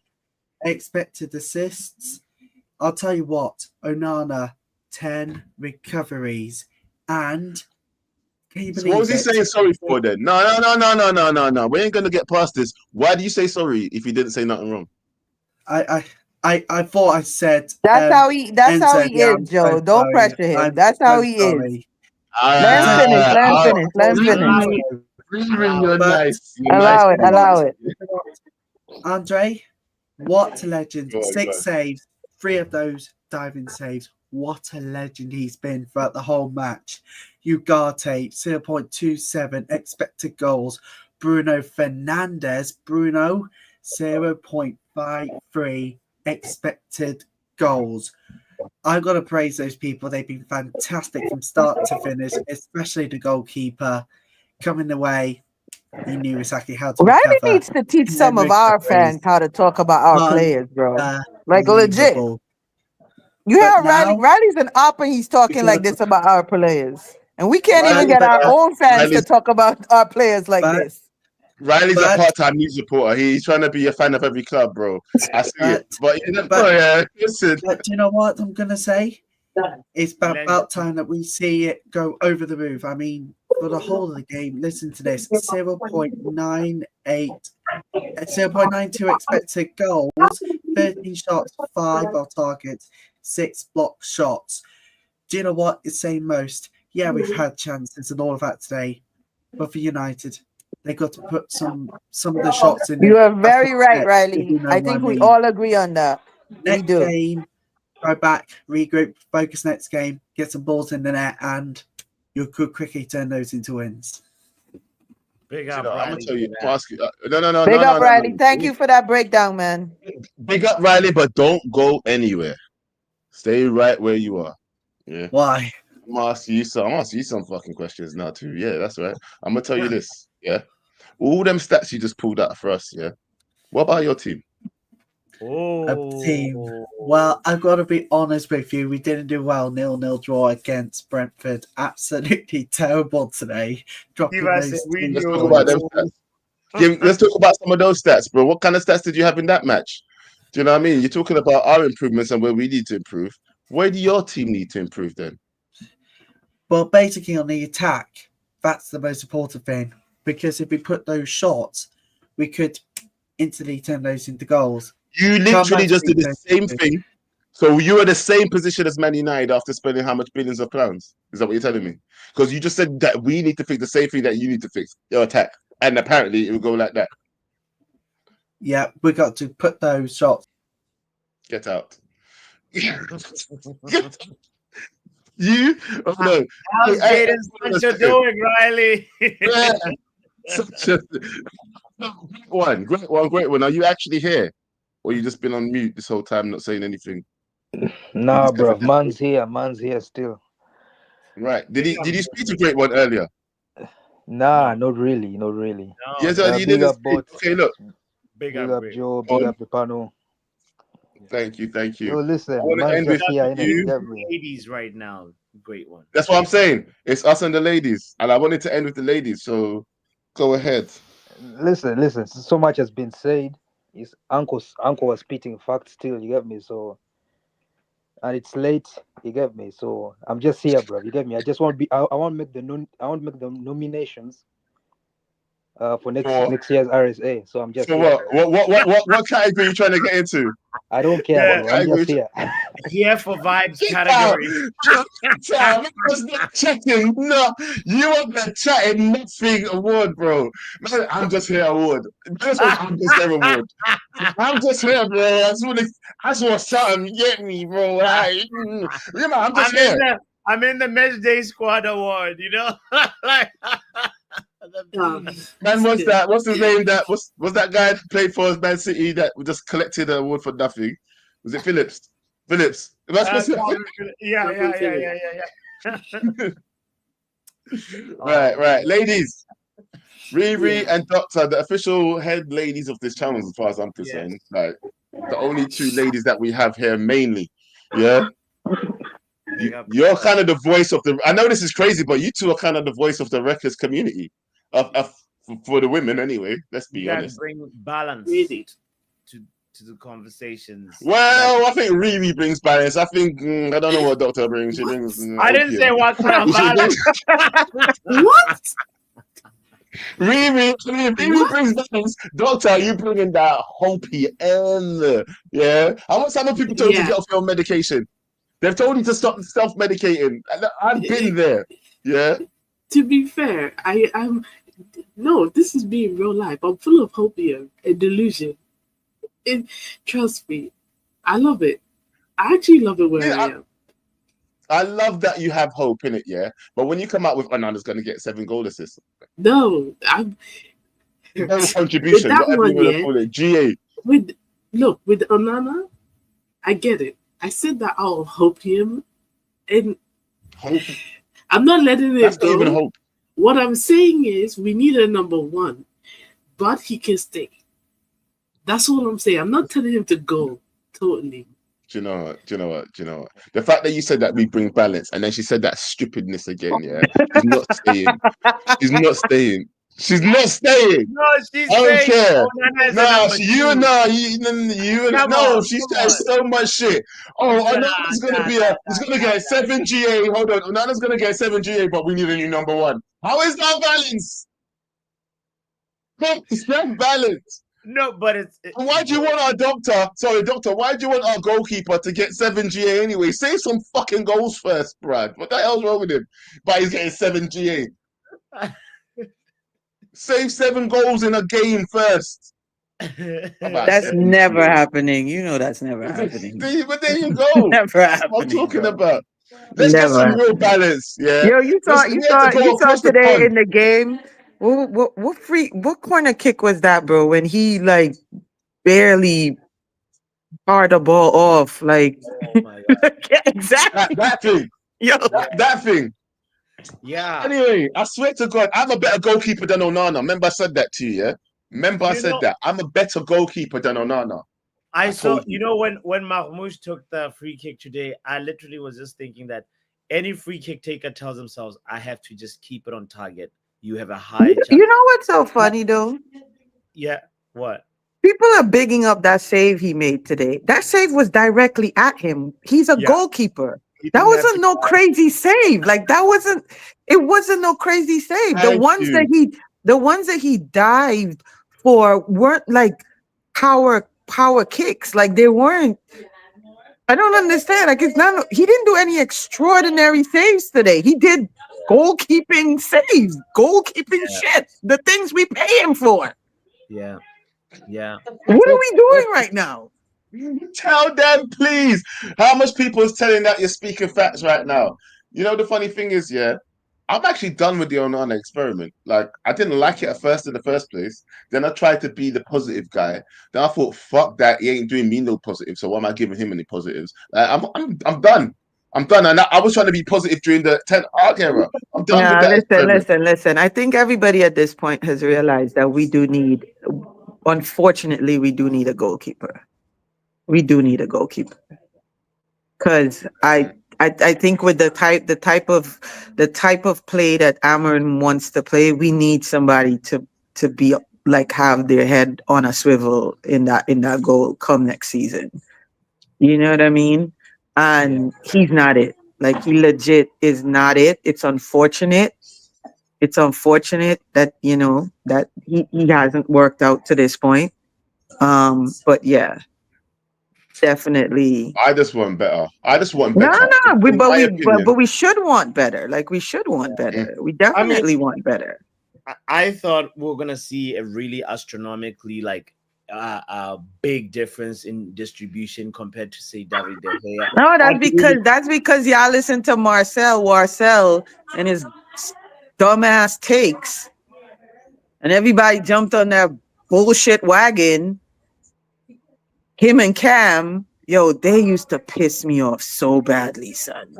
Expected assists. I'll tell you what, Onana, 10 recoveries. And can you believe So what was he saying sorry for then? No. We ain't gonna get past this. Why do you say sorry if you didn't say nothing wrong? I thought I said that's how he is, Joe. Don't pressure him. That's how he is. Let him finish. Allow it. Andre, what a legend. 6 saves, 3 of those diving saves. What a legend he's been throughout the whole match. Ugarte, 0.27 expected goals. Bruno Fernandes, 0.53 expected goals. I've got to praise those people. They've been fantastic from start to finish, especially the goalkeeper coming away. He knew exactly how to Riley recover. needs to teach some of our fans how to talk about our players, bro. Like legit. You heard Riley? Riley's an op and he's talking like this about our players. And we can't even get our own fans to talk about our players like this. Riley's a part-time news reporter. He's trying to be a fan of every club, bro. I see it. But listen. But do you know what I'm going to say? It's about time that we see it go over the roof. I mean, for the whole of the game, listen to this. 0.92 expected goals, 13 shots, 5 off targets, 6 block shots. Do you know what it's saying most? Yeah, we've had chances and all of that today. But for United, they got to put some of the shots in. You are very right, Riley. I think we all agree on that. Next game, go back, regroup, focus next game, get some balls in the net, and you could quickly turn those into wins. Big up, Riley. I'm gonna tell you. Big up, Riley. Thank you for that breakdown, man. Big up, Riley, but don't go anywhere. Stay right where you are. Yeah. Why? I'm asking you some fucking questions now too. Yeah, that's right. I'm gonna tell you this. Yeah. All them stats you just pulled out for us. Yeah. What about your team? Team. Well, I've got to be honest with you. We didn't do well. 0-0 draw against Brentford. Absolutely terrible today. Let's talk about them stats. Let's talk about some of those stats, bro. What kind of stats did you have in that match? Do you know what I mean? You're talking about our improvements and where we need to improve. Where do your team need to improve then? Well, basically on the attack, that's the most important thing. Because if we put those shots, we could instantly turn those into goals. You literally just did the same thing. So you are the same position as Man United after spending how much billions of pounds? Is that what you're telling me? Because you just said that we need to fix the same thing that you need to fix, your attack. And apparently it will go like that. Yeah, we got to put those shots. Get out. You? Oh, no. How's Jadon Sancho doing, Riley? Such a great one. Are you actually here? Or you just been on mute this whole time, not saying anything? Nah, bro. Man's here still. Right. Did you speak to Great One earlier? Nah, not really. No. Yes, you didn't speak. Okay, look. Big up Joe, big up the panel. Thank you. Yo, listen, I want to end with you. Ladies right now, Great One. That's what I'm saying. It's us and the ladies, and I wanted to end with the ladies. So, go ahead. Listen. So much has been said. His uncle was spitting facts still. You get me? So, and it's late. You get me? So I'm just here, bro. You get me? I just want to be. I want to make the nominations. For next year's RSA. So I'm just. So what category are you trying to get into? I don't care. Bro. I'm just here. Here for vibes category. I was not checking. No, you are not chatting nothing award, bro. Man, I'm just here award. This one, I'm just here award. I'm just here, bro. I just want something. Get me, bro. I'm just here. I'm in the Match Day Squad award. You know, like. Man, what's that? What's his name? That was that guy who played for Man City that just collected an award for nothing? Was it Phillips? Yeah. Right. Ladies, Riri and Doctor, the official head ladies of this channel, as far as I'm concerned. Like the only two ladies that we have here mainly. Yeah. You're kind of the voice of the. I know this is crazy, but you two are kind of the voice of the Wreckers community, for the women anyway. Let's be honest. Bring balance to the conversations. Well, I think Riri brings balance. I think I don't know what Doctor brings. She brings. I didn't say what kind of balance. What? Riri brings balance. Doctor, you bringing that hopey end? Yeah. I want some people told you to get off your medication. They've told you to stop self-medicating. I've been there. Yeah. To be fair, I'm no, this is being real life. I'm full of hopium and delusion. And trust me, I love it. I actually love it where I am. I love that you have hope in it, yeah. But when you come out with Onana's going to get 7 goal assists. No, I'm contribution, whatever you want to call it. GA. With Onana, I get it. I said that out of hopium, and I'm not letting it go. Not even hope. What I'm saying is we need a number 1, but he can stay. That's all I'm saying. I'm not telling him to go totally. Do you know what? The fact that you said that we bring balance, and then she said that stupidness again, yeah. She's not staying. She's not staying. No, she's I don't saying. care. No, she said so much shit. Onana's gonna get 7 GA. Hold on, Onana's gonna get 7 GA, but we need a new number 1. How is that balance? It's not balance. No, but it's. Why do you want our Doctor? Why do you want our goalkeeper to get 7 GA anyway? Save some fucking goals first, Brad. What the hell's wrong with him? But he's getting 7 GA. Save 7 goals in a game first. That's never happening. You know that's never happening. But there you go. Never happening. What I'm talking about. Let's get some real balance. Yeah. Yo, you saw today in the game. What corner kick was that, bro? When he like barely barred the ball off, like exactly that thing. Yo, that thing. Yeah. Anyway, I swear to God, I'm a better goalkeeper than Onana. Remember, I said that to you. Yeah. Remember, I said that I'm a better goalkeeper than Onana. I saw. You know, when Marmoush took the free kick today, I literally was just thinking that any free kick taker tells themselves, "I have to just keep it on target." You have a high chance. You know what's so funny though? Yeah. What? People are bigging up that save he made today. That save was directly at him. He's a goalkeeper. That wasn't no crazy save. Like that wasn't. It wasn't no crazy save. The ones that he dived for weren't like power kicks. Like they weren't. I don't understand. Like it's not. He didn't do any extraordinary saves today. He did goalkeeping saves, goalkeeping shit. The things we pay him for. Yeah. Yeah. What are we doing right now? Tell them, please. How much people is telling that you're speaking facts right now? You know, the funny thing is, yeah, I'm actually done with the Onana experiment. Like, I didn't like it at first in the first place. Then I tried to be the positive guy. Then I thought, fuck that, he ain't doing me no positive. So why am I giving him any positives? Like, I'm done. I'm done. And I was trying to be positive during the 10 Hag era. I'm done with that. Listen. I think everybody at this point has realized that we do need. Unfortunately, we do need a goalkeeper. We do need a goalkeeper because I think with the type of play that Amarin wants to play, we need somebody to be like have their head on a swivel in that goal come next season. You know what I mean? And he's not it. Like he legit is not it. It's unfortunate. It's unfortunate that that he hasn't worked out to this point. But yeah, definitely. I just want better. I just want better. But we should want better. Like we should want better. We definitely want better. I thought we were gonna see a really astronomically a big difference in distribution compared to say David De Gea. No, that's because y'all listen to Warcel and his dumbass takes, and everybody jumped on that bullshit wagon. Him and Cam, they used to piss me off so badly, son.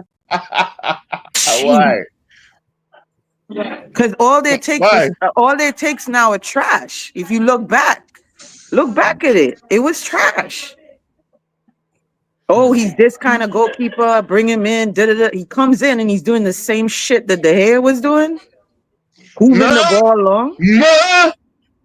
Why? Because all their takes now are trash. If you look back at it, it was trash. Oh, he's this kind of goalkeeper. Bring him in. He comes in and he's doing the same shit that De Gea was doing. Moving the ball along. No.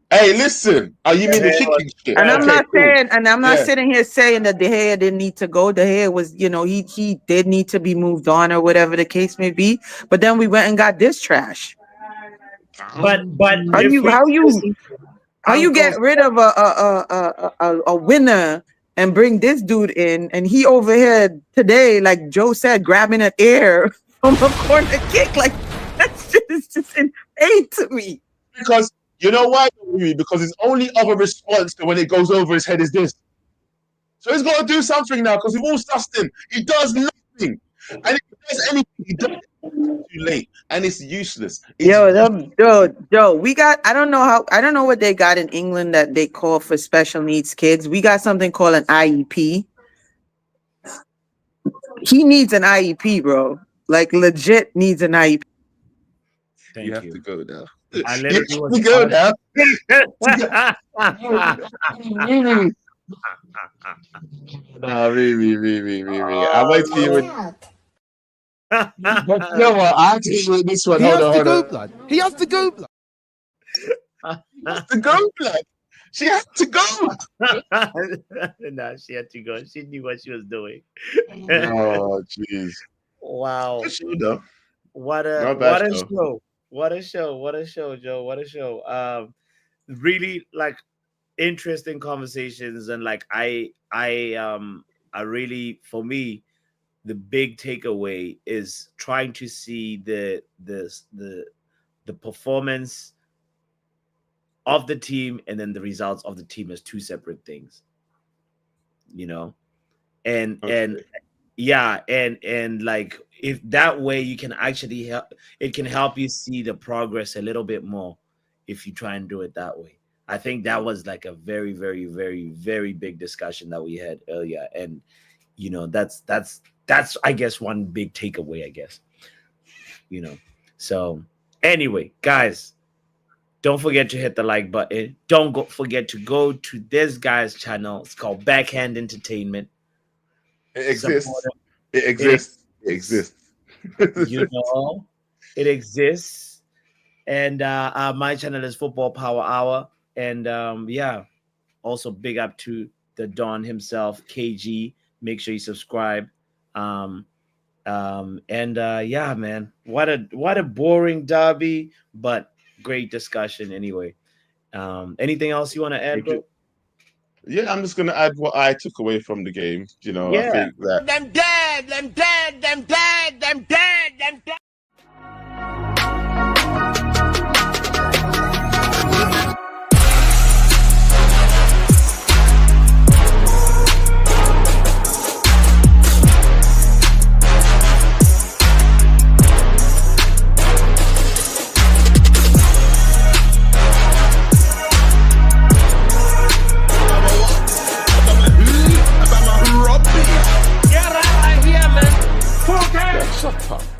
Hey, listen. Are you mean the kicking shit? And I'm not saying, and I'm not sitting here saying that De Gea didn't need to go. De Gea was, he did need to be moved on or whatever the case may be. But then we went and got this trash. But how you get rid of a winner and bring this dude in, and he over here today, like Joe said, grabbing an air from a corner kick, like that shit is just insane to me. Because you know why? Because his only other response to when it goes over his head is this. So he's got to do something now because we've all sussed him. He does nothing, and if he does anything, he does it too late, and it's useless. Joe, we got. I don't know what they got in England that they call for special needs kids. We got something called an IEP. He needs an IEP, bro. Like legit needs an IEP. You have to go now. I you have to go now. No, me. I wait till you would. But you know what? I have to hear this one. Hold on. Blood. He has to go, blood. Has to go, blood. She had to go. No, she had to go. She knew what she was doing. Oh, jeez. Wow. What a show, Joe. What a show. Really like interesting conversations, and like I really, for me, the big takeaway is trying to see the performance of the team and then the results of the team as two separate things, and like if that way you can actually help, it can help you see the progress a little bit more if you try and do it that way. I think that was like a very, very, very, very big discussion that we had earlier, and that's I guess one big takeaway, I guess. So anyway, guys, don't forget to hit the like button. Don't forget to go to this guy's channel. It's called Backhand Entertainment. It exists. It exists. It exists. It exists. And my channel is Football Power Hour. And Also, big up to the Don himself, KG. Make sure you subscribe. Yeah, man, what a boring derby, but great discussion anyway. Anything else you want to add, bro? Yeah, I'm just gonna add what I took away from the game. You know, I think that Them dead, them dead, them dead, them dead, them dead. Yeah, right here, man. 4K. Shut up.